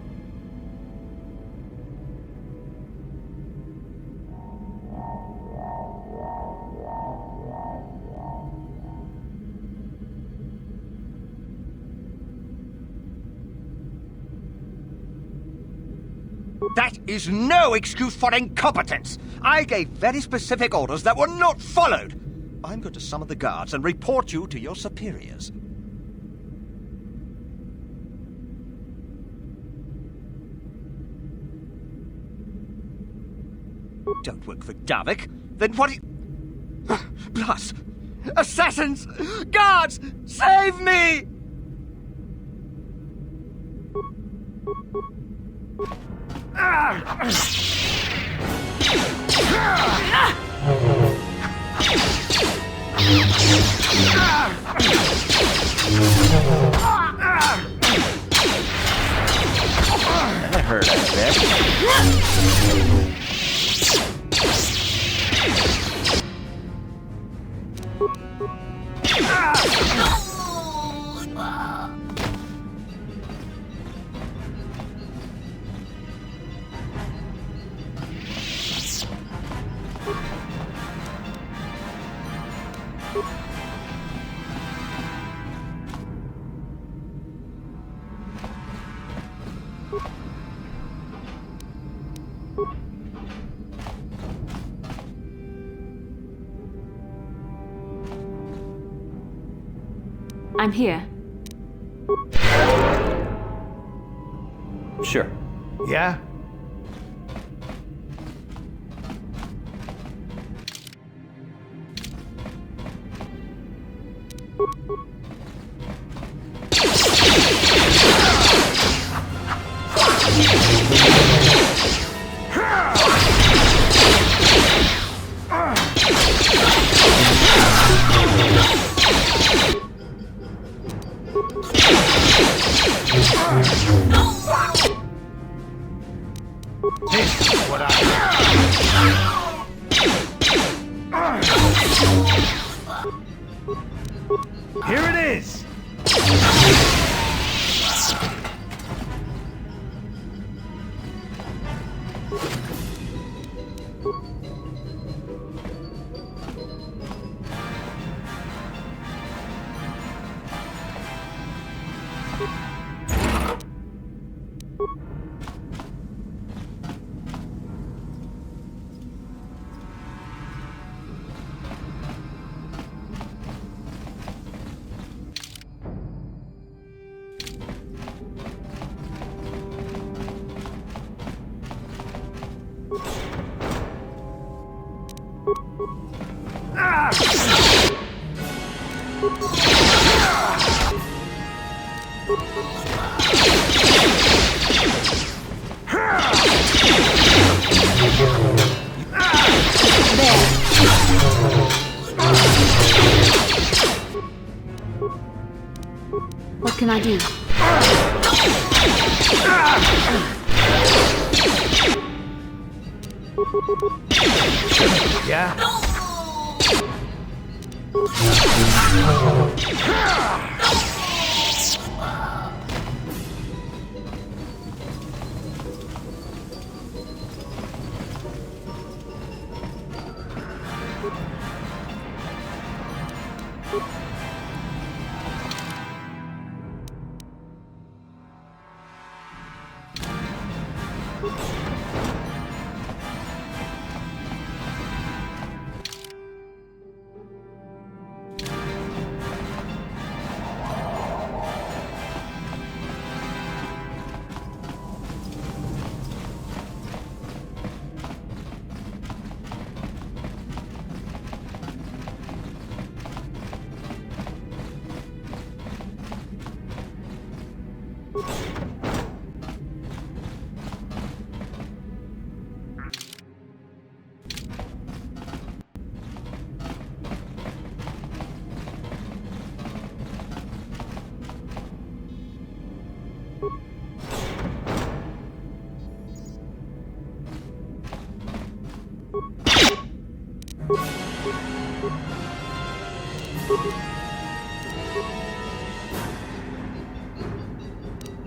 That is no excuse for incompetence. I gave very specific orders that were not followed. I'm going to summon the guards and report you to your superiors. Don't work for Davik? Then what Plus! Assassins! Guards! Save me! That hurt, I bet. I'm here. Sure. Yeah? Here it is! What can I do? Yeah?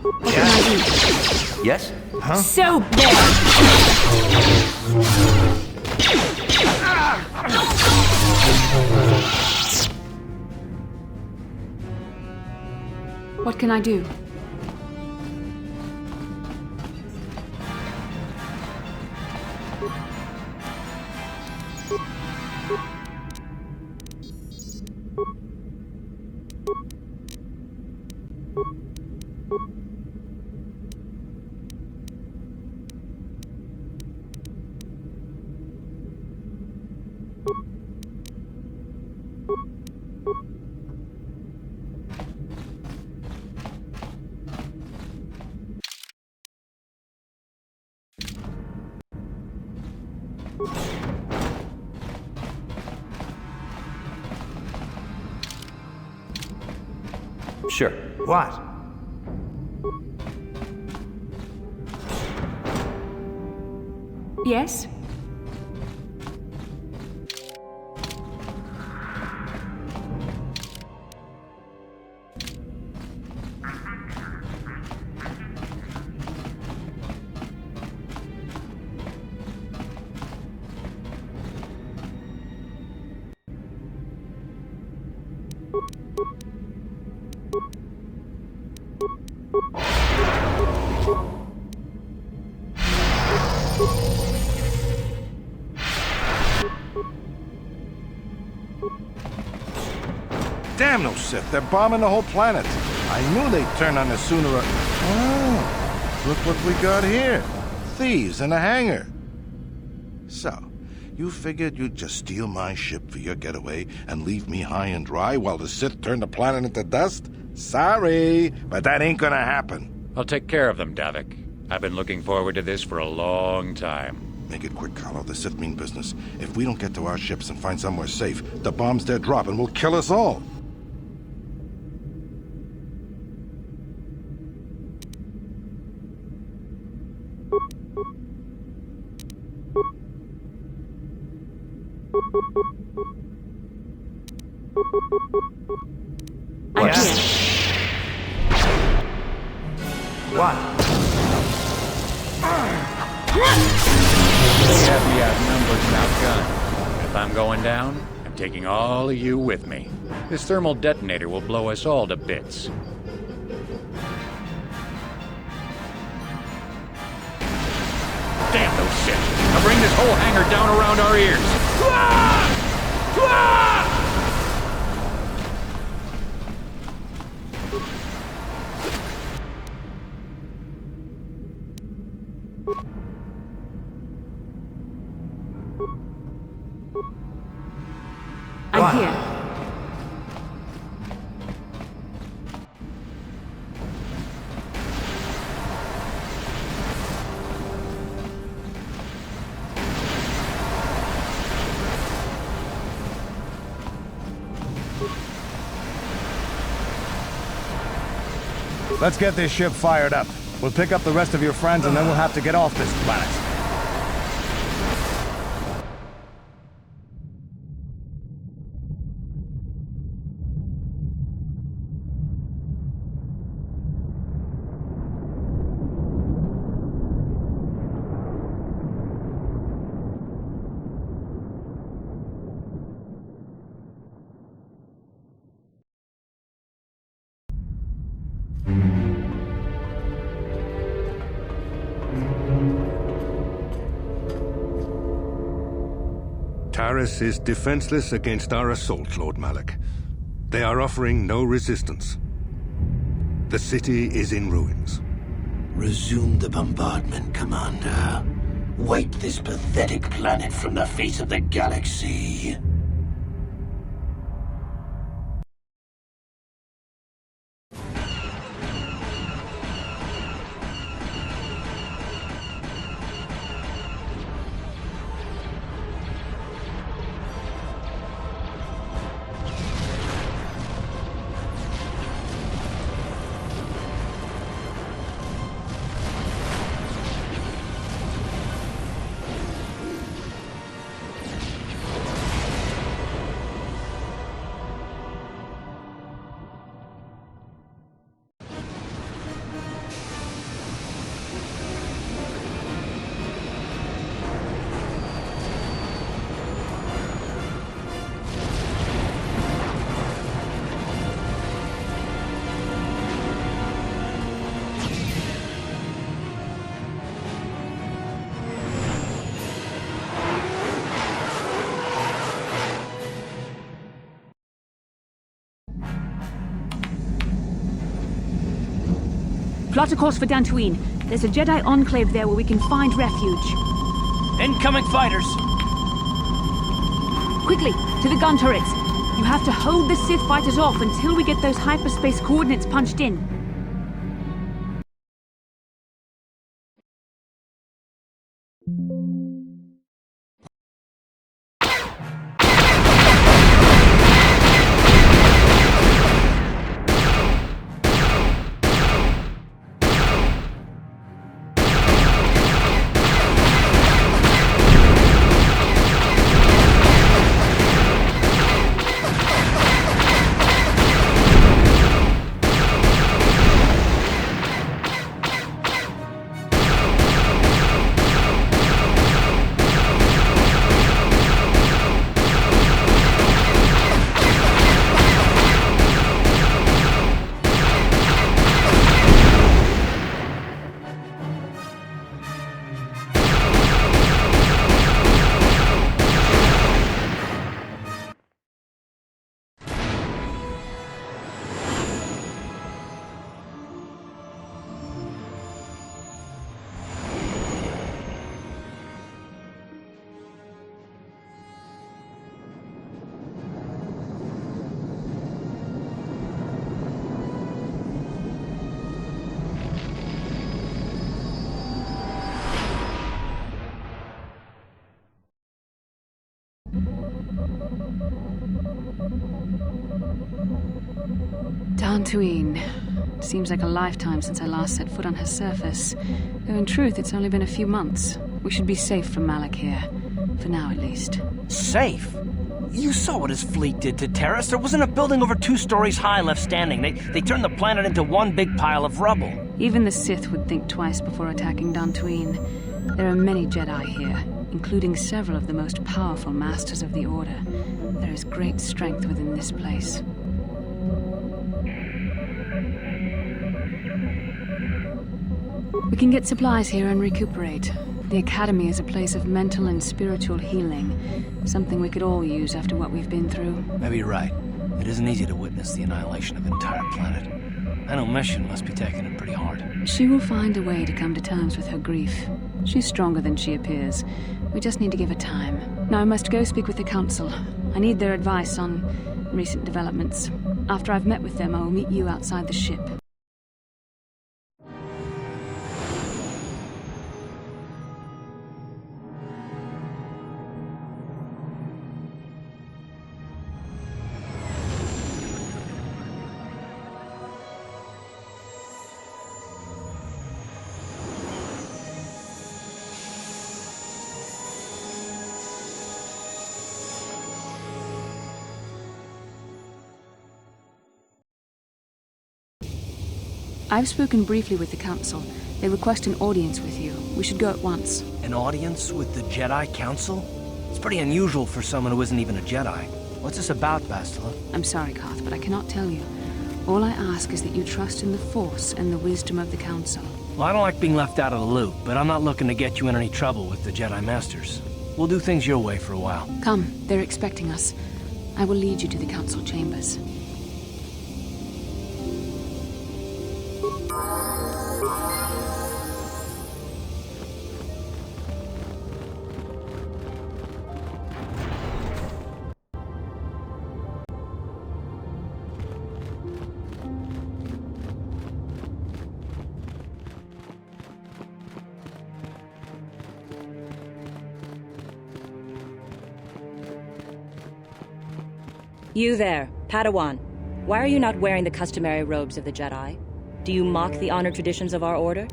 What can I do? Yes? So bad! What can I do? Sure. What? Yes? Damn those Sith, they're bombing the whole planet. I knew they'd turn on us sooner or... Oh, look what we got here. Thieves in a hangar. So, you figured you'd just steal my ship for your getaway and leave me high and dry while the Sith turn the planet into dust? Sorry, but that ain't gonna happen. I'll take care of them, Davik. I've been looking forward to this for a long time. Make it quick, Carlo. The Sith mean business. If we don't get to our ships and find somewhere safe, the bombs they're dropping will kill us all. What? They have me outnumbered and outgunned. If I'm going down, I'm taking all of you with me. This thermal detonator will blow us all to bits. Damn those shit! I'll bring this whole hangar down around our ears. I'm here. Let's get this ship fired up. We'll pick up the rest of your friends and then we'll have to get off this planet. Taris is defenseless against our assault, Lord Malak. They are offering no resistance. The city is in ruins. Resume the bombardment, Commander. Wipe this pathetic planet from the face of the galaxy. Plot a course for Dantooine. There's a Jedi enclave there where we can find refuge. Incoming fighters! Quickly, to the gun turrets. You have to hold the Sith fighters off until we get those hyperspace coordinates punched in. Dantooine. Seems like a lifetime since I last set foot on her surface. Though in truth, it's only been a few months. We should be safe from Malak here. For now, at least. Safe? You saw what his fleet did to Terrace. There wasn't a building over 2 stories high left standing. They turned the planet into one big pile of rubble. Even the Sith would think twice before attacking Dantooine. There are many Jedi here, including several of the most powerful masters of the Order. There is great strength within this place. We can get supplies here and recuperate. The Academy is a place of mental and spiritual healing. Something we could all use after what we've been through. Maybe you're right. It isn't easy to witness the annihilation of an entire planet. I know Mission must be taking it pretty hard. She will find a way to come to terms with her grief. She's stronger than she appears. We just need to give her time. Now I must go speak with the Council. I need their advice on recent developments. After I've met with them, I will meet you outside the ship. I've spoken briefly with the Council. They request an audience with you. We should go at once. An audience with the Jedi Council? It's pretty unusual for someone who isn't even a Jedi. What's this about, Bastila? I'm sorry, Carth, but I cannot tell you. All I ask is that you trust in the Force and the wisdom of the Council. Well, I don't like being left out of the loop, but I'm not looking to get you in any trouble with the Jedi Masters. We'll do things your way for a while. Come, they're expecting us. I will lead you to the Council chambers. You there, Padawan. Why are you not wearing the customary robes of the Jedi? Do you mock the honored traditions of our order?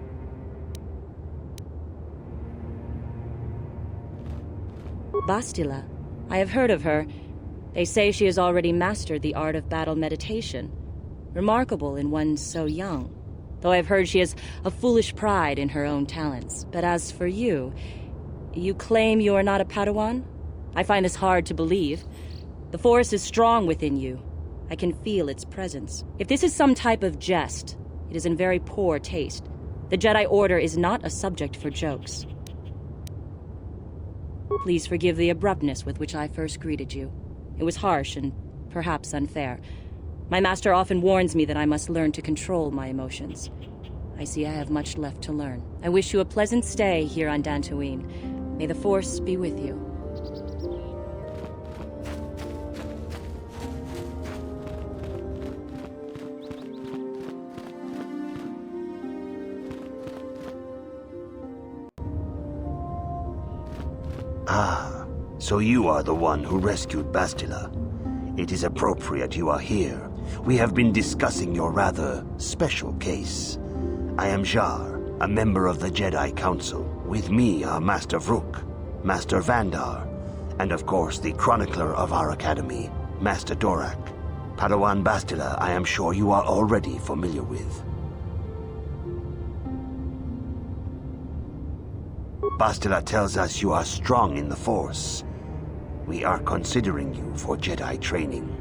Bastila. I have heard of her. They say she has already mastered the art of battle meditation. Remarkable in one so young. Though I've heard she has a foolish pride in her own talents. But as for you, you claim you are not a Padawan? I find this hard to believe. The Force is strong within you. I can feel its presence. If this is some type of jest, it is in very poor taste. The Jedi Order is not a subject for jokes. Please forgive the abruptness with which I first greeted you. It was harsh and perhaps unfair. My master often warns me that I must learn to control my emotions. I see I have much left to learn. I wish you a pleasant stay here on Dantooine. May the Force be with you. Ah, so you are the one who rescued Bastila. It is appropriate you are here. We have been discussing your rather special case. I am Jar, a member of the Jedi Council. With me are Master Vrook, Master Vandar, and of course the chronicler of our academy, Master Dorak. Padawan Bastila, I am sure you are already familiar with. Bastila tells us you are strong in the Force. We are considering you for Jedi training.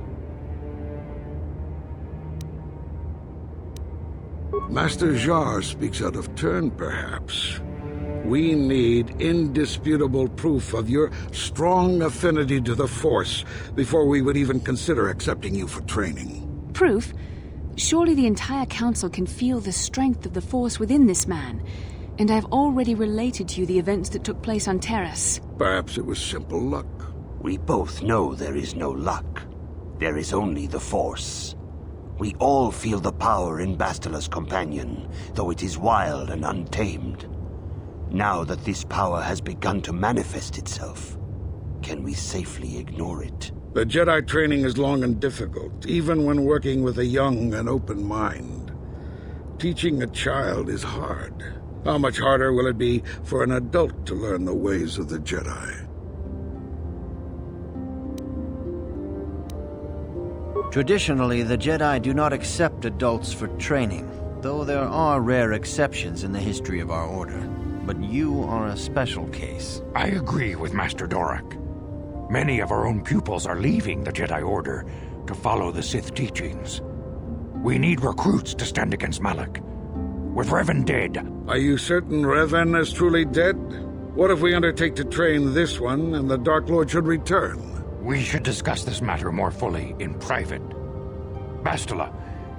Master Jar speaks out of turn, perhaps. We need indisputable proof of your strong affinity to the Force before we would even consider accepting you for training. Proof? Surely the entire Council can feel the strength of the Force within this man. And I've already related to you the events that took place on Terrace. Perhaps it was simple luck. We both know there is no luck. There is only the Force. We all feel the power in Bastila's companion, though it is wild and untamed. Now that this power has begun to manifest itself, can we safely ignore it? The Jedi training is long and difficult, even when working with a young and open mind. Teaching a child is hard. How much harder will it be for an adult to learn the ways of the Jedi? Traditionally, the Jedi do not accept adults for training, though there are rare exceptions in the history of our order. But you are a special case. I agree with Master Dorak. Many of our own pupils are leaving the Jedi Order to follow the Sith teachings. We need recruits to stand against Malak. With Revan dead... Are you certain Revan is truly dead? What if we undertake to train this one and the Dark Lord should return? We should discuss this matter more fully in private. Bastila,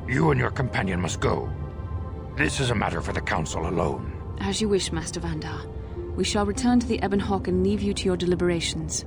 you and your companion must go. This is a matter for the Council alone. As you wish, Master Vandar. We shall return to the Ebon Hawk and leave you to your deliberations.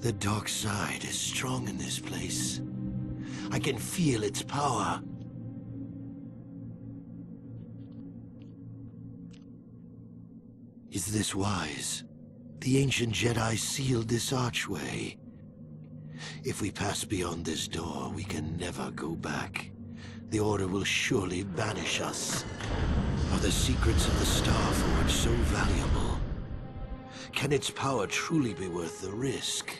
The dark side is strong in this place. I can feel its power. Is this wise? The ancient Jedi sealed this archway. If we pass beyond this door, we can never go back. The Order will surely banish us. Are the secrets of the Star Forge so valuable? Can its power truly be worth the risk?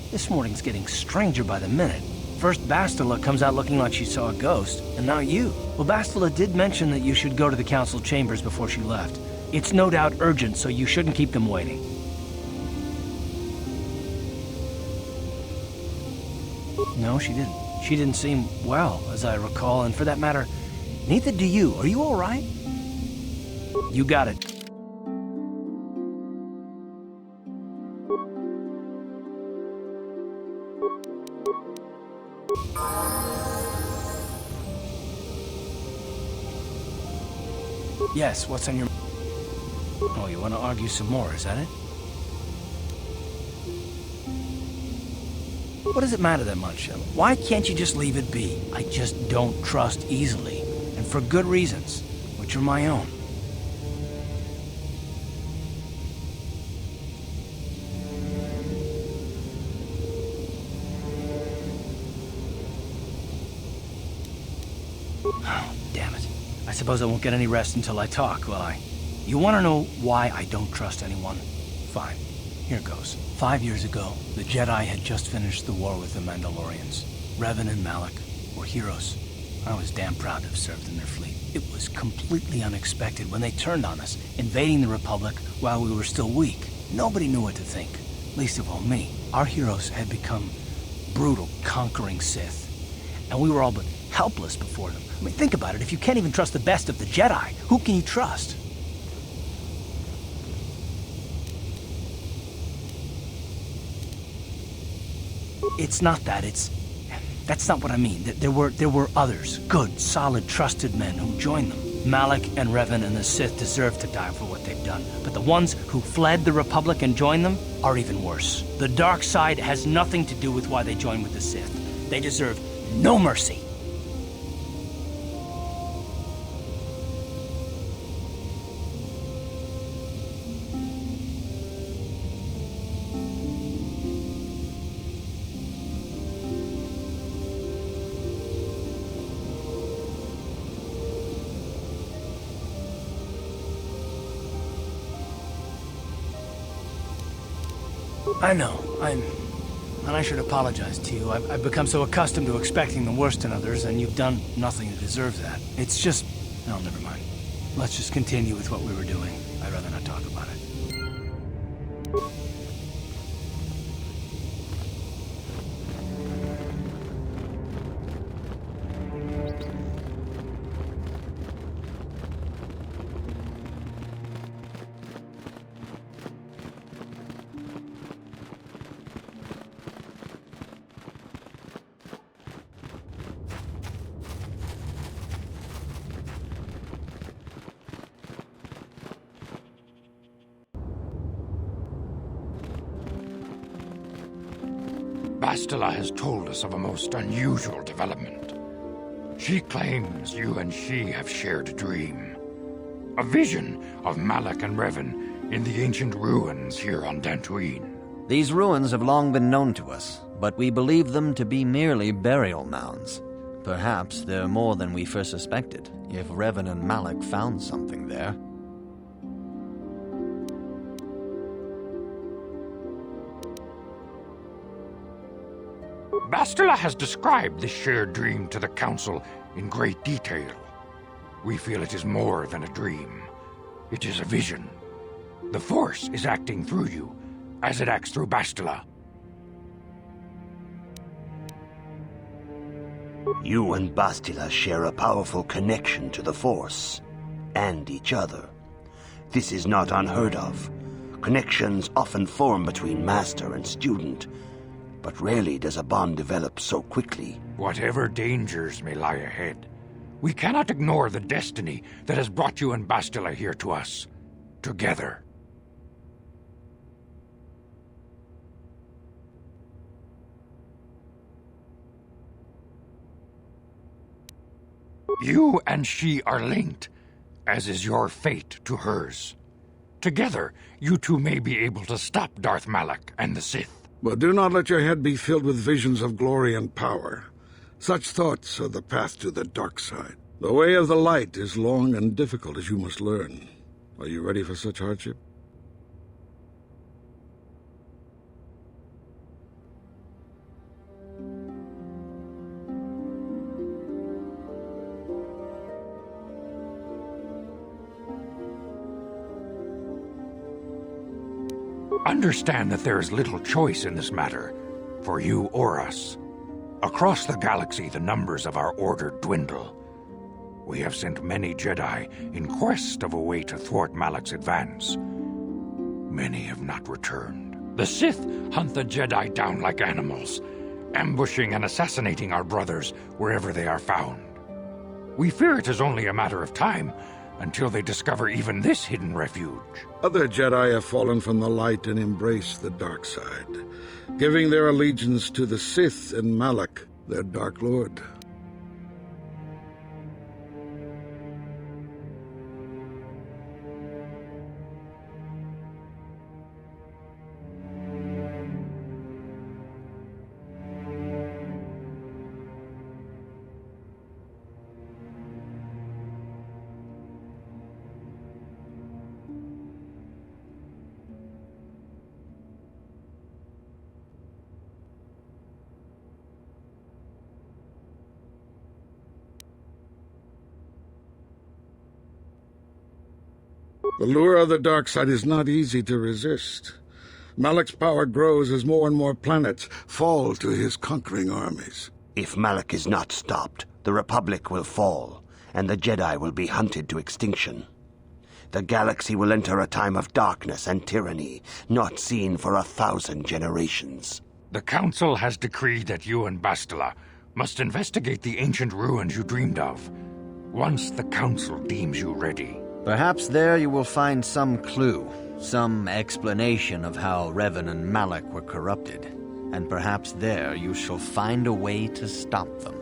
This morning's getting stranger by the minute. First Bastila comes out looking like she saw a ghost, and now you. Well, Bastila did mention that you should go to the council chambers before she left. It's no doubt urgent, so you shouldn't keep them waiting. No, she didn't. She didn't seem well, as I recall, and for that matter, neither do you. Are you all right? You got it. Yes, what's on your... Oh, you want to argue some more, is that it? What does it matter that much? Why can't you just leave it be? I just don't trust easily, and for good reasons, which are my own. I suppose I won't get any rest until I talk, will I? You want to know why I don't trust anyone? Fine. Here goes. 5 years ago, the Jedi had just finished the war with the Mandalorians. Revan and Malak were heroes. I was damn proud to have served in their fleet. It was completely unexpected when they turned on us, invading the Republic while we were still weak. Nobody knew what to think, least of all me. Our heroes had become brutal, conquering Sith, and we were all but helpless before them. I mean, think about it. If you can't even trust the best of the Jedi, who can you trust? It's not that, that's not what I mean. There were others, good, solid, trusted men who joined them. Malak and Revan and the Sith deserve to die for what they've done, but the ones who fled the Republic and joined them are even worse. The dark side has nothing to do with why they joined with the Sith. They deserve no mercy. I know, and I should apologize to you. I've become so accustomed to expecting the worst in others, and you've done nothing to deserve that. It's just... no, never mind. Let's just continue with what we were doing. I'd rather not talk about it. Bastila has told us of a most unusual development. She claims you and she have shared a dream. A vision of Malak and Revan in the ancient ruins here on Dantooine. These ruins have long been known to us, but we believe them to be merely burial mounds. Perhaps they're more than we first suspected, if Revan and Malak found something there. Bastila has described this shared dream to the Council in great detail. We feel it is more than a dream. It is a vision. The Force is acting through you, as it acts through Bastila. You and Bastila share a powerful connection to the Force, and each other. This is not unheard of. Connections often form between master and student, but rarely does a bond develop so quickly. Whatever dangers may lie ahead, we cannot ignore the destiny that has brought you and Bastila here to us, together. You and she are linked, as is your fate to hers. Together, you two may be able to stop Darth Malak and the Sith. But do not let your head be filled with visions of glory and power. Such thoughts are the path to the dark side. The way of the light is long and difficult, as you must learn. Are you ready for such hardship? Understand that there is little choice in this matter, for you or us. Across the galaxy, the numbers of our order dwindle. We have sent many Jedi in quest of a way to thwart Malak's advance. Many have not returned. The Sith hunt the Jedi down like animals, ambushing and assassinating our brothers wherever they are found. We fear it is only a matter of time until they discover even this hidden refuge. Other Jedi have fallen from the light and embraced the dark side, giving their allegiance to the Sith and Malak, their Dark Lord. The lure of the dark side is not easy to resist. Malak's power grows as more and more planets fall to his conquering armies. If Malak is not stopped, the Republic will fall, and the Jedi will be hunted to extinction. The galaxy will enter a time of darkness and tyranny, not seen for 1,000 generations. The Council has decreed that you and Bastila must investigate the ancient ruins you dreamed of, once the Council deems you ready. Perhaps there you will find some clue, some explanation of how Revan and Malak were corrupted, and perhaps there you shall find a way to stop them.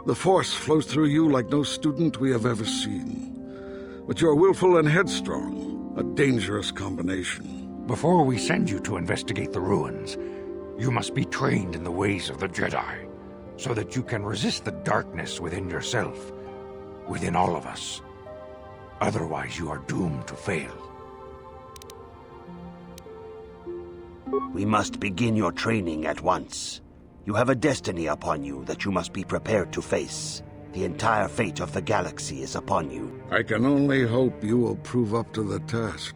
The Force flows through you like no student we have ever seen. But you're willful and headstrong, a dangerous combination. Before we send you to investigate the ruins, you must be trained in the ways of the Jedi, so that you can resist the darkness within yourself, within all of us. Otherwise, you are doomed to fail. We must begin your training at once. You have a destiny upon you that you must be prepared to face. The entire fate of the galaxy is upon you. I can only hope you will prove up to the task.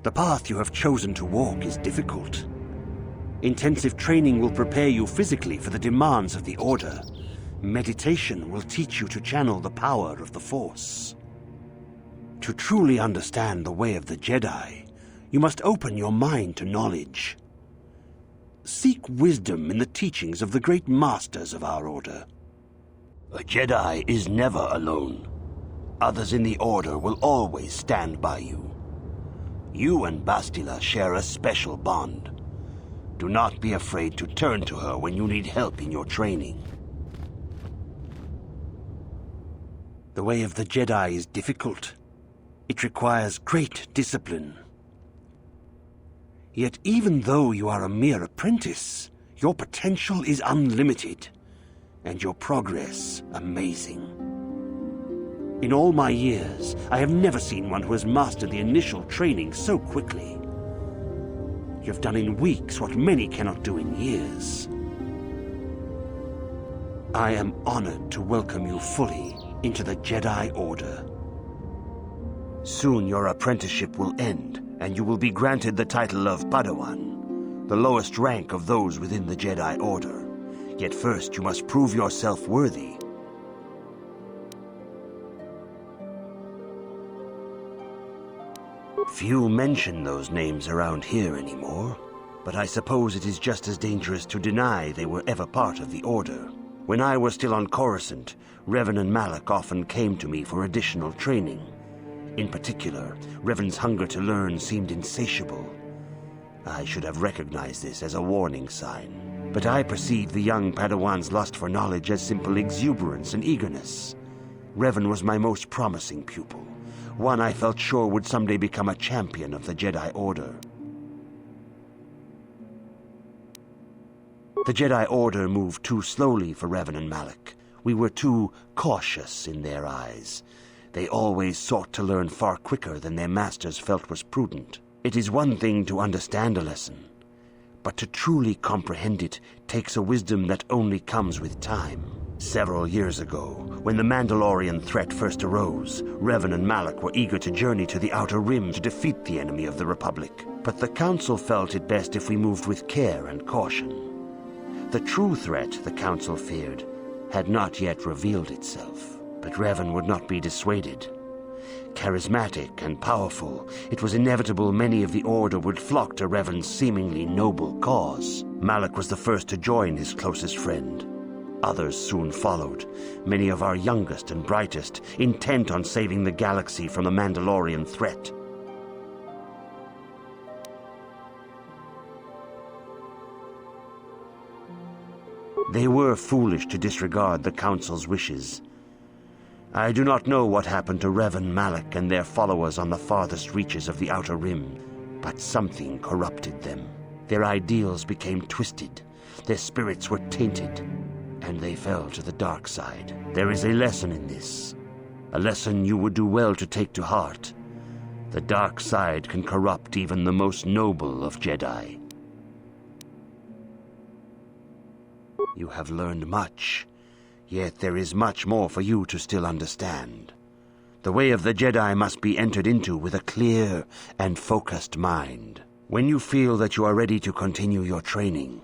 The path you have chosen to walk is difficult. Intensive training will prepare you physically for the demands of the Order. Meditation will teach you to channel the power of the Force. To truly understand the way of the Jedi, you must open your mind to knowledge. Seek wisdom in the teachings of the great masters of our Order. A Jedi is never alone. Others in the Order will always stand by you. You and Bastila share a special bond. Do not be afraid to turn to her when you need help in your training. The way of the Jedi is difficult. It requires great discipline. Yet even though you are a mere apprentice, your potential is unlimited, and your progress amazing. In all my years, I have never seen one who has mastered the initial training so quickly. You have done in weeks what many cannot do in years. I am honored to welcome you fully into the Jedi Order. Soon your apprenticeship will end, and you will be granted the title of Padawan, the lowest rank of those within the Jedi Order. Yet first you must prove yourself worthy. Few mention those names around here anymore, but I suppose it is just as dangerous to deny they were ever part of the Order. When I was still on Coruscant, Revan and Malak often came to me for additional training. In particular, Revan's hunger to learn seemed insatiable. I should have recognized this as a warning sign, but I perceived the young Padawan's lust for knowledge as simple exuberance and eagerness. Revan was my most promising pupil, one I felt sure would someday become a champion of the Jedi Order. The Jedi Order moved too slowly for Revan and Malak. We were too cautious in their eyes. They always sought to learn far quicker than their masters felt was prudent. It is one thing to understand a lesson, but to truly comprehend it takes a wisdom that only comes with time. Several years ago, when the Mandalorian threat first arose, Revan and Malak were eager to journey to the Outer Rim to defeat the enemy of the Republic. But the Council felt it best if we moved with care and caution. The true threat the Council feared had not yet revealed itself. But Revan would not be dissuaded. Charismatic and powerful, it was inevitable many of the Order would flock to Revan's seemingly noble cause. Malak was the first to join his closest friend. Others soon followed, many of our youngest and brightest, intent on saving the galaxy from the Mandalorian threat. They were foolish to disregard the Council's wishes. I do not know what happened to Revan, Malak, and their followers on the farthest reaches of the Outer Rim, but something corrupted them. Their ideals became twisted, their spirits were tainted, and they fell to the dark side. There is a lesson in this, a lesson you would do well to take to heart. The dark side can corrupt even the most noble of Jedi. You have learned much. Yet there is much more for you to still understand. The way of the Jedi must be entered into with a clear and focused mind. When you feel that you are ready to continue your training,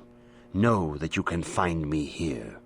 know that you can find me here.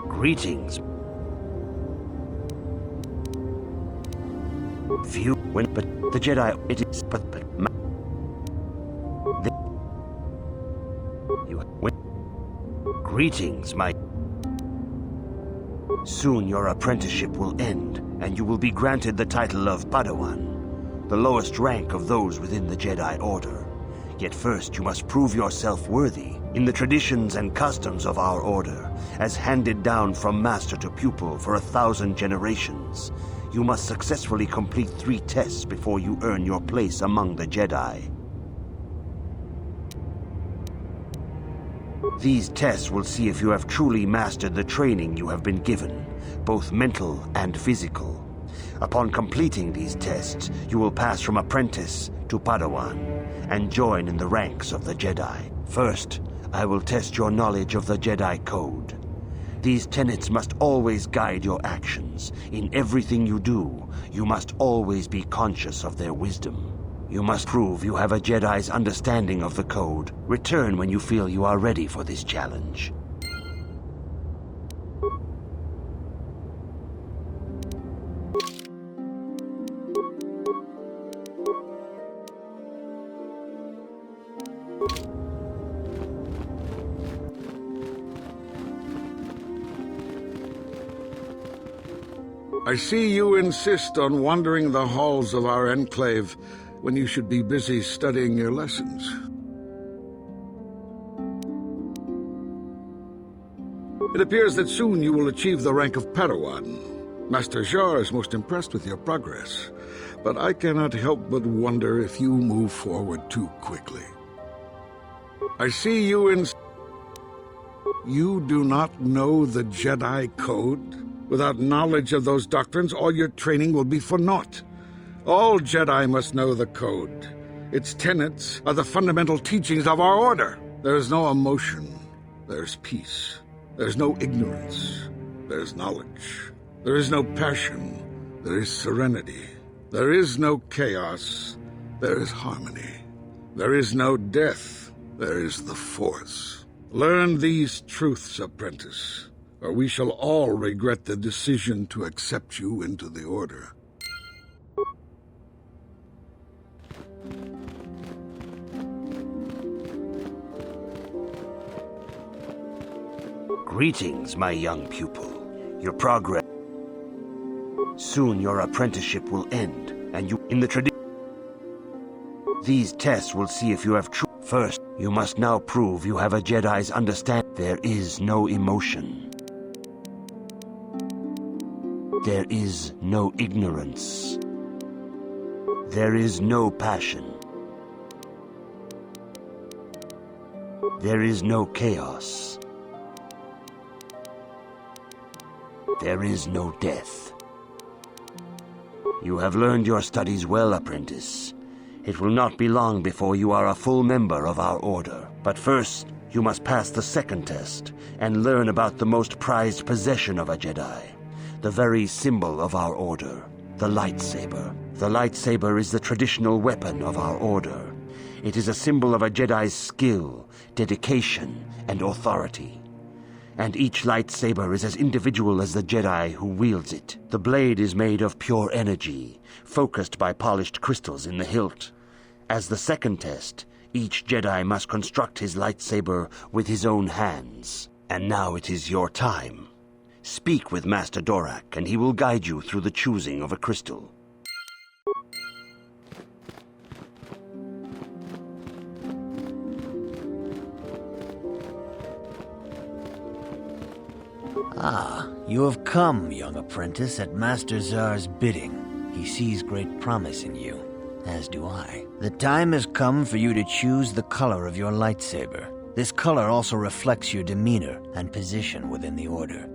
Greetings. Few when but the Jedi it is but you when greetings, my soon your apprenticeship will end, and you will be granted the title of Padawan, the lowest rank of those within the Jedi Order. Yet first you must prove yourself worthy in the traditions and customs of our order, as handed down from master to pupil for 1,000 generations. You must successfully complete 3 tests before you earn your place among the Jedi. These tests will see if you have truly mastered the training you have been given, both mental and physical. Upon completing these tests, you will pass from apprentice to Padawan and join in the ranks of the Jedi. First, I will test your knowledge of the Jedi Code. These tenets must always guide your actions. In everything you do, you must always be conscious of their wisdom. You must prove you have a Jedi's understanding of the Code. Return when you feel you are ready for this challenge. I see you insist on wandering the halls of our enclave when you should be busy studying your lessons. It appears that soon you will achieve the rank of Padawan. Master Jar is most impressed with your progress, but I cannot help but wonder if you move forward too quickly. I see you You do not know the Jedi Code? Without knowledge of those doctrines, all your training will be for naught. All Jedi must know the Code. Its tenets are the fundamental teachings of our order. There is no emotion. There's peace. There's no ignorance. There's knowledge. There is no passion. There is serenity. There is no chaos. There is harmony. There is no death. There is the Force. Learn these truths, apprentice, or we shall all regret the decision to accept you into the Order. Greetings, my young pupil. Your progress... Soon your apprenticeship will end, and you... In the tradition... These tests will see if you have true... First, you must now prove you have a Jedi's understanding. There is no emotion. There is no ignorance. There is no passion. There is no chaos. There is no death. You have learned your studies well, apprentice. It will not be long before you are a full member of our order. But first, you must pass the second test and learn about the most prized possession of a Jedi, the very symbol of our order, the lightsaber. The lightsaber is the traditional weapon of our order. It is a symbol of a Jedi's skill, dedication, and authority. And each lightsaber is as individual as the Jedi who wields it. The blade is made of pure energy, focused by polished crystals in the hilt. As the second test, Each Jedi must construct his lightsaber with his own hands. And now it is your time. Speak with Master Dorak, and he will guide you through the choosing of a crystal. Ah, you have come, young apprentice, at Master Zar's bidding. He sees great promise in you, as do I. The time has come for you to choose the color of your lightsaber. This color also reflects your demeanor and position within the Order.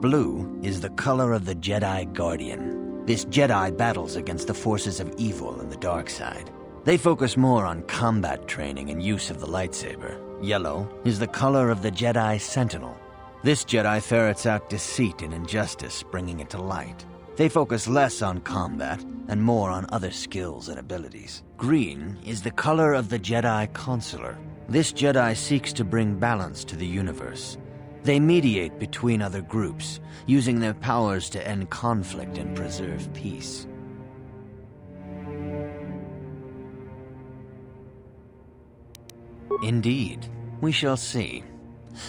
Blue is the color of the Jedi Guardian. This Jedi battles against the forces of evil and the dark side. They focus more on combat training and use of the lightsaber. Yellow is the color of the Jedi Sentinel. This Jedi ferrets out deceit and injustice, bringing it to light. They focus less on combat and more on other skills and abilities. Green is the color of the Jedi Consular. This Jedi seeks to bring balance to the universe. They mediate between other groups, using their powers to end conflict and preserve peace. Indeed. We shall see.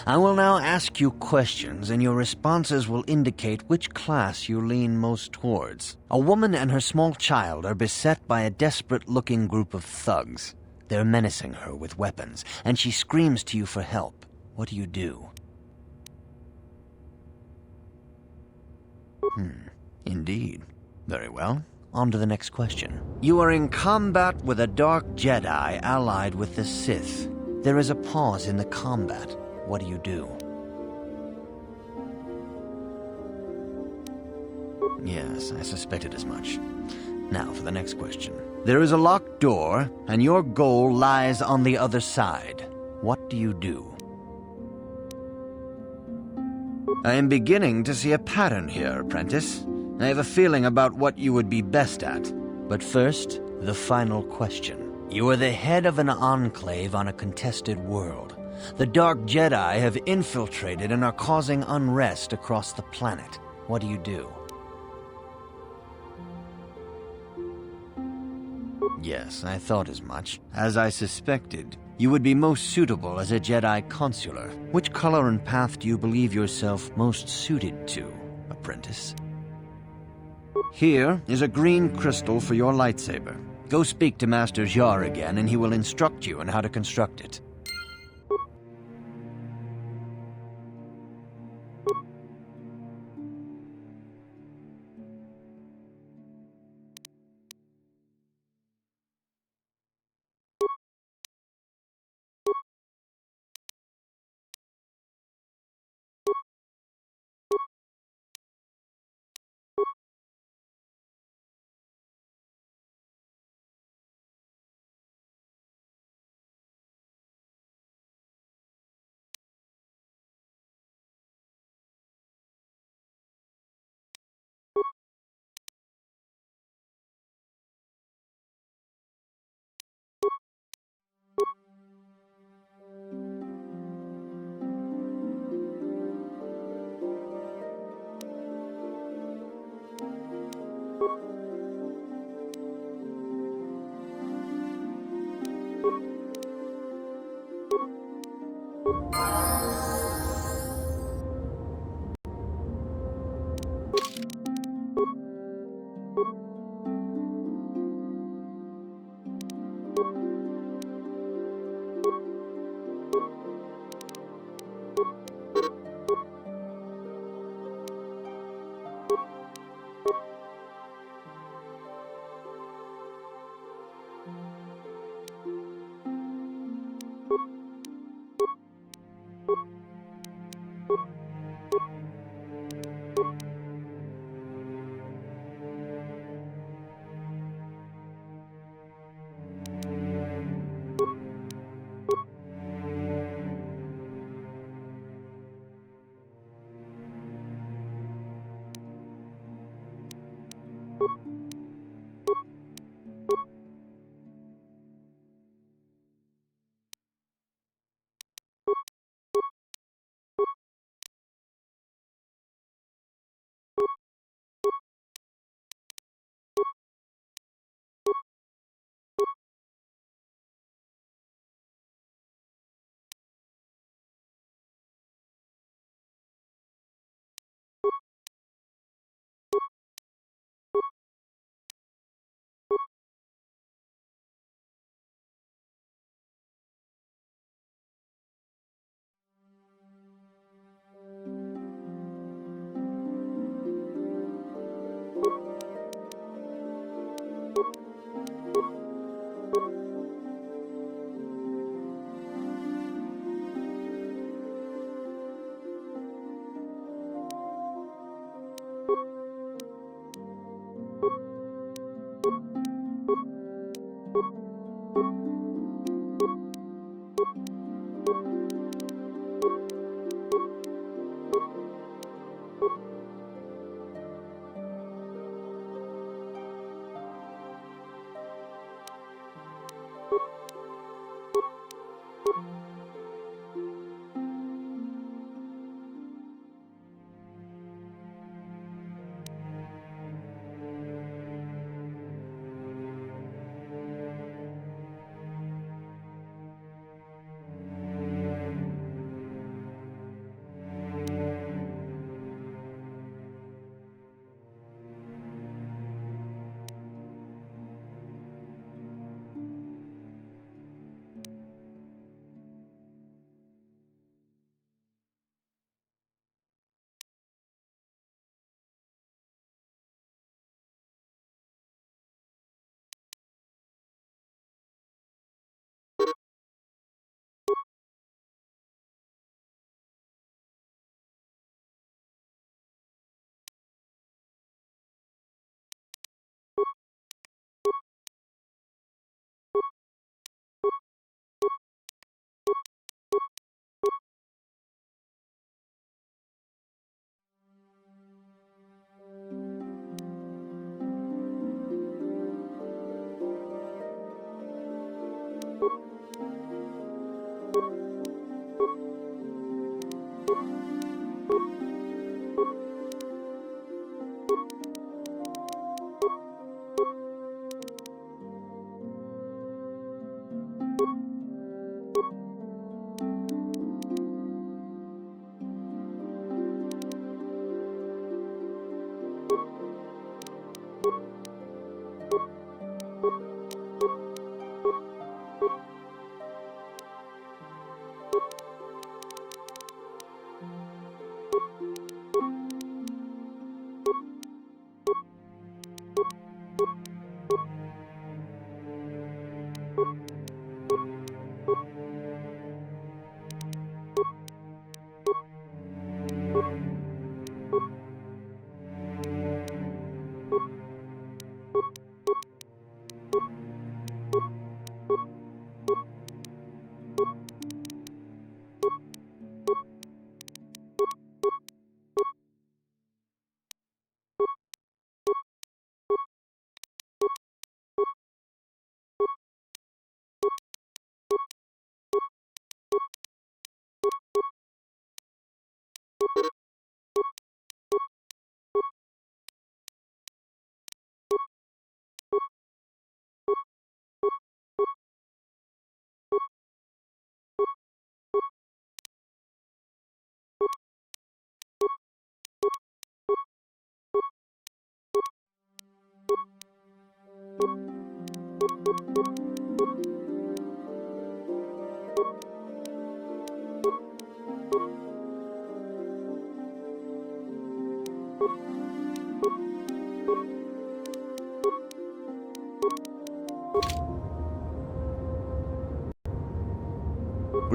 I will now ask you questions, and your responses will indicate which class you lean most towards. A woman and her small child are beset by a desperate-looking group of thugs. They're menacing her with weapons, and she screams to you for help. What do you do? Indeed. Very well. On to the next question. You are in combat with a dark Jedi allied with the Sith. There is a pause in the combat. What do you do? Yes, I suspected as much. Now for the next question. There is a locked door, and your goal lies on the other side. What do you do? I am beginning to see a pattern here, apprentice. I have a feeling about what you would be best at. But first, the final question. You are the head of an enclave on a contested world. The Dark Jedi have infiltrated and are causing unrest across the planet. What do you do? Yes, I thought as much. As I suspected, you would be most suitable as a Jedi Consular. Which color and path do you believe yourself most suited to, apprentice? Here is a green crystal for your lightsaber. Go speak to Master Jar again, and he will instruct you on how to construct it.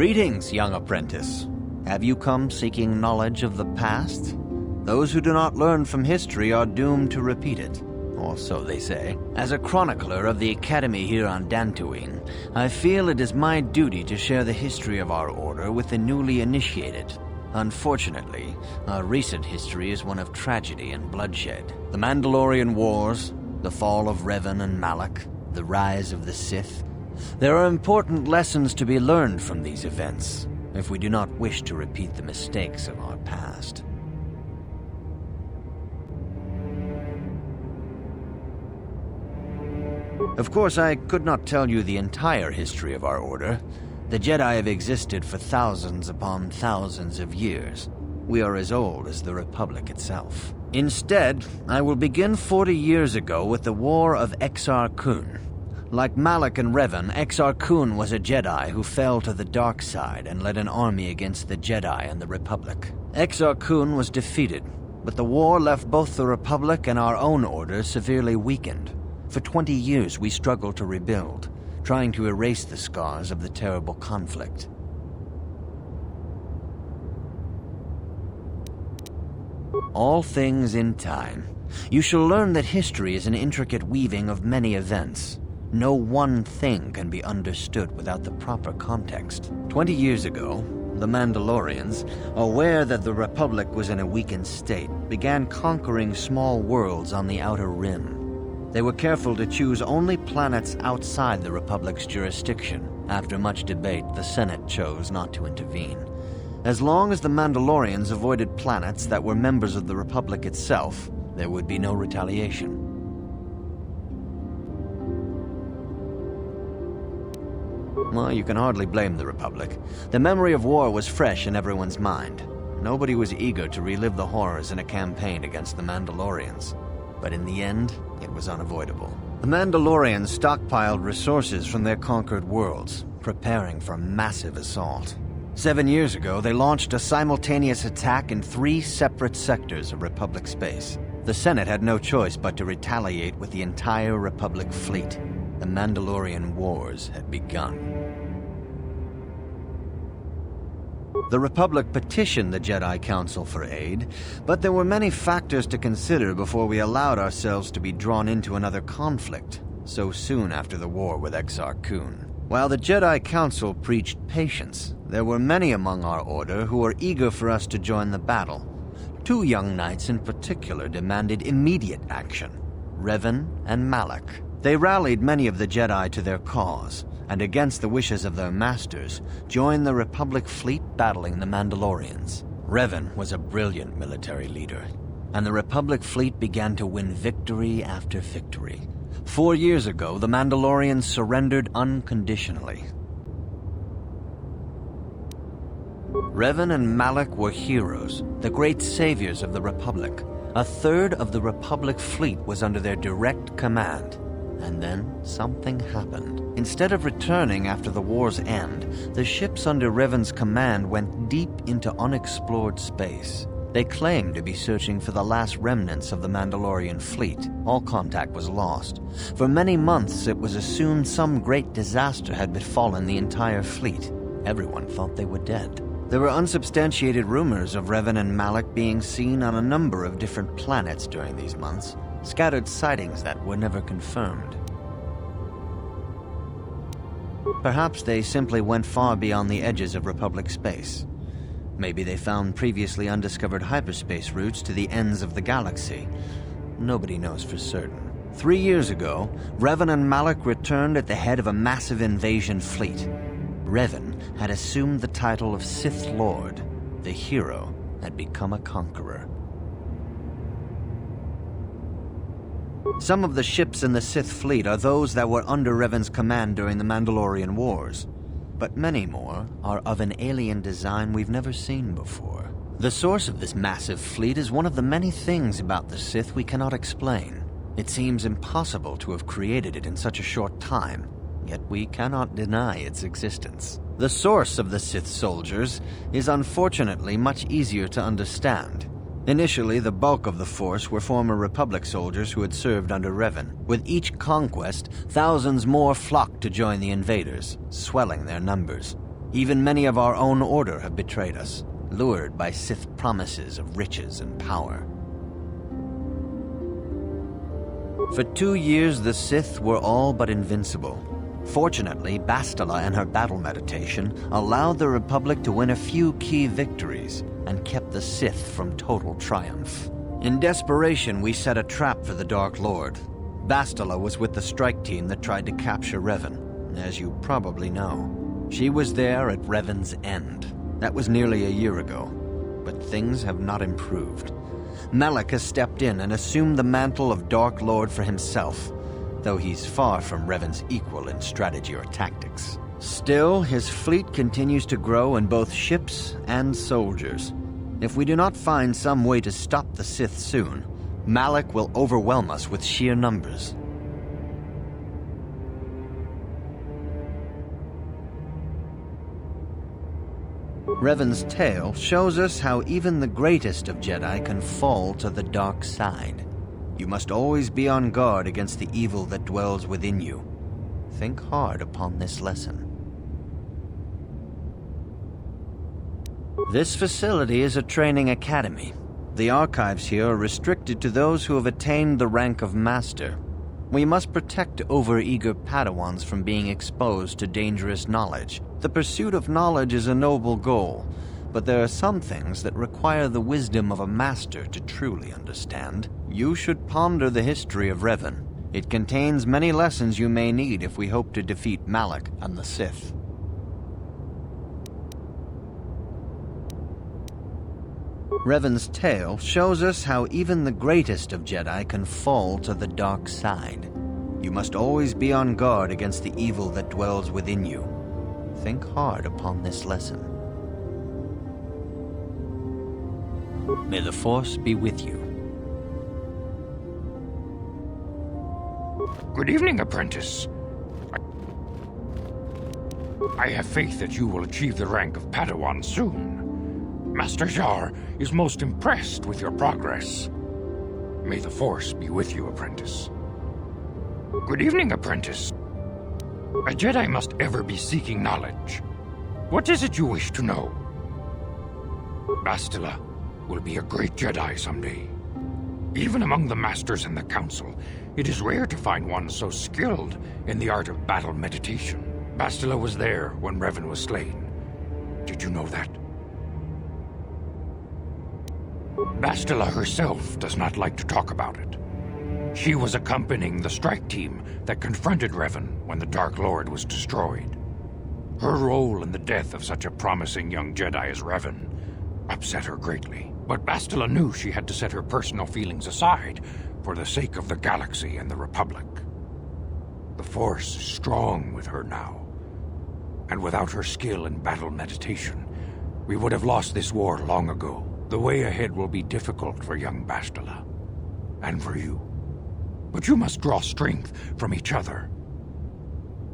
Greetings, young apprentice. Have you come seeking knowledge of the past? Those who do not learn from history are doomed to repeat it, or so they say. As a chronicler of the Academy here on Dantooine, I feel it is my duty to share the history of our order with the newly initiated. Unfortunately, our recent history is one of tragedy and bloodshed. The Mandalorian Wars, the fall of Revan and Malak, the rise of the Sith. There are important lessons to be learned from these events, if we do not wish to repeat the mistakes of our past. Of course, I could not tell you the entire history of our order. The Jedi have existed for thousands upon thousands of years. We are as old as the Republic itself. Instead, I will begin 40 years ago with the War of Exar Kun. Like Malak and Revan, Exar Kun was a Jedi who fell to the dark side and led an army against the Jedi and the Republic. Exar Kun was defeated, but the war left both the Republic and our own order severely weakened. For 20 years we struggled to rebuild, trying to erase the scars of the terrible conflict. All things in time. You shall learn that history is an intricate weaving of many events. No one thing can be understood without the proper context. 20 years ago, the Mandalorians, aware that the Republic was in a weakened state, began conquering small worlds on the Outer Rim. They were careful to choose only planets outside the Republic's jurisdiction. After much debate, the Senate chose not to intervene. As long as the Mandalorians avoided planets that were members of the Republic itself, there would be no retaliation. Well, you can hardly blame the Republic. The memory of war was fresh in everyone's mind. Nobody was eager to relive the horrors in a campaign against the Mandalorians. But in the end, it was unavoidable. The Mandalorians stockpiled resources from their conquered worlds, preparing for a massive assault. 7 years ago, they launched a simultaneous attack in 3 separate sectors of Republic space. The Senate had no choice but to retaliate with the entire Republic fleet. The Mandalorian Wars had begun. The Republic petitioned the Jedi Council for aid, but there were many factors to consider before we allowed ourselves to be drawn into another conflict, so soon after the war with Exar Kun. While the Jedi Council preached patience, there were many among our order who were eager for us to join the battle. 2 young knights in particular demanded immediate action, Revan and Malak. They rallied many of the Jedi to their cause, and against the wishes of their masters, joined the Republic fleet battling the Mandalorians. Revan was a brilliant military leader, and the Republic fleet began to win victory after victory. 4 years ago, the Mandalorians surrendered unconditionally. Revan and Malak were heroes, the great saviors of the Republic. A third of the Republic fleet was under their direct command. And then something happened. Instead of returning after the war's end, the ships under Revan's command went deep into unexplored space. They claimed to be searching for the last remnants of the Mandalorian fleet. All contact was lost. For many months, it was assumed some great disaster had befallen the entire fleet. Everyone thought they were dead. There were unsubstantiated rumors of Revan and Malak being seen on a number of different planets during these months. Scattered sightings that were never confirmed. Perhaps they simply went far beyond the edges of Republic space. Maybe they found previously undiscovered hyperspace routes to the ends of the galaxy. Nobody knows for certain. 3 years ago, Revan and Malak returned at the head of a massive invasion fleet. Revan had assumed the title of Sith Lord. The hero had become a conqueror. Some of the ships in the Sith fleet are those that were under Revan's command during the Mandalorian Wars, but many more are of an alien design we've never seen before. The source of this massive fleet is one of the many things about the Sith we cannot explain. It seems impossible to have created it in such a short time, yet we cannot deny its existence. The source of the Sith soldiers is unfortunately much easier to understand. Initially, the bulk of the force were former Republic soldiers who had served under Revan. With each conquest, thousands more flocked to join the invaders, swelling their numbers. Even many of our own order have betrayed us, lured by Sith promises of riches and power. For 2 years, the Sith were all but invincible. Fortunately, Bastila and her battle meditation allowed the Republic to win a few key victories and kept the Sith from total triumph. In desperation, we set a trap for the Dark Lord. Bastila was with the strike team that tried to capture Revan, as you probably know. She was there at Revan's end. That was nearly a year ago, but things have not improved. Malak has stepped in and assumed the mantle of Dark Lord for himself, though he's far from Revan's equal in strategy or tactics. Still, his fleet continues to grow in both ships and soldiers. If we do not find some way to stop the Sith soon, Malak will overwhelm us with sheer numbers. Revan's tale shows us how even the greatest of Jedi can fall to the dark side. You must always be on guard against the evil that dwells within you. Think hard upon this lesson. This facility is a training academy. The archives here are restricted to those who have attained the rank of Master. We must protect overeager Padawans from being exposed to dangerous knowledge. The pursuit of knowledge is a noble goal, but there are some things that require the wisdom of a master to truly understand. You should ponder the history of Revan. It contains many lessons you may need if we hope to defeat Malak and the Sith. Revan's tale shows us how even the greatest of Jedi can fall to the dark side. You must always be on guard against the evil that dwells within you. Think hard upon this lesson. May the Force be with you. Good evening, apprentice. I have faith that you will achieve the rank of Padawan soon. Master Jar is most impressed with your progress. May the Force be with you, apprentice. Good evening, apprentice. A Jedi must ever be seeking knowledge. What is it you wish to know? Bastila will be a great Jedi someday. Even among the Masters and the Council, it is rare to find one so skilled in the art of battle meditation. Bastila was there when Revan was slain. Did you know that? Bastila herself does not like to talk about it. She was accompanying the strike team that confronted Revan when the Dark Lord was destroyed. Her role in the death of such a promising young Jedi as Revan upset her greatly. But Bastila knew she had to set her personal feelings aside for the sake of the galaxy and the Republic. The Force is strong with her now, and without her skill in battle meditation, we would have lost this war long ago. The way ahead will be difficult for young Bastila, and for you. But you must draw strength from each other.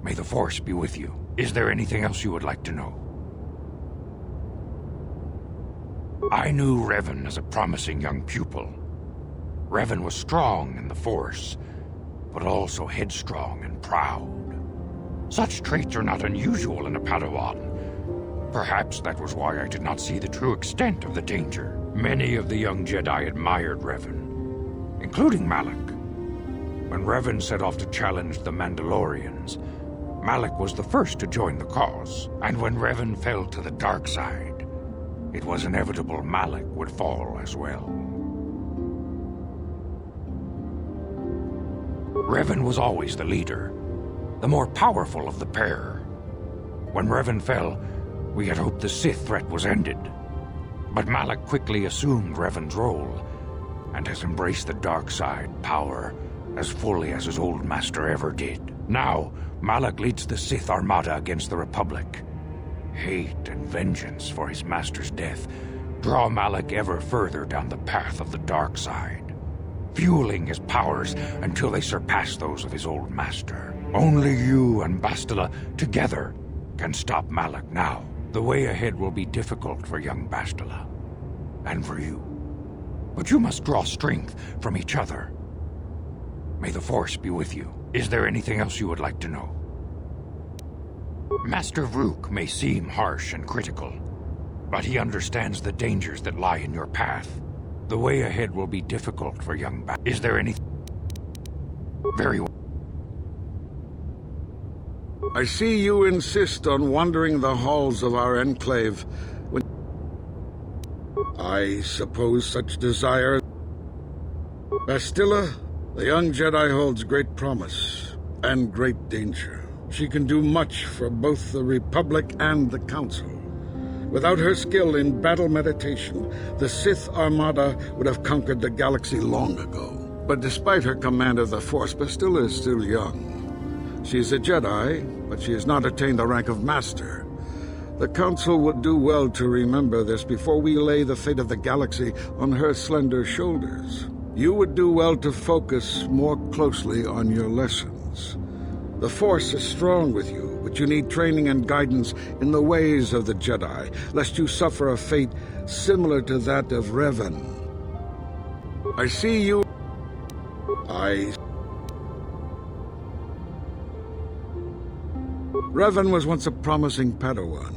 May the Force be with you. Is there anything else you would like to know? I knew Revan as a promising young pupil. Revan was strong in the Force, but also headstrong and proud. Such traits are not unusual in a Padawan. Perhaps that was why I did not see the true extent of the danger. Many of the young Jedi admired Revan, including Malak. When Revan set off to challenge the Mandalorians, Malak was the first to join the cause. And when Revan fell to the dark side, it was inevitable Malak would fall as well. Revan was always the leader, the more powerful of the pair. When Revan fell, we had hoped the Sith threat was ended. But Malak quickly assumed Revan's role, and has embraced the dark side power as fully as his old master ever did. Now, Malak leads the Sith Armada against the Republic. Hate and vengeance for his master's death draw Malak ever further down the path of the dark side, fueling his powers until they surpass those of his old master. Only you and Bastila together can stop Malak now. The way ahead will be difficult for young Bastila, and for you. But you must draw strength from each other. May the Force be with you. Is there anything else you would like to know? Master Rook may seem harsh and critical, but he understands the dangers that lie in your path. The way ahead will be difficult for young Is there anything? Very well. I see you insist on wandering the halls of our enclave. I suppose such desire... Bastila, the young Jedi holds great promise and great danger. She can do much for both the Republic and the Council. Without her skill in battle meditation, the Sith Armada would have conquered the galaxy long ago. But despite her command of the Force, Bastila is still young. She's a Jedi, but she has not attained the rank of Master. The Council would do well to remember this before we lay the fate of the galaxy on her slender shoulders. You would do well to focus more closely on your lessons. The Force is strong with you, but you need training and guidance in the ways of the Jedi, lest you suffer a fate similar to that of Revan. I see you... Revan was once a promising Padawan,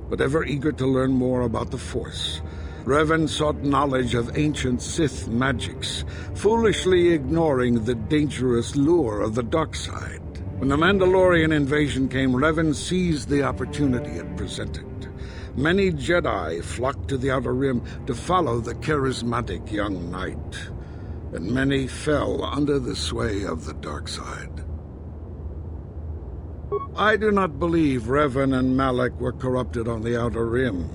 but ever eager to learn more about the Force. Revan sought knowledge of ancient Sith magics, foolishly ignoring the dangerous lure of the dark side. When the Mandalorian invasion came, Revan seized the opportunity it presented. Many Jedi flocked to the Outer Rim to follow the charismatic young knight, and many fell under the sway of the dark side. I do not believe Revan and Malak were corrupted on the Outer Rim.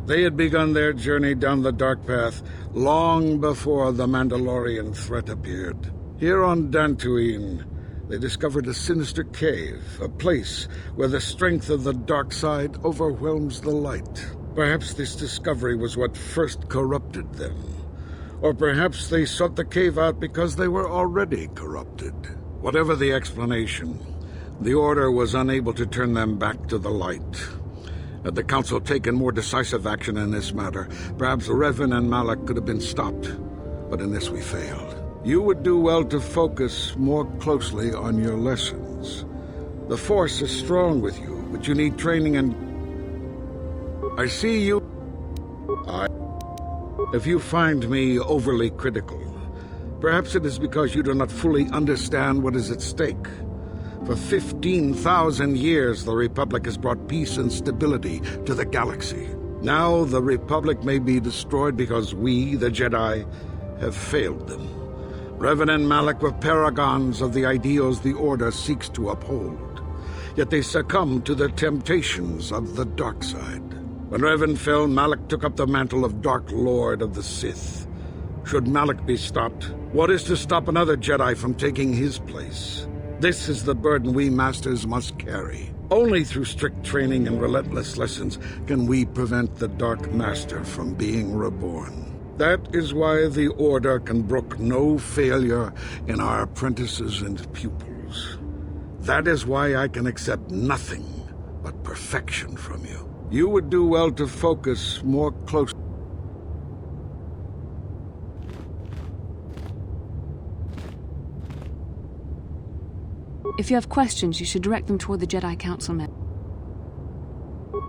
They had begun their journey down the dark path long before the Mandalorian threat appeared. Here on Dantooine, they discovered a sinister cave, a place where the strength of the dark side overwhelms the light. Perhaps this discovery was what first corrupted them. Or perhaps they sought the cave out because they were already corrupted. Whatever the explanation, the Order was unable to turn them back to the light. Had the Council taken more decisive action in this matter, perhaps Revan and Malak could have been stopped. But in this we failed. You would do well to focus more closely on your lessons. The Force is strong with you, but you need training and... I see you... If you find me overly critical, perhaps it is because you do not fully understand what is at stake. For 15,000 years, the Republic has brought peace and stability to the galaxy. Now, the Republic may be destroyed because we, the Jedi, have failed them. Revan and Malak were paragons of the ideals the Order seeks to uphold. Yet they succumbed to the temptations of the dark side. When Revan fell, Malak took up the mantle of Dark Lord of the Sith. Should Malak be stopped, what is to stop another Jedi from taking his place? This is the burden we Masters must carry. Only through strict training and relentless lessons can we prevent the Dark Master from being reborn. That is why the Order can brook no failure in our apprentices and pupils. That is why I can accept nothing but perfection from you. You would do well to focus more closely. If you have questions, you should direct them toward the Jedi Councilmen.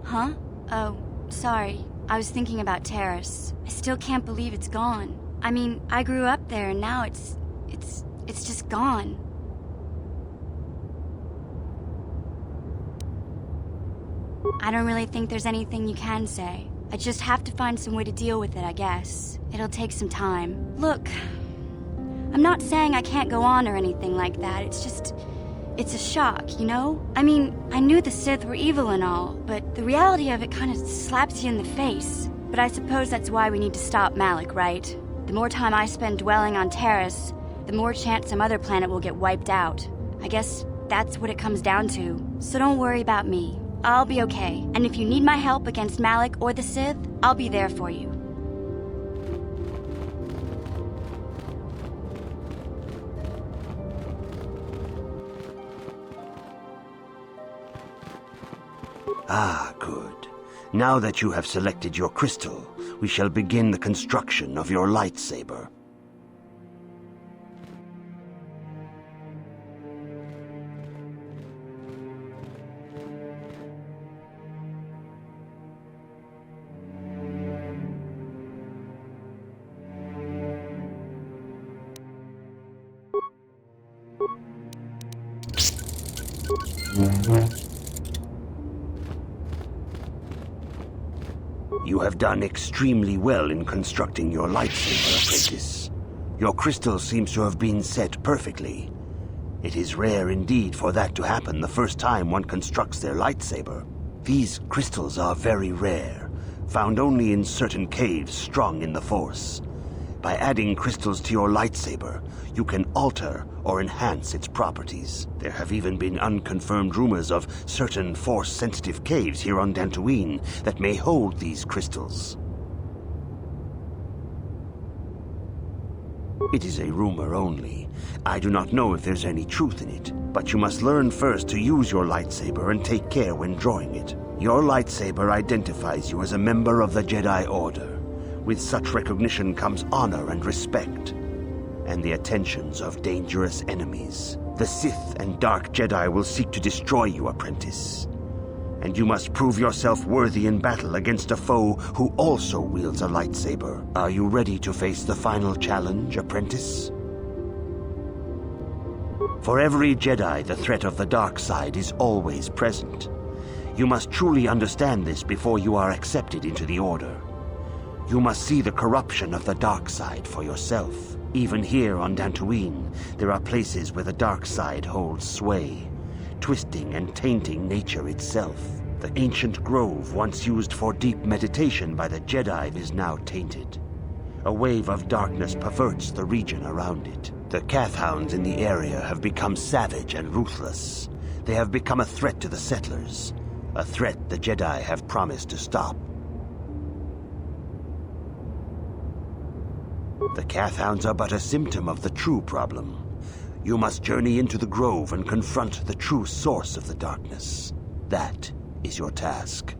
Huh? Oh, sorry. I was thinking about Terrace. I still can't believe it's gone. I mean, I grew up there and now it's just gone. I don't really think there's anything you can say. I just have to find some way to deal with it, I guess. It'll take some time. Look, I'm not saying I can't go on or anything like that. It's a shock, you know? I mean, I knew the Sith were evil and all, but the reality of it kind of slaps you in the face. But I suppose that's why we need to stop Malak, right? The more time I spend dwelling on Terrace, the more chance some other planet will get wiped out. I guess that's what it comes down to. So don't worry about me. I'll be okay. And if you need my help against Malak or the Sith, I'll be there for you. Ah, good. Now that you have selected your crystal, we shall begin the construction of your lightsaber. You have done extremely well in constructing your lightsaber, apprentice. Your crystal seems to have been set perfectly. It is rare indeed for that to happen the first time one constructs their lightsaber. These crystals are very rare, found only in certain caves strung in the Force. By adding crystals to your lightsaber, you can alter or enhance its properties. There have even been unconfirmed rumors of certain Force-sensitive caves here on Dantooine that may hold these crystals. It is a rumor only. I do not know if there's any truth in it, but you must learn first to use your lightsaber and take care when drawing it. Your lightsaber identifies you as a member of the Jedi Order. With such recognition comes honor and respect, and the attentions of dangerous enemies. The Sith and Dark Jedi will seek to destroy you, apprentice. And you must prove yourself worthy in battle against a foe who also wields a lightsaber. Are you ready to face the final challenge, apprentice? For every Jedi, the threat of the dark side is always present. You must truly understand this before you are accepted into the Order. You must see the corruption of the dark side for yourself. Even here on Dantooine, there are places where the dark side holds sway, twisting and tainting nature itself. The ancient grove once used for deep meditation by the Jedi is now tainted. A wave of darkness perverts the region around it. The Kathhounds in the area have become savage and ruthless. They have become a threat to the settlers, a threat the Jedi have promised to stop. The Kathhounds are but a symptom of the true problem. You must journey into the grove and confront the true source of the darkness. That is your task.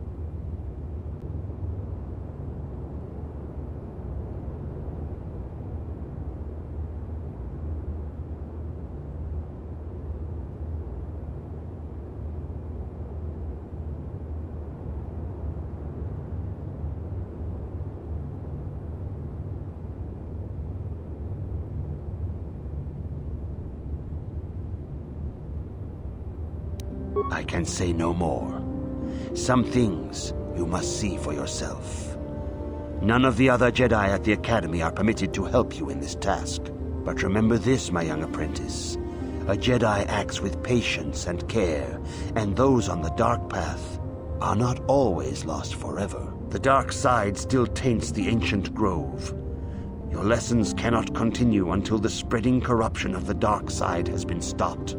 I can say no more. Some things you must see for yourself. None of the other Jedi at the Academy are permitted to help you in this task. But remember this, my young apprentice. A Jedi acts with patience and care, and those on the dark path are not always lost forever. The dark side still taints the ancient grove. Your lessons cannot continue until the spreading corruption of the dark side has been stopped.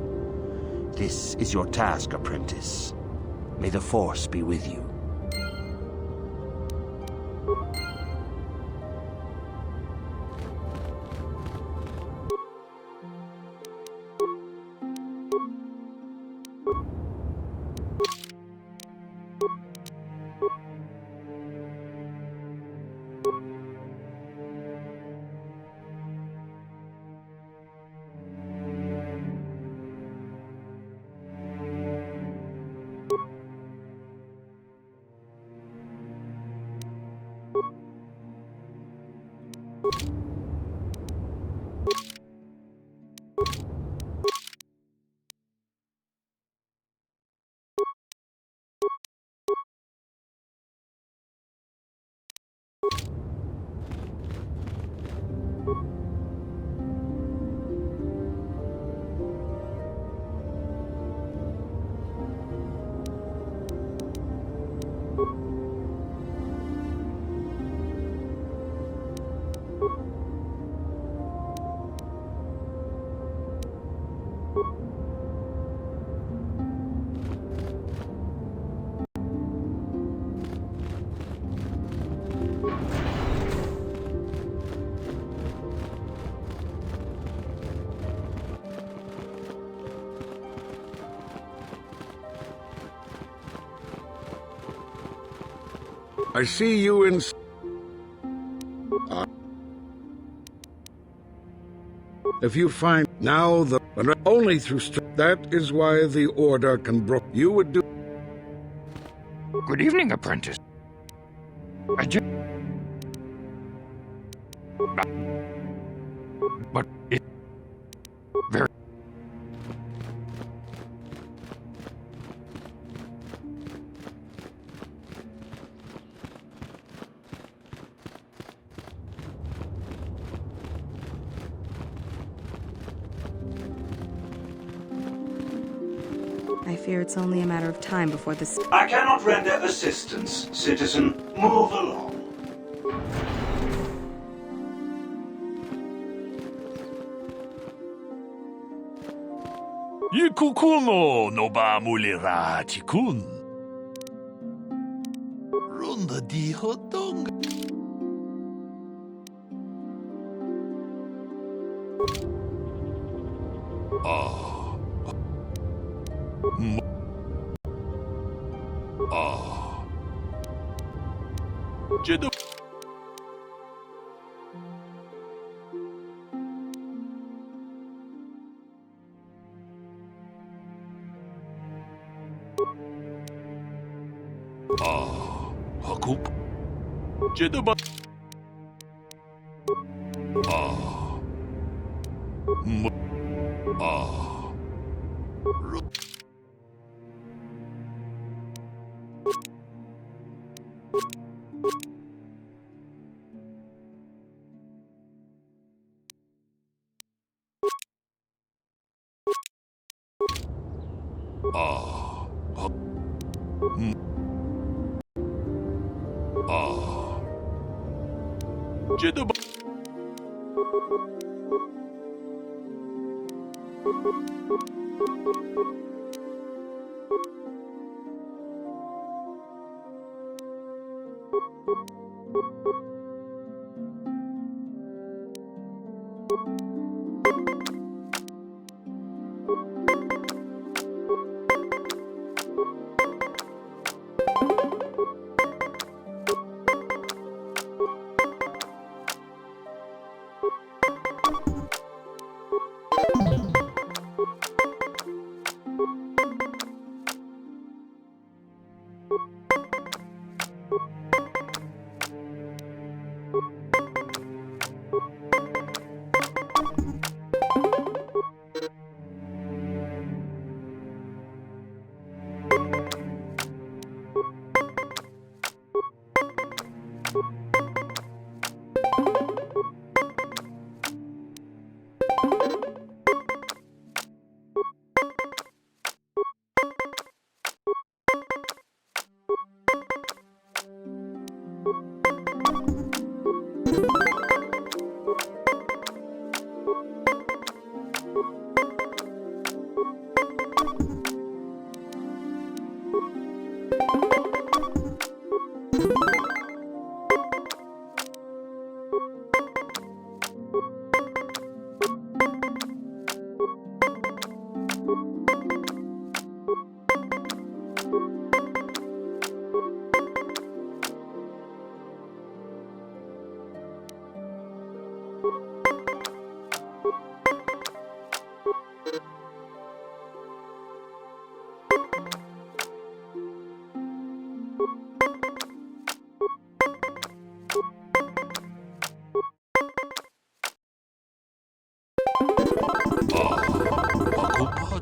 This is your task, apprentice. May the Force be with you. I see you in... If you find now the... Only through... That is why the Order can brook. You would do... Good evening, apprentice. But it... Very... I fear it's only a matter of time before this... I cannot render assistance, citizen. Move along. Ikukuno no ba mulira tikun. Ronda di hotong. Jedo. Hakup. Jedo ba. Jedo ba.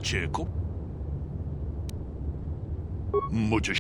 Jacob. Muchas.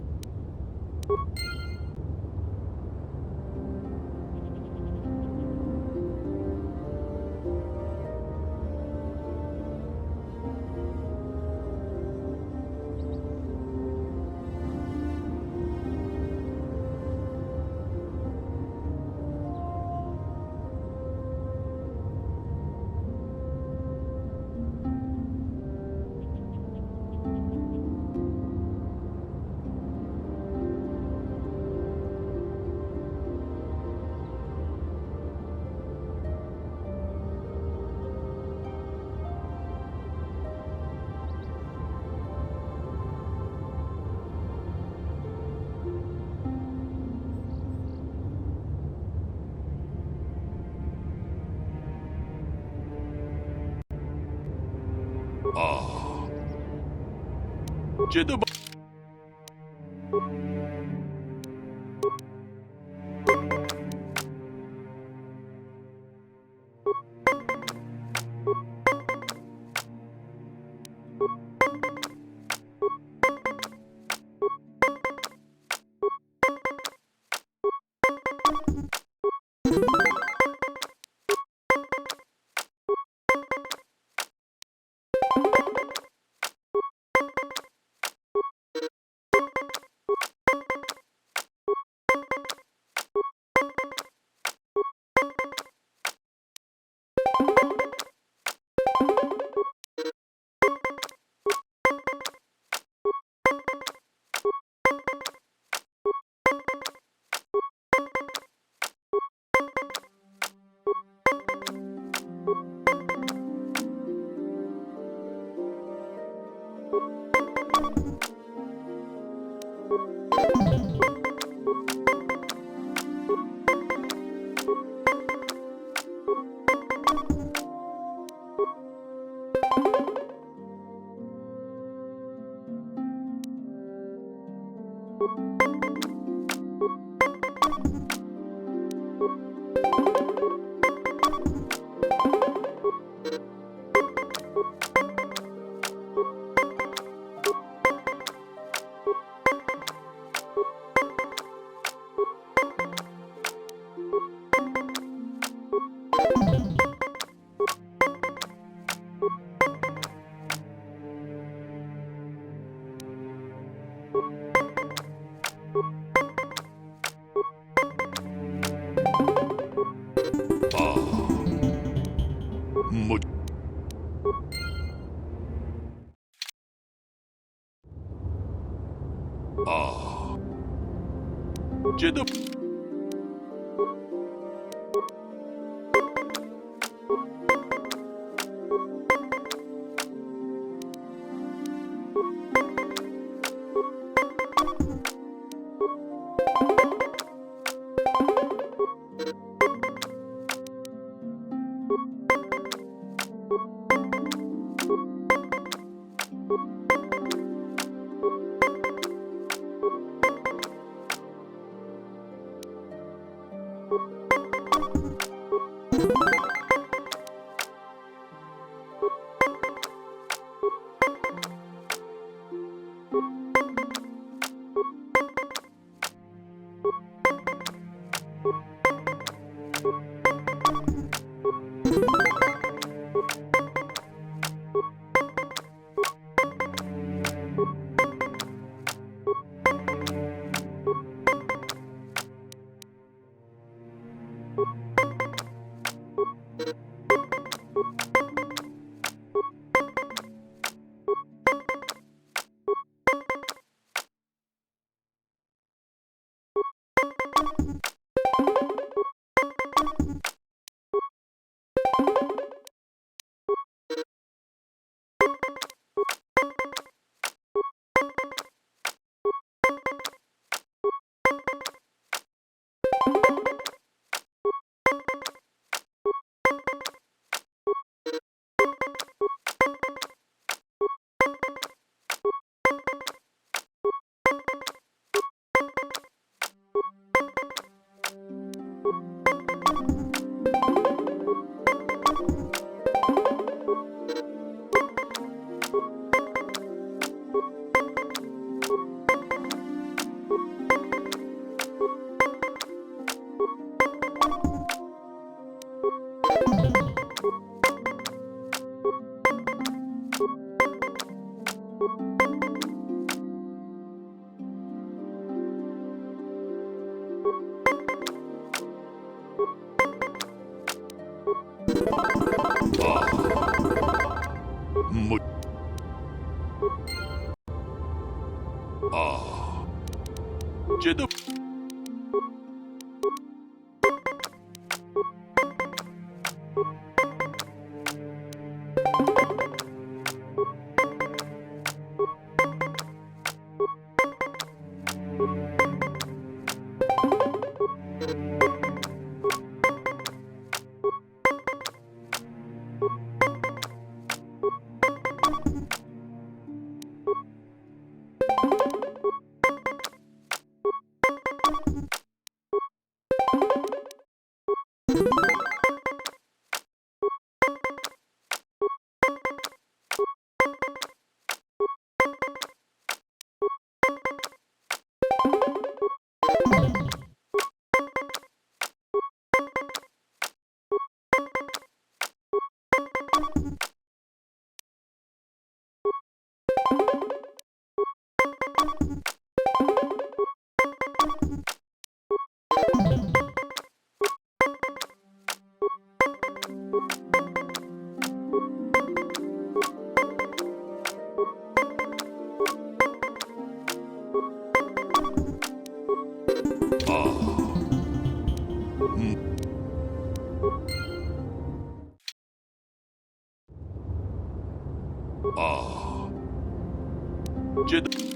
Jedo. Mu- Ah. Jedi. Mu- Ah. Jedi. Ah. Jedi.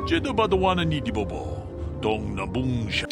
제다바도와는 이디보보 동나뭉샤.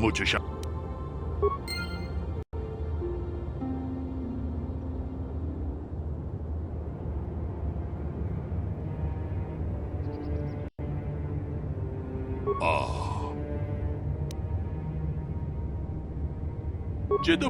mucho sha. Ah. Jidda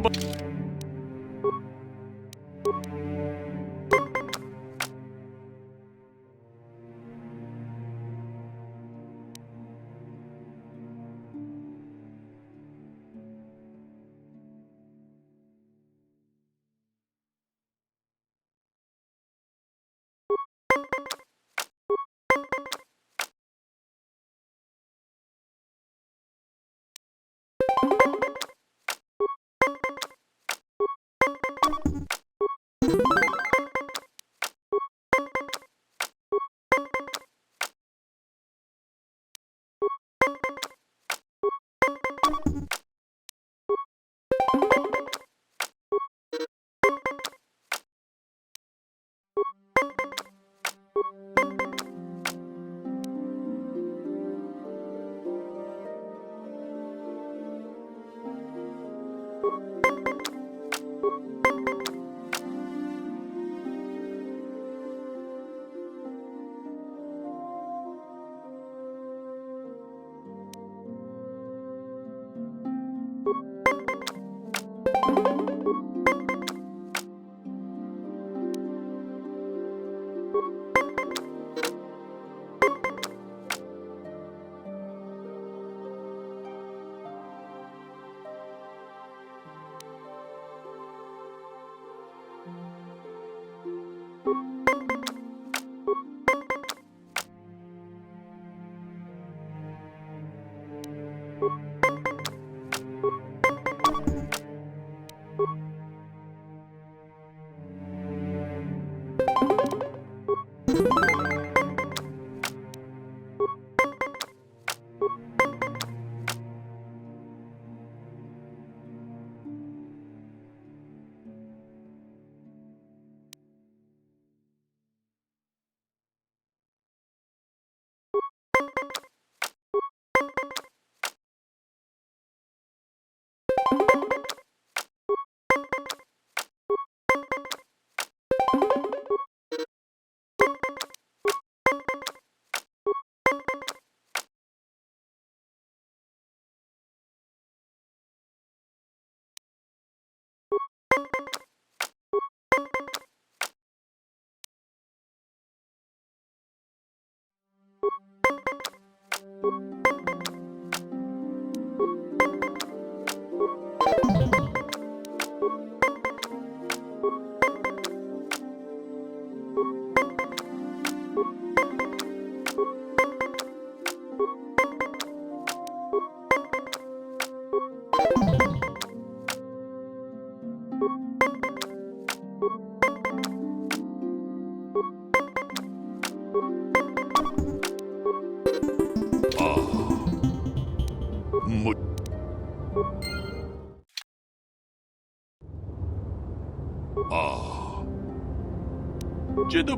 Jidda